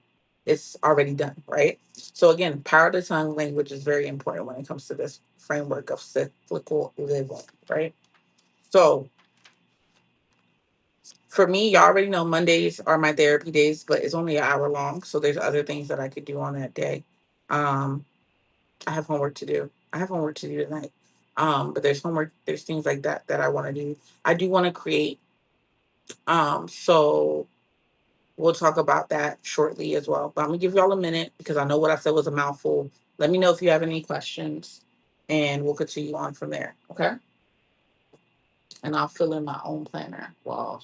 done, right? So again, power of the tongue language is very important when it comes to this framework of cyclical living, right? So for me, y'all already know Mondays are my therapy days, but it's only an hour long. So there's other things that I could do on that day. Um, I have homework to do. I have homework to do tonight. But there's homework, there's things like that that I want to do. I do want to create. So we'll talk about that shortly as well. But I'm gonna give y'all a minute because I know what I said was a mouthful. Let me know if you have any questions and we'll continue on from there. Okay. And I'll fill in my own planner. Well,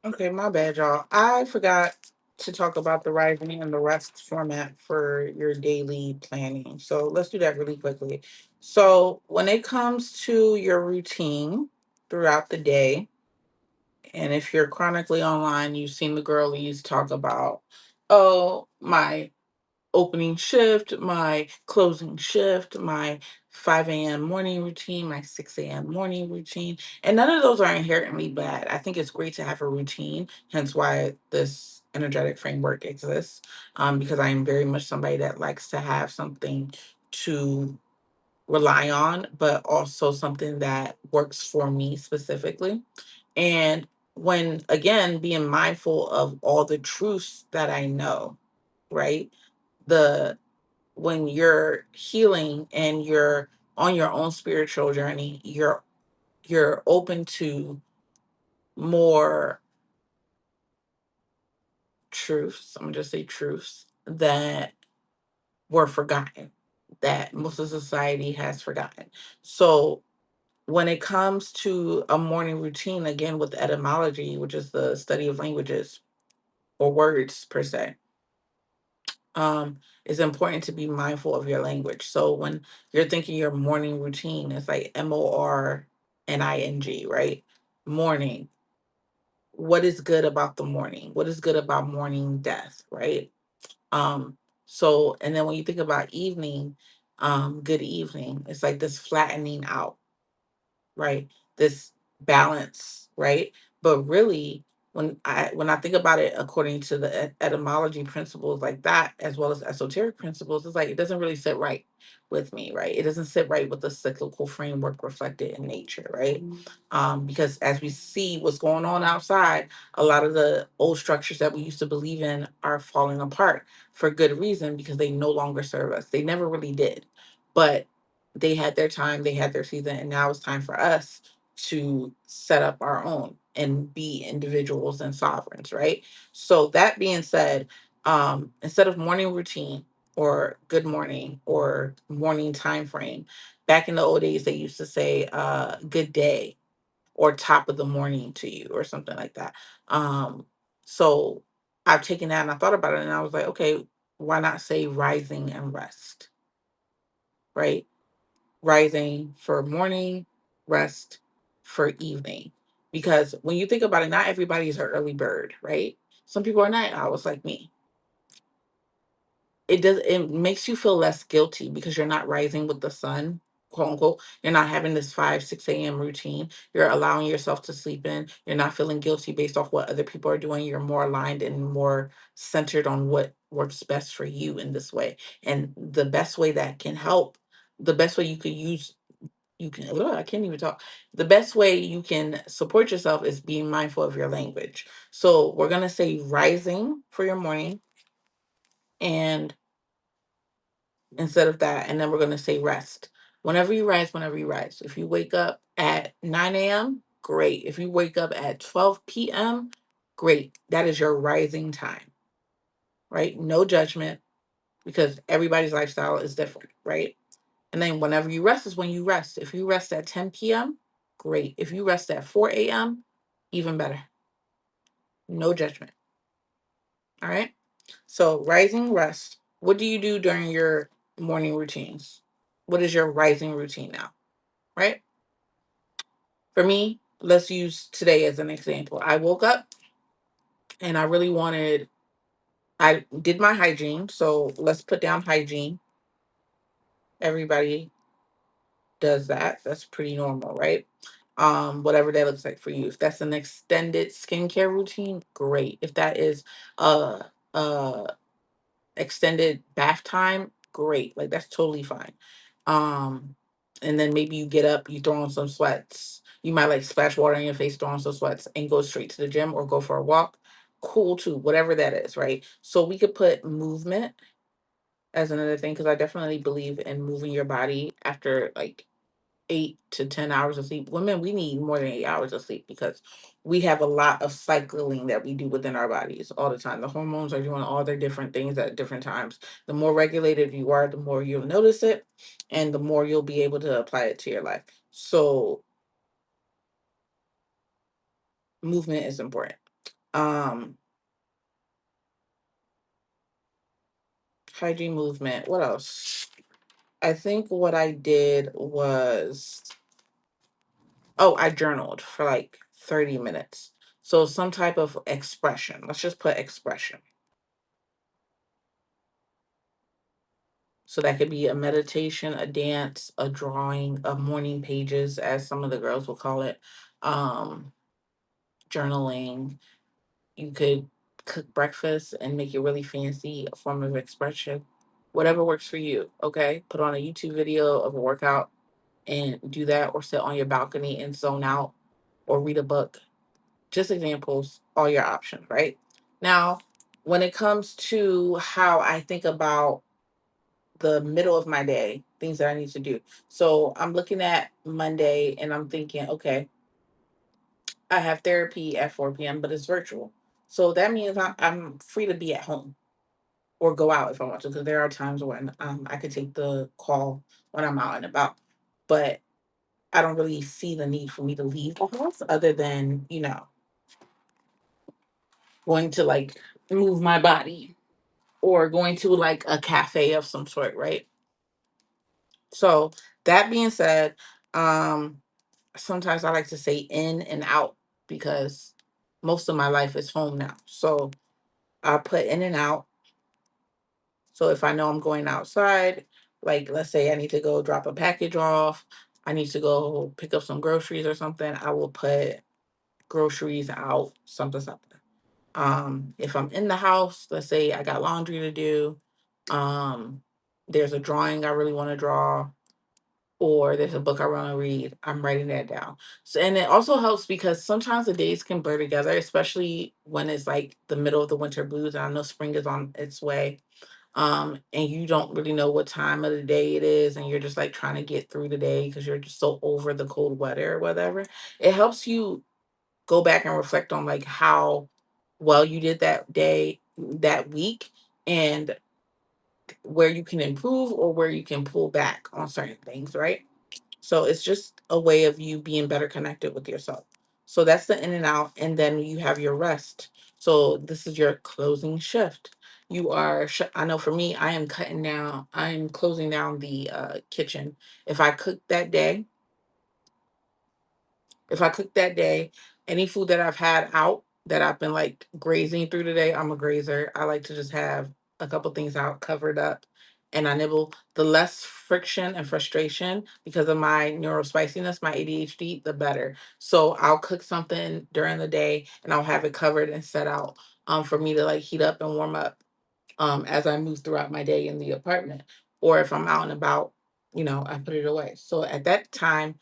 okay, my bad, y'all. I forgot to talk about the rising and the rest format for your daily planning. So let's do that really quickly. So when it comes to your routine throughout the day, and if you're chronically online, you've seen the girlies talk about, oh, my opening shift, my closing shift, my 5 a.m. morning routine, my 6 a.m. morning routine. And none of those are inherently bad. I think it's great to have a routine, hence why this energetic framework exists. Because I am very much somebody that likes to have something to rely on, but also something that works for me specifically. And when again being mindful of all the truths that I know, right? The When you're healing and you're on your own spiritual journey, you're open to more truths. I'm gonna just say truths that were forgotten, that most of society has forgotten. So when it comes to a morning routine, again with etymology, which is the study of languages or words per se, it's important to be mindful of your language. So when you're thinking your morning routine, it's like morning, right? Morning. What is good about the morning? What is good about morning death, right? Um, so and then when you think about evening, good evening, it's like this flattening out, right? This balance, right? But really, when I think about it according to the etymology principles like that, as well as esoteric principles, it's like it doesn't really sit right with me, right? It doesn't sit right with the cyclical framework reflected in nature, right? Because as we see what's going on outside, a lot of the old structures that we used to believe in are falling apart for good reason because they no longer serve us. They never really did, but they had their time, they had their season, and now it's time for us to set up our own and be individuals and sovereigns, right? So that being said, instead of morning routine or good morning or morning time frame, back in the old days they used to say good day or top of the morning to you or something like that. So I've taken that and I thought about it and I was like, okay, why not say rising and rest, right? Rising for morning, rest for evening. Because when you think about it, not everybody is an early bird, right? Some people are night owls like me. It makes you feel less guilty because you're not rising with the sun, quote unquote. You're not having this 5, 6 a.m. routine. You're allowing yourself to sleep in. You're not feeling guilty based off what other people are doing. You're more aligned and more centered on what works best for you in this way. And the best way that can help, the best way you could use you can ugh, I can't even talk. The best way you can support yourself is being mindful of your language. So we're gonna say rising for your morning and instead of that, and then we're gonna say rest. Whenever you rise, whenever you rise. If you wake up at 9 a.m., great. If you wake up at 12 p.m., great. That is your rising time, right? No judgment because everybody's lifestyle is different, right? And then whenever you rest is when you rest. If you rest at 10 p.m., great. If you rest at 4 a.m., even better. No judgment. All right. So, rising rest. What do you do during your morning routines? What is your rising routine now? Right. For me, let's use today as an example. I woke up and I did my hygiene. So, let's put down hygiene. Everybody does that. That's pretty normal, right? Whatever that looks like for you. If that's an extended skincare routine, great. If that is uh extended bath time, great. Like that's totally fine. Um, and then maybe you get up, you throw on some sweats. You might like splash water in your face, throw on some sweats, and go straight to the gym or go for a walk. Cool too, whatever that is, right? So we could put movement as another thing because I definitely believe in moving your body after like 8 to 10 hours of sleep. Women, we need more than 8 hours of sleep because we have a lot of cycling that we do within our bodies all the time. The hormones are doing all their different things at different times. The more regulated you are, the more you'll notice it and the more you'll be able to apply it to your life. So movement is important. Um, Hygiene, movement. What else? I think what I did was I journaled for like 30 minutes. So some type of expression. Let's just put expression. So that could be a meditation, a dance, a drawing, a morning pages, as some of the girls will call it, um, journaling. You could cook breakfast and make it really fancy, a form of expression. Whatever works for you, okay? Put on a YouTube video of a workout and do that, or sit on your balcony and zone out, or read a book. just examples, all your options, right? Now, when it comes to how I think about the middle of my day, things that I need to do. So I'm looking at Monday and I'm thinking, okay, I have therapy at 4 p.m., but it's virtual. So that means I'm free to be at home or go out if I want to, because there are times when I could take the call when I'm out and about. But I don't really see the need for me to leave the house other than, going to like move my body or going to like a cafe of some sort, right? So that being said, um, sometimes I like to say in and out because most of my life is home now. So I put in and out. So if I know I'm going outside, like let's say I need to go drop a package off, I need to go pick up some groceries or something, I will put groceries out, something, something. If I'm in the house, let's say I got laundry to do, um, there's a drawing I really want to draw, or there's a book I want to read, I'm writing that down. So, and it also helps because sometimes the days can blur together, especially when it's like the middle of the winter blues. And I know spring is on its way. And you don't really know what time of the day it is, and you're just like trying to get through the day because you're just so over the cold weather or whatever. It helps you go back and reflect on like how well you did that day, that week, and where you can improve or where you can pull back on certain things, right? So it's just a way of you being better connected with yourself. So that's the in and out. And then you have your rest. So this is your closing shift. I know for me, I am closing down the kitchen. If I cook that day, if I cook that day, any food that I've had out that I've been like grazing through the day, I'm a grazer. I like to just have a couple things out covered up and I nibble. The less friction and frustration because of my neurospiciness, my ADHD, the better. So I'll cook something during the day and I'll have it covered and set out for me to like heat up and warm up as I move throughout my day in the apartment. Or if I'm out and about, I put it away. So at that time,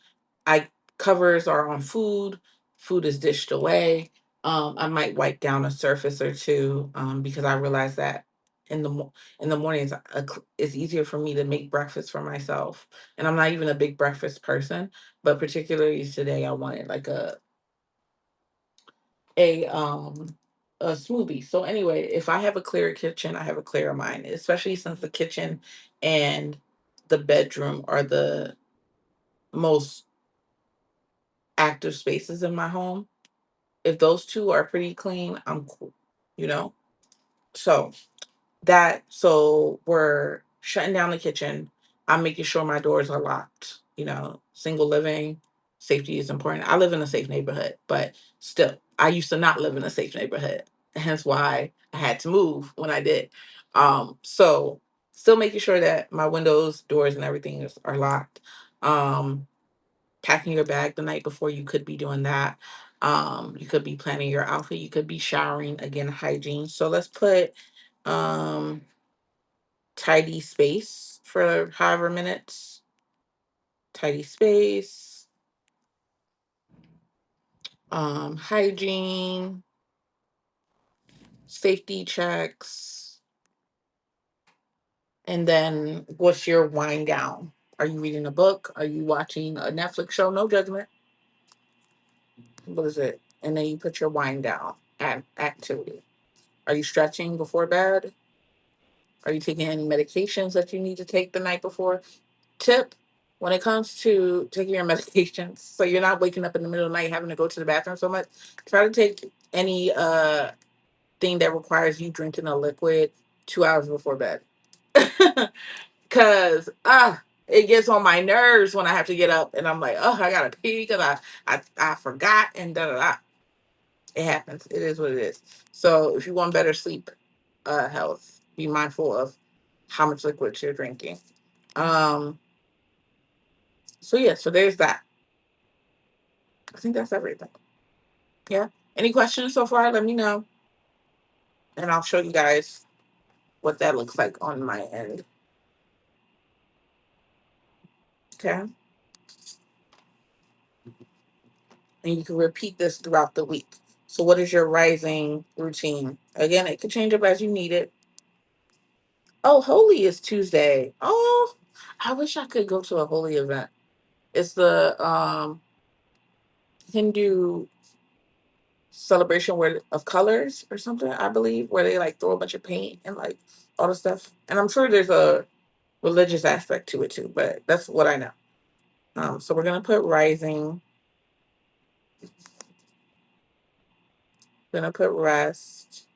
I covers are on food, food is dished away. I might wipe down a surface or two because I realize that in the mornings it's easier for me to make breakfast for myself, and I'm not even a big breakfast person. But particularly today, I wanted like a a smoothie. So anyway, if I have a clearer kitchen, I have a clearer mind, especially since the kitchen and the bedroom are the most active spaces in my home. If those two are pretty clean, I'm cool, you know? So so we're shutting down the kitchen. I'm making sure my doors are locked. Single living, safety is important. I live in a safe neighborhood, but still, I used to not live in a safe neighborhood. Hence why I had to move when I did. So still making sure that my windows, doors, and everything are locked. Um, Packing your bag the night before, you could be doing that. You could be planning your outfit, you could be showering, again, hygiene. So let's put um tidy space for however minutes. Tidy space, hygiene, safety checks, and then what's your wind down? Are you reading a book? Are you watching a Netflix show? No judgment. What is it? And then you put your wind down activity. Are you stretching before bed? Are you taking any medications that you need to take the night before? Tip: when it comes to taking your medications, so you're not waking up in the middle of the night having to go to the bathroom so much, try to take any thing that requires you drinking a liquid 2 hours before bed. Cause it gets on my nerves when I have to get up and I'm like, oh, I gotta pee because I forgot and da da da. It happens. It is what it is. So if you want better sleep health, be mindful of how much liquids you're drinking. Um, so yeah, so there's that. I think that's everything. Yeah. Any questions so far? Let me know, and I'll show you guys what that looks like on my end. Okay. And you can repeat this throughout the week. So, what is your rising routine? Again, it could change up as you need it. Oh, Holy is Tuesday. Oh, I wish I could go to a Holy event. It's the Hindu celebration where of colors or something, I believe, where they like throw a bunch of paint and like all the stuff. And I'm sure there's a religious aspect to it too, but that's what I know. So we're gonna put rising, gonna put rest.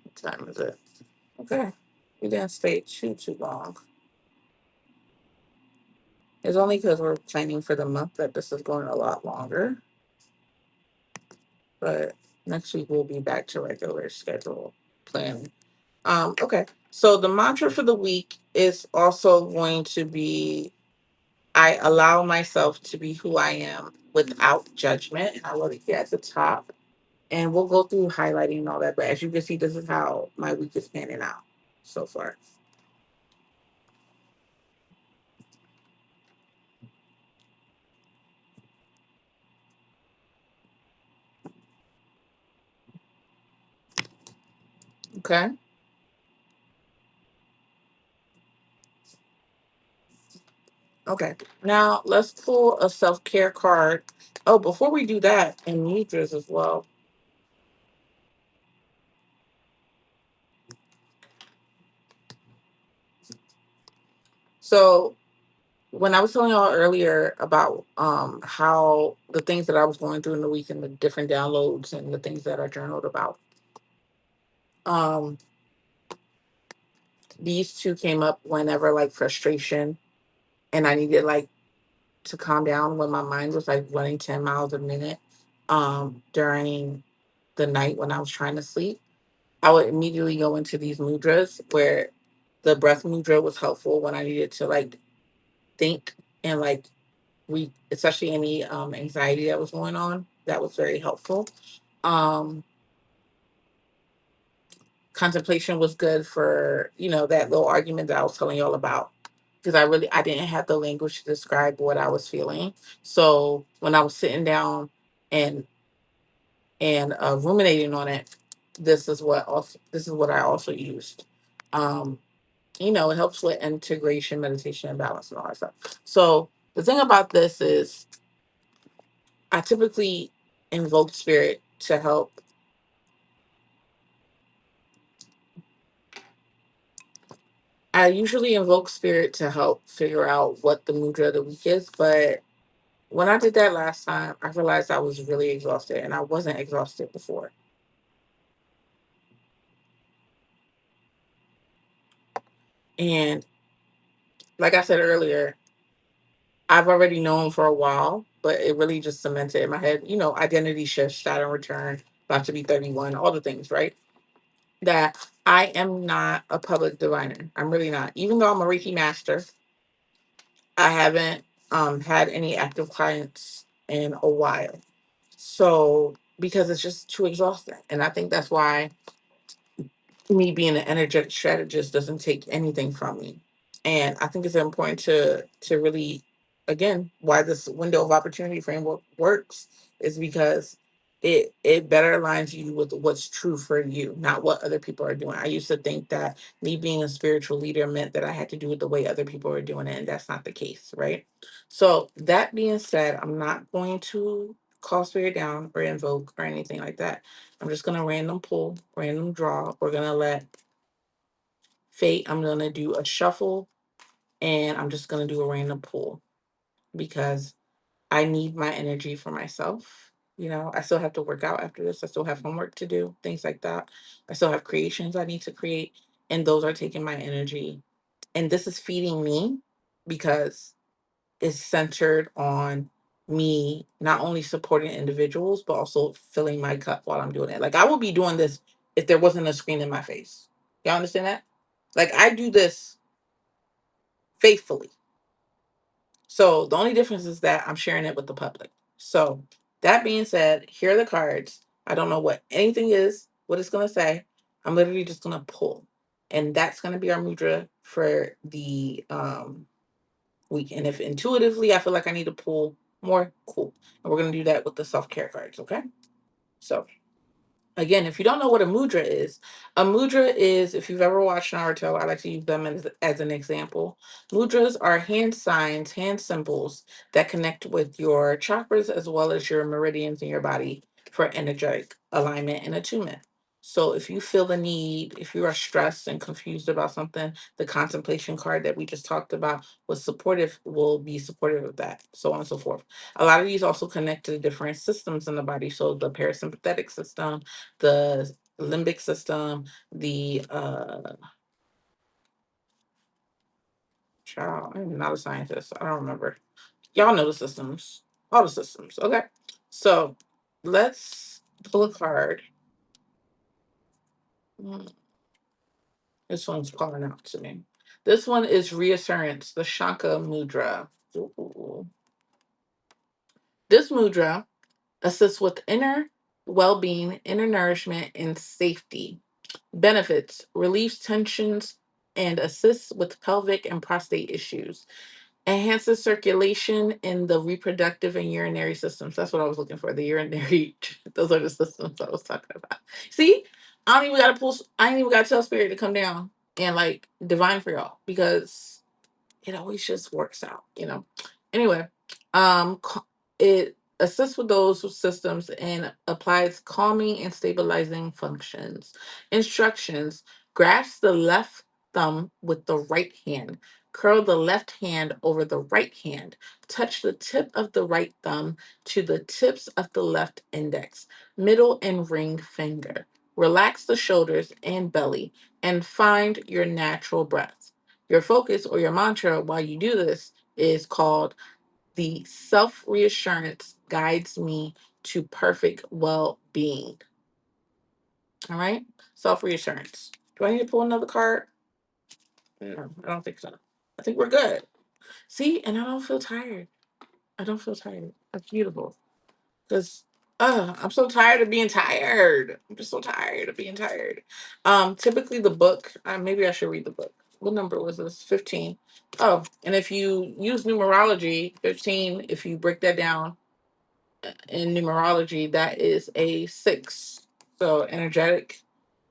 What time is it? Okay. We didn't stay too long. It's only because we're planning for the month that this is going a lot longer. But next week we'll be back to regular schedule planning. Okay. So the mantra for the week is also going to be I allow myself to be who I am without judgment. And I wrote it here at the top. And we'll go through highlighting and all that. But as you can see, this is how my week is panning out so far. Okay. Okay. Now let's pull a self care card. Oh, before we do that, and mudras as well. So when I was telling y'all earlier about how the things that I was going through in the week and the different downloads and the things that I journaled about, um, these two came up whenever like frustration and I needed like to calm down when my mind was like running 10 miles a minute during the night when I was trying to sleep. I would immediately go into these mudras where the breath mudra was helpful when I needed to like think and like especially any anxiety that was going on. That was very helpful. Um, Contemplation was good for that little argument that I was telling y'all about because I didn't have the language to describe what I was feeling. So when I was sitting down and ruminating on it, this is what I also used. Um, it helps with integration, meditation, and balance and all that stuff. So the thing about this is I typically invoke spirit to help. I usually invoke spirit to help figure out what the mudra of the week is, but when I did that last time, I realized I was really exhausted and I wasn't exhausted before. And like I said earlier, I've already known for a while, but it really just cemented in my head, identity shifts, Saturn return, about to be 31, all the things, right? That I am not a public diviner. I'm really not. Even though I'm a Reiki master, I haven't had any active clients in a while. So, because it's just too exhausting. And I think that's why me being an energetic strategist doesn't take anything from me. And I think it's important to really, again, why this window of opportunity framework works is because it better aligns you with what's true for you, not what other people are doing. I used to think that me being a spiritual leader meant that I had to do it the way other people are doing it, and that's not the case, right? So that being said, I'm not going to call spirit down or invoke or anything like that. I'm just gonna random pull, random draw. We're gonna let fate. I'm gonna do a shuffle and I'm just gonna do a random pull because I need my energy for myself. I still have to work out after this. I still have homework to do, things like that. I still have creations I need to create, and those are taking my energy. And this is feeding me because it's centered on me not only supporting individuals, but also filling my cup while I'm doing it. Like I would be doing this if there wasn't a screen in my face. Y'all understand that? Like I do this faithfully. So the only difference is that I'm sharing it with the public. So that being said, here are the cards. I don't know what anything is, what it's going to say. I'm literally just going to pull. And that's going to be our mudra for the week. And if intuitively I feel like I need to pull more, cool. And we're going to do that with the self-care cards, okay? So again, if you don't know what a mudra is, if you've ever watched Naruto, I like to use them as an example. Mudras are hand signs, hand symbols that connect with your chakras as well as your meridians in your body for energetic alignment and attunement. So if you feel the need, if you are stressed and confused about something, the contemplation card that we just talked about will be supportive of that, so on and so forth. A lot of these also connect to different systems in the body. So the parasympathetic system, the limbic system, the child, I'm not a scientist. I don't remember. Y'all know the systems. All the systems. Okay. So let's pull a card. Mm, This one's calling out to me. This one is reassurance, the Shanka Mudra. Ooh. This mudra assists with inner well-being, inner nourishment, and safety. Benefits: relieves tensions and assists with pelvic and prostate issues. Enhances circulation in the reproductive and urinary systems. That's what I was looking for. The urinary, those are the systems I was talking about. See, I don't even gotta tell spirit to come down and like divine for y'all because it always just works out. Anyway, it assists with those systems and applies calming and stabilizing functions. Instructions: grasp the left thumb with the right hand. Curl the left hand over the right hand. Touch the tip of the right thumb to the tips of the left index, middle, and ring finger. Relax the shoulders and belly and find your natural breath. Your focus or your mantra while you do this is called the self reassurance guides me to perfect well being. All right. Self reassurance. Do I need to pull another card? No, I don't think so. I think we're good. See, and I don't feel tired. I don't feel tired. That's beautiful. Because I'm so tired of being tired. I'm just so tired of being tired. Typically the book, maybe I should read the book. What number was this? 15. Oh, and if you use numerology, 15, if you break that down in numerology, that is a 6. So energetic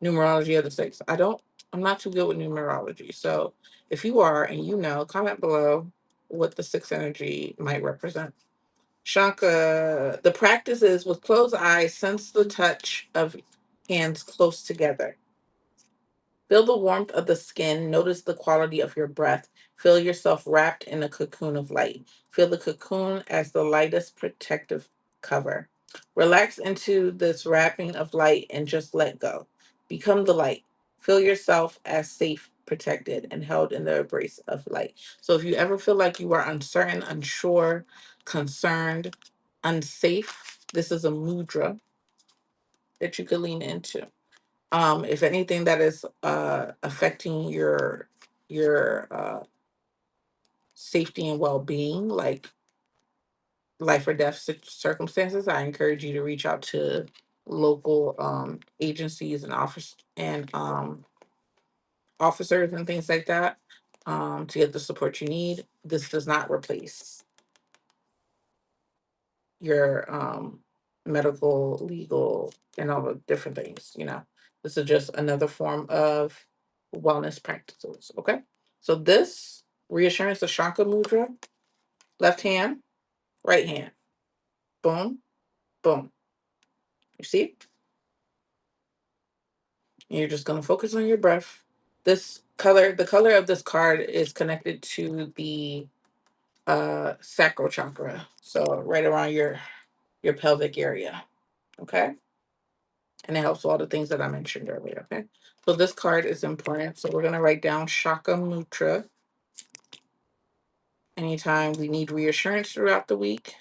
numerology of the 6. I'm not too good with numerology. So if you are and you know, comment below what the 6 energy might represent. Shanka, the practice is with closed eyes, sense the touch of hands close together. Feel the warmth of the skin. Notice the quality of your breath. Feel yourself wrapped in a cocoon of light. Feel the cocoon as the lightest protective cover. Relax into this wrapping of light and just let go. Become the light. Feel yourself as safe, protected, and held in the embrace of light. So if you ever feel like you are uncertain, unsure, concerned, unsafe, this is a mudra that you could lean into. If anything that is affecting your safety and well-being, like life or death circumstances, I encourage you to reach out to local agencies and officers and things like that to get the support you need. This does not replace your medical, legal, and all the different things. This is just another form of wellness practices. Okay. So this reassurance, the Shanka Mudra, left hand, right hand. Boom, boom. You see? And you're just gonna focus on your breath. The color of this card is connected to the sacral chakra. So right around your pelvic area. Okay. And it helps all the things that I mentioned earlier. Okay. So this card is important. So we're going to write down Shaka Mutra. Anytime we need reassurance throughout the week,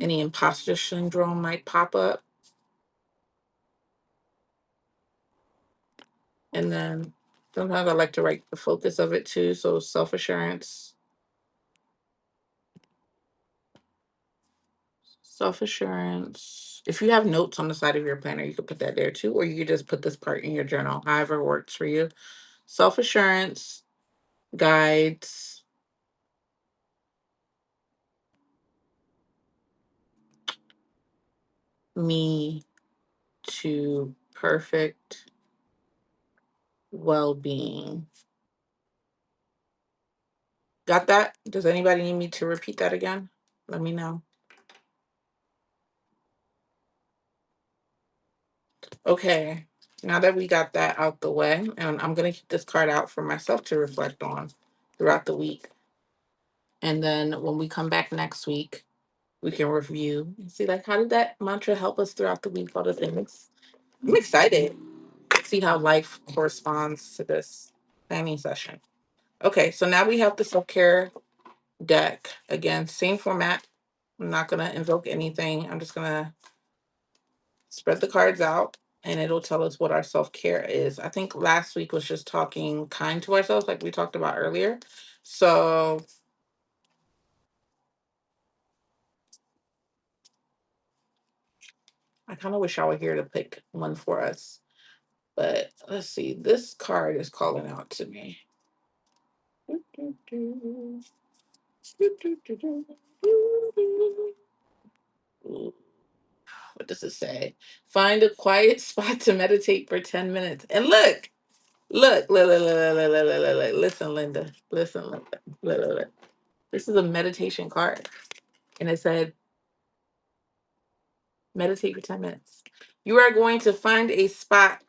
any imposter syndrome might pop up. And then Sometimes I like to write the focus of it too. So self assurance, self assurance. If you have notes on the side of your planner, you could put that there too, or you could just put this part in your journal, however works for you. Self assurance guides me to perfect well being. Got that? Does anybody need me to repeat that again? Let me know. Okay. Now that we got that out the way, and I'm going to keep this card out for myself to reflect on throughout the week. And then when we come back next week, we can review and see, like, how did that mantra help us throughout the week? All the things. I'm excited to see how life corresponds to this planning session. Okay, so now we have the self care deck. Again, same format. I'm not going to invoke anything. I'm just going to spread the cards out and it'll tell us what our self care is. I think last week was just talking kind to ourselves, like we talked about earlier. So I kind of wish I were here to pick one for us. But let's see, this card is calling out to me. What does it say? Find a quiet spot to meditate for 10 minutes. And look. Listen, Linda. Listen, Linda. Look. This is a meditation card. And it said, meditate for 10 minutes. You are going to find a spot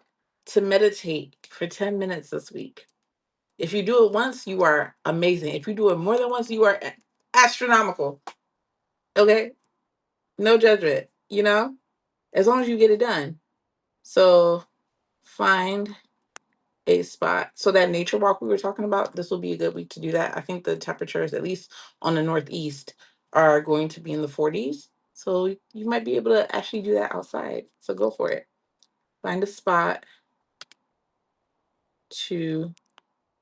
to meditate for 10 minutes this week. If you do it once, you are amazing. If you do it more than once, you are astronomical. Okay? No judgment, as long as you get it done. So find a spot. So that nature walk we were talking about, this will be a good week to do that. I think the temperatures, at least on the Northeast, are going to be in the 40s. So you might be able to actually do that outside. So go for it. Find a spot to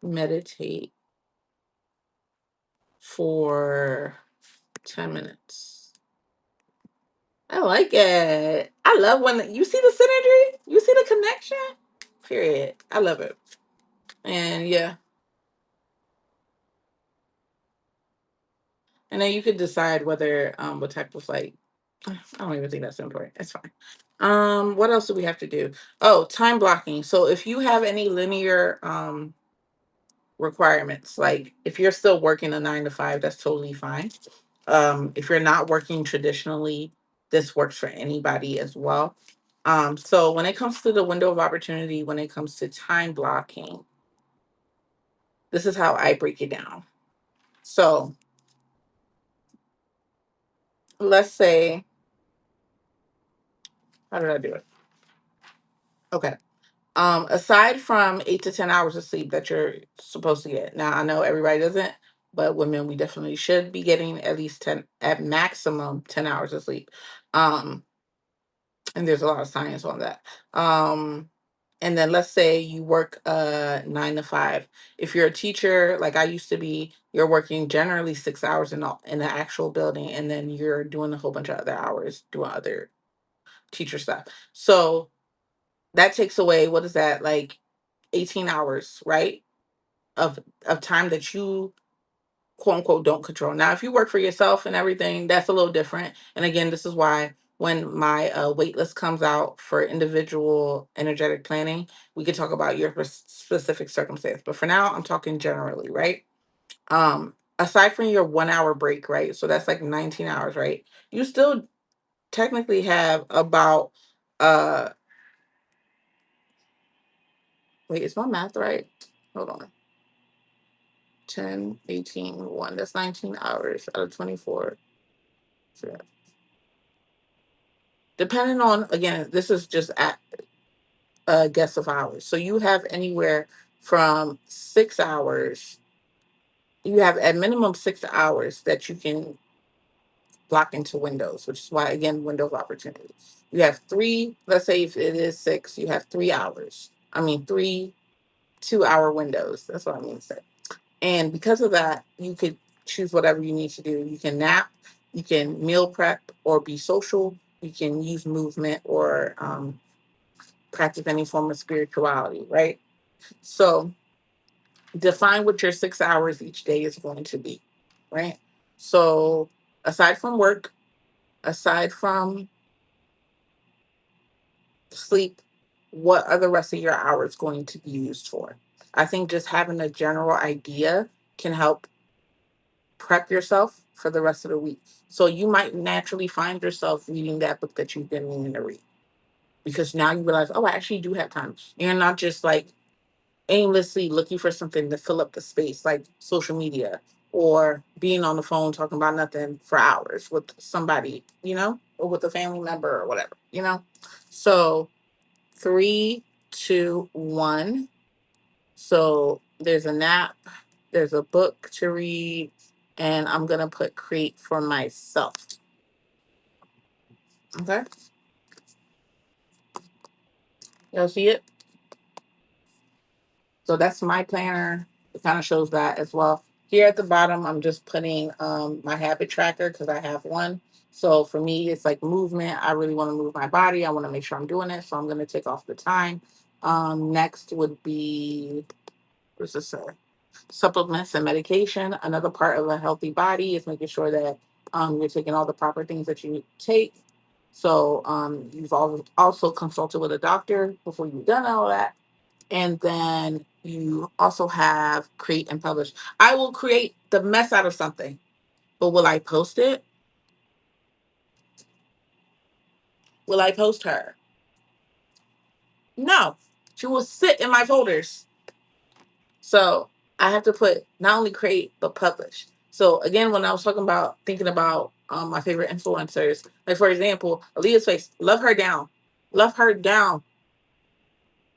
meditate for 10 minutes. I like it. I love when you see the synergy, you see the connection. Period. I love it. And yeah. And then you could decide whether what type of like I don't even think that's important. It's fine. What else do we have to do? Oh, time blocking. So if you have any linear requirements, like if you're still working a 9 to 5, that's totally fine. If you're not working traditionally, this works for anybody as well. So when it comes to the window of opportunity, when it comes to time blocking, this is how I break it down. So let's say, how did I do it? Okay. Aside from 8 to 10 hours of sleep that you're supposed to get. Now I know everybody doesn't, but women, we definitely should be getting at least 10, at maximum 10 hours of sleep. Um, and there's a lot of science on that. And then let's say you work 9 to 5. If you're a teacher, like I used to be, you're working generally 6 hours in the actual building, and then you're doing a whole bunch of other hours doing other teacher stuff. So that takes away, what is that, like 18 hours, right? Of time that you quote unquote don't control. Now, if you work for yourself and everything, that's a little different. And again, this is why when my wait list comes out for individual energetic planning, we could talk about your specific circumstance. But for now, I'm talking generally, right? Aside from your 1 hour break, right? So that's like 19 hours, right? You still technically have about uh wait, is my math right? Hold on. 10, 18, 1. That's 19 hours out of 24. So, depending on, again, this is just at a guess of hours. So you have anywhere from 6 hours. You have at minimum 6 hours that you can block into windows, which is why, again, window of opportunity. You have three, let's say if it is 6, you have 3 hours. I mean, 3 2 hour windows. That's what I mean to say. And because of that, you could choose whatever you need to do. You can nap, you can meal prep or be social, you can use movement or practice any form of spirituality, right? So define what your 6 hours each day is going to be, right? So aside from work, aside from sleep, what are the rest of your hours going to be used for? I think just having a general idea can help prep yourself for the rest of the week. So you might naturally find yourself reading that book that you've been meaning to read because now you realize, oh, I actually do have time. You're not just like aimlessly looking for something to fill up the space, like social media or being on the phone talking about nothing for hours with somebody, or with a family member or whatever. So 3, 2, 1. So there's a nap, there's a book to read, and I'm gonna put create for myself. Okay, y'all see it? So that's my planner. It kind of shows that as well. Here at the bottom, I'm just putting my habit tracker because I have one. So for me, it's like movement. I really want to move my body. I want to make sure I'm doing it. So I'm going to take off the time. Next would be, what's this say? Supplements and medication. Another part of a healthy body is making sure that you're taking all the proper things that you take. So you've also consulted with a doctor before you've done all that. And then you also have create and publish. I will create the mess out of something, but will I post it? Will I post her? No. She will sit in my folders. So I have to put not only create but publish. So again, when I was talking about thinking about my favorite influencers, like for example, Aaliyah's face, love her down. Love her down.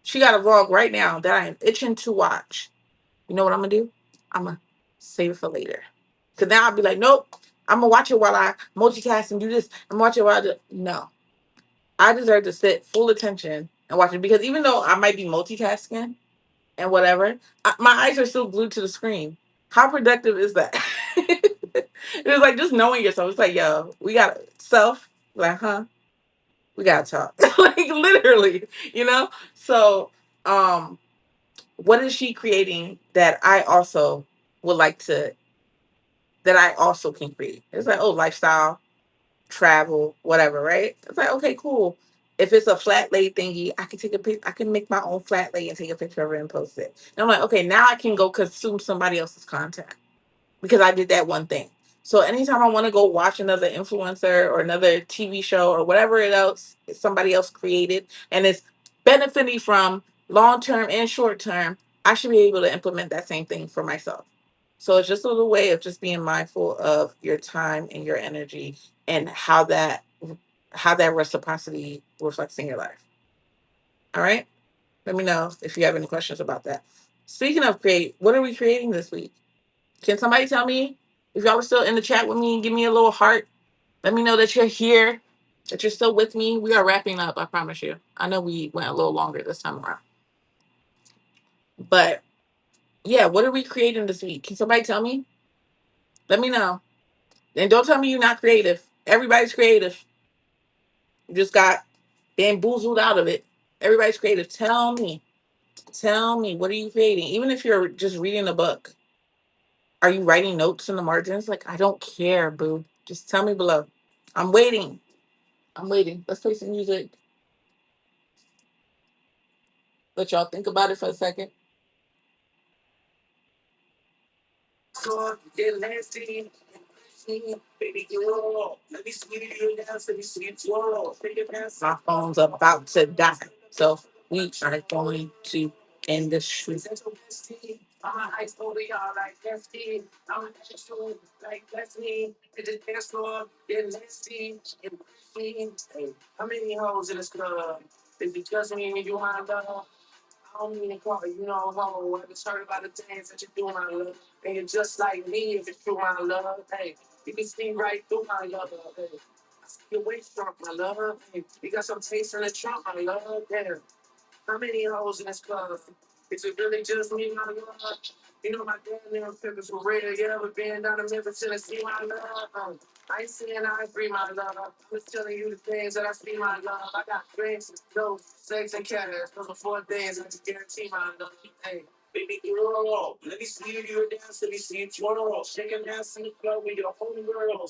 She got a vlog right now that I am itching to watch. You know what I'm gonna do? I'm gonna save it for later. Cause now I'll be like, nope, I'm gonna watch it while I multitask and do this. I'm watching while I do. No, I deserve to sit full attention and watch it because even though I might be multitasking and whatever, my eyes are still glued to the screen. How productive is that? It's like just knowing yourself. It's like, yo, we got self. Like, huh? We gotta talk. Like literally, you know. So, what is she creating that I also would like to that I also can create? It's like, oh, lifestyle, travel, whatever, right? It's like, okay, cool. If it's a flat lay thingy, I can take a pic. I can make my own flat lay and take a picture of it and post it. And I'm like, okay, now I can go consume somebody else's content because I did that one thing. So anytime I want to go watch another influencer or another TV show or whatever it else somebody else created and it's benefiting from long term and short term, I should be able to implement that same thing for myself. So it's just a little way of just being mindful of your time and your energy and how that reciprocity reflects in your life. All right. Let me know if you have any questions about that. Speaking of create, what are we creating this week? Can somebody tell me if y'all are still in the chat with me? Give me a little heart. Let me know that you're here, that you're still with me. We are wrapping up, I promise you. I know we went a little longer this time around. But yeah, what are we creating this week? Can somebody tell me? Let me know. And don't tell me you're not creative. Everybody's creative. You just got bamboozled out of it. Everybody's creative. Tell me. Tell me, what are you creating? Even if you're just reading a book, are you writing notes in the margins? Like, I don't care, boo. Just tell me below. I'm waiting. I'm waiting. Let's play some music. Let y'all think about it for a second. My phone's about to die. So we are going to end this shoot.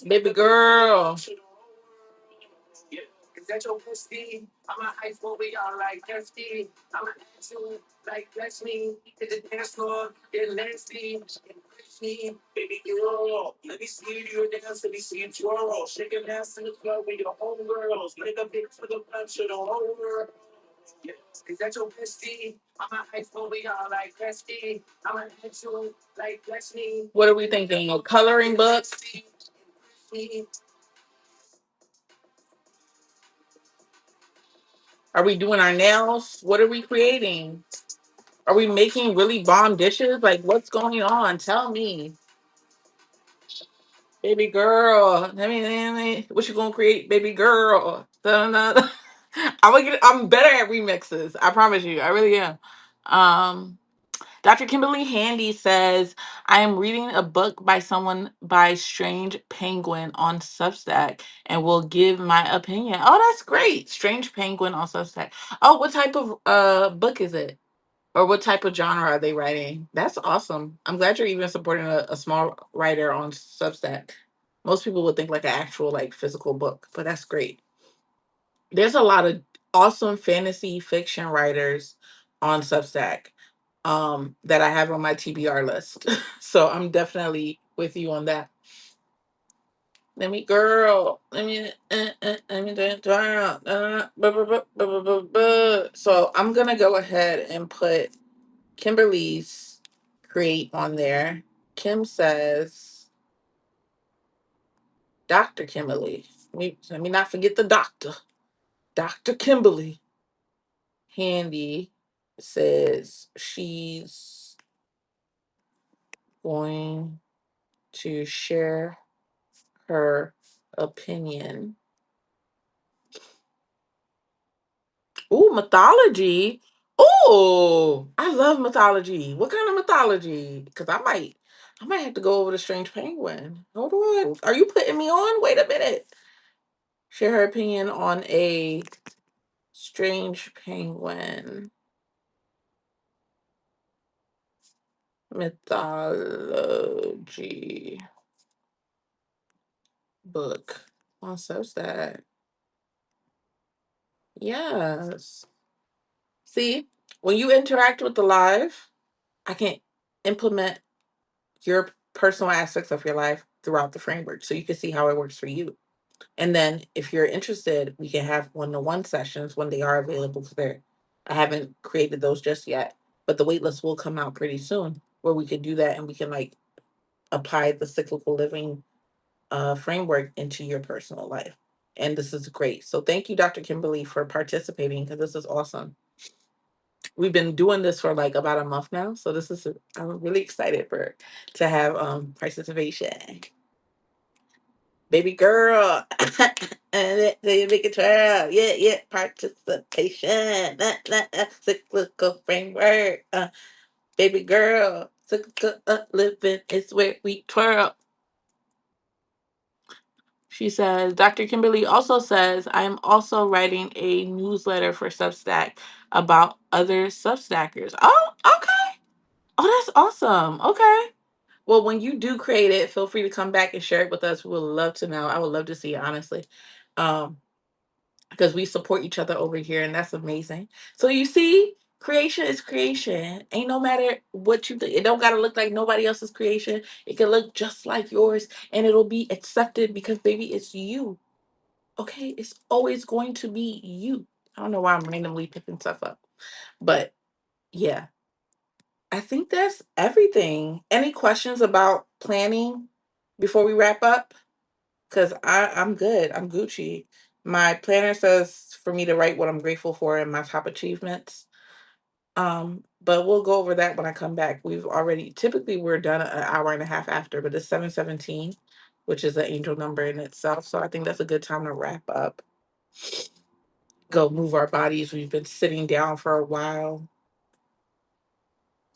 Baby girl. What are we thinking? A coloring book? Are we doing our nails? What are we creating? Are we making really bomb dishes? Like, what's going on? Tell me, baby girl. What you gonna create, baby girl? Da-da-da. I'm better at remixes. I promise you. I really am. Um, Dr. Kimberly Handy says, I am reading a book by someone by Strange Penguin on Substack and will give my opinion. Oh, that's great. Strange Penguin on Substack. Oh, what type of book is it? Or what type of genre are they writing? That's awesome. I'm glad you're even supporting a small writer on Substack. Most people would think like an actual like physical book, but that's great. There's a lot of awesome fantasy fiction writers on Substack that I have on my TBR list. So I'm definitely with you on that. Let me girl. Let me so I'm gonna go ahead and put Kimberly's create on there. Kim says Dr. Kimberly. Let me not forget the doctor. Dr. Kimberly Handy says she's going to share her opinion. Ooh, mythology. Oh, I love mythology. What kind of mythology? Because I might have to go over to Strange Penguin. Hold on. Are you putting me on? Wait a minute. Share her opinion on a Strange Penguin mythology book on Substack. Yes. See, when you interact with the live, I can implement your personal aspects of your life throughout the framework so you can see how it works for you. And then if you're interested, we can have one-to-one sessions when they are available because I haven't created those just yet. But the waitlist will come out pretty soon where we could do that and we can like apply the cyclical living framework into your personal life. And this is great. So thank you, Dr. Kimberly, for participating because this is awesome. We've been doing this for like about a month now. So I'm really excited to have participation. Baby girl. And they make it try. Yeah, yeah. Participation. Cyclical framework. Baby girl. Cyclical living is where we twirl. She says, Dr. Kimberly also says, I am also writing a newsletter for Substack about other Substackers. Oh, okay. Oh, that's awesome. Okay. Well, when you do create it, feel free to come back and share it with us. We would love to know. I would love to see it, honestly. Um, because we support each other over here, and that's amazing. So you see, creation is creation. Ain't no matter what you think. It don't gotta look like nobody else's creation. It can look just like yours, and it'll be accepted because baby, it's you. Okay, it's always going to be you. I don't know why I'm randomly picking stuff up, but yeah, I think that's everything. Any questions about planning before we wrap up? Because I'm good. I'm Gucci. My planner says for me to write what I'm grateful for and my top achievements. But we'll go over that when I come back. Typically we're done an hour and a half after, but it's 7:17, which is an angel number in itself. So I think that's a good time to wrap up. Go move our bodies. We've been sitting down for a while.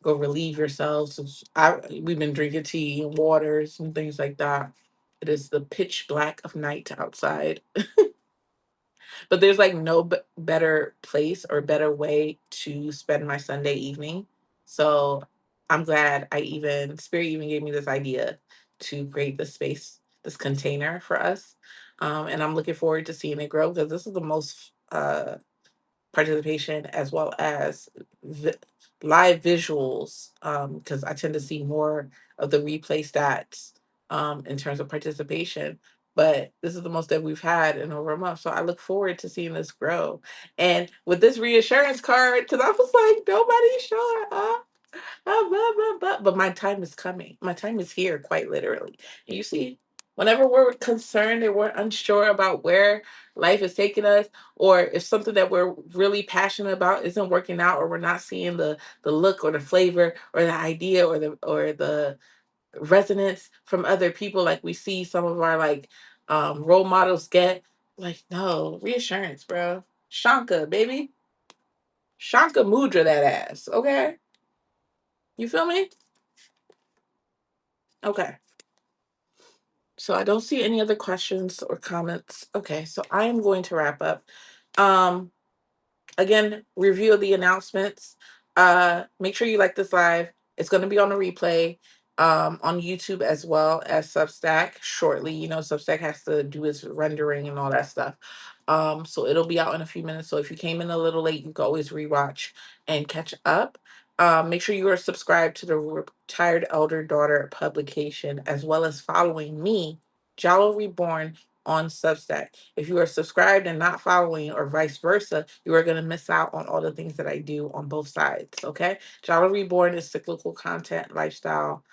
go relieve yourselves. We've been drinking tea and waters and things like that. It is the pitch black of night outside, but there's like no better place or better way to spend my Sunday evening. So I'm glad Spirit even gave me this idea to create this space, this container for us. And I'm looking forward to seeing it grow because this is the most participation as well as vi- live visuals, because I tend to see more of the replay stats in terms of participation. But this is the most that we've had in over a month. So I look forward to seeing this grow. And with this reassurance card, because I was like, nobody's showing up. But my time is coming. My time is here, quite literally. And you see, whenever we're concerned and we're unsure about where life is taking us, or if something that we're really passionate about isn't working out, or we're not seeing the look or the flavor or the idea or the resonance from other people, like we see some of our like role models get, like, no, reassurance, bro. Shanka, baby. Shanka Mudra that ass. Okay. You feel me? Okay. So I don't see any other questions or comments. Okay, so I am going to wrap up. Um, Again, review of the announcements. Make sure you like this live. It's going to be on the replay on YouTube as well as Substack shortly. You know, Substack has to do its rendering and all that stuff. So it'll be out in a few minutes. So if you came in a little late, you can always rewatch and catch up. Make sure you are subscribed to the Retired Elder Daughter publication as well as following me, Jalloh Reborn, on Substack. If you are subscribed and not following, or vice versa, you are going to miss out on all the things that I do on both sides. Okay. Jolly Reborn is cyclical content, lifestyle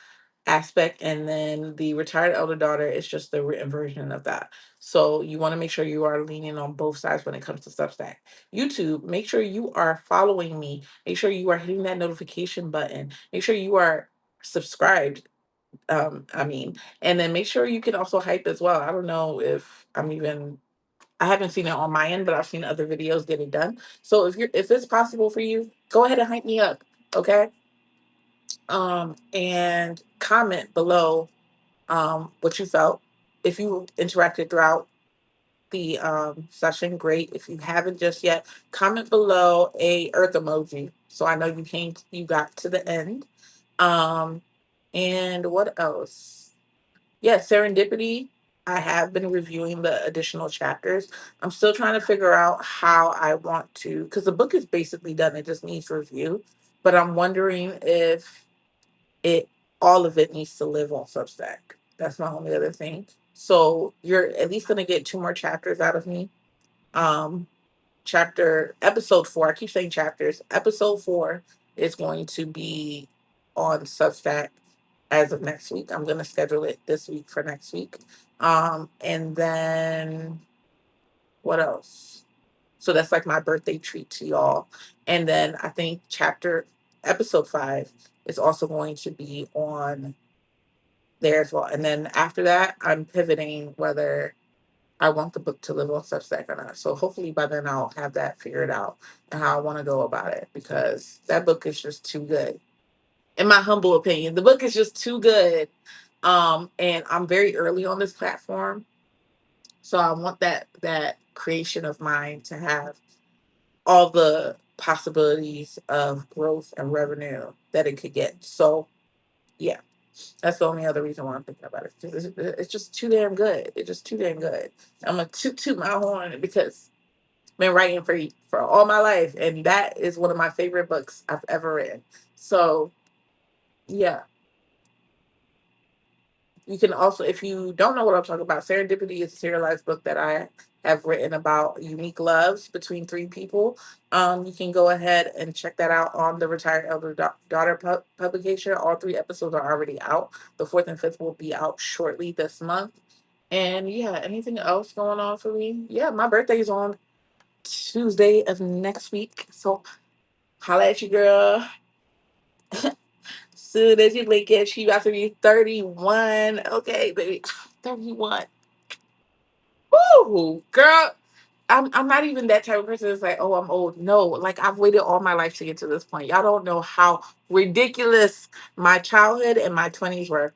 aspect, and then the Retired Elder Daughter is just the written version of that. So you want to make sure you are leaning on both sides when it comes to Substack. YouTube, make sure you are following me. Make sure you are hitting that notification button. Make sure you are subscribed. I mean, and then make sure you can also hype as well. I don't know if I haven't seen it on my end, but I've seen other videos get it done. So if it's possible for you, go ahead and hype me up, okay? And comment below what you felt. If you interacted throughout the session, great. If you haven't just yet, comment below a earth emoji so I know you got to the end. Um, and what else? Yeah, Serendipity. I have been reviewing the additional chapters. I'm still trying to figure out how I want to, because the book is basically done. It just needs review. But I'm wondering if it all of it needs to live on Substack. That's my only other thing. So you're at least gonna get two more chapters out of me. Um, episode 4. I keep saying chapters. Episode 4 is going to be on Substack as of next week. I'm gonna schedule it this week for next week. And then what else? So that's like my birthday treat to y'all. And then I think episode 5 is also going to be on there as well. And then after that, I'm pivoting whether I want the book to live on Substack or not. So hopefully by then I'll have that figured out and how I want to go about it, because that book is just too good. In my humble opinion, the book is just too good. And I'm very early on this platform. So I want that creation of mine to have all the possibilities of growth and revenue that it could get. So yeah, that's the only other reason why I'm thinking about it. It's just too damn good. It's just too damn good. I'm gonna toot my horn because I've been writing for all my life, and that is one of my favorite books I've ever read. So yeah, you can also, if you don't know what I'm talking about, Serendipity is a serialized book that I have written about unique loves between three people. You can go ahead and check that out on the Retired Elder Daughter publication. All 3 episodes are already out. The fourth and fifth will be out shortly this month. And yeah, anything else going on for me? Yeah, my birthday is on Tuesday of next week. So holla at you, girl. Soon as you blink it, she about to be 31. Okay, baby. 31. Woo, girl. I'm not even that type of person that's like, oh, I'm old. No, like I've waited all my life to get to this point. Y'all don't know how ridiculous my childhood and my 20s were.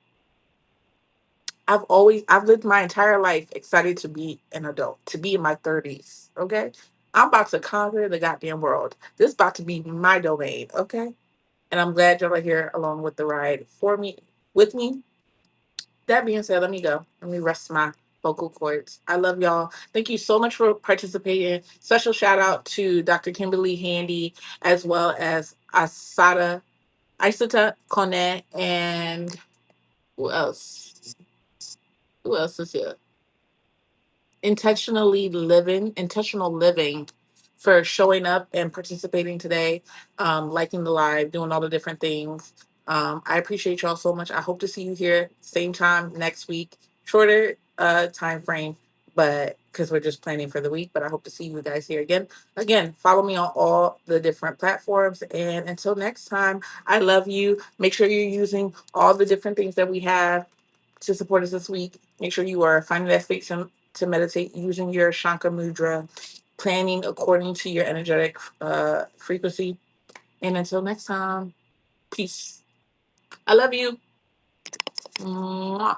I've lived my entire life excited to be an adult, to be in my 30s. Okay. I'm about to conquer the goddamn world. This is about to be my domain. Okay. And I'm glad y'all are here along with the ride for me, with me. That being said, let me go. Let me rest my vocal cords. I love y'all. Thank you so much for participating. Special shout out to Dr. Kimberly Handy, as well as Isata Kone, and who else? Who else is here? Intentional living for showing up and participating today, liking the live, doing all the different things. I appreciate y'all so much. I hope to see you here same time next week. Shorter time frame, but because we're just planning for the week. But I hope to see you guys here again. Again, follow me on all the different platforms. And until next time, I love you. Make sure you're using all the different things that we have to support us this week. Make sure you are finding that space to meditate using your Shankar Mudra, planning according to your energetic frequency. And until next time, peace. I love you. Mwah.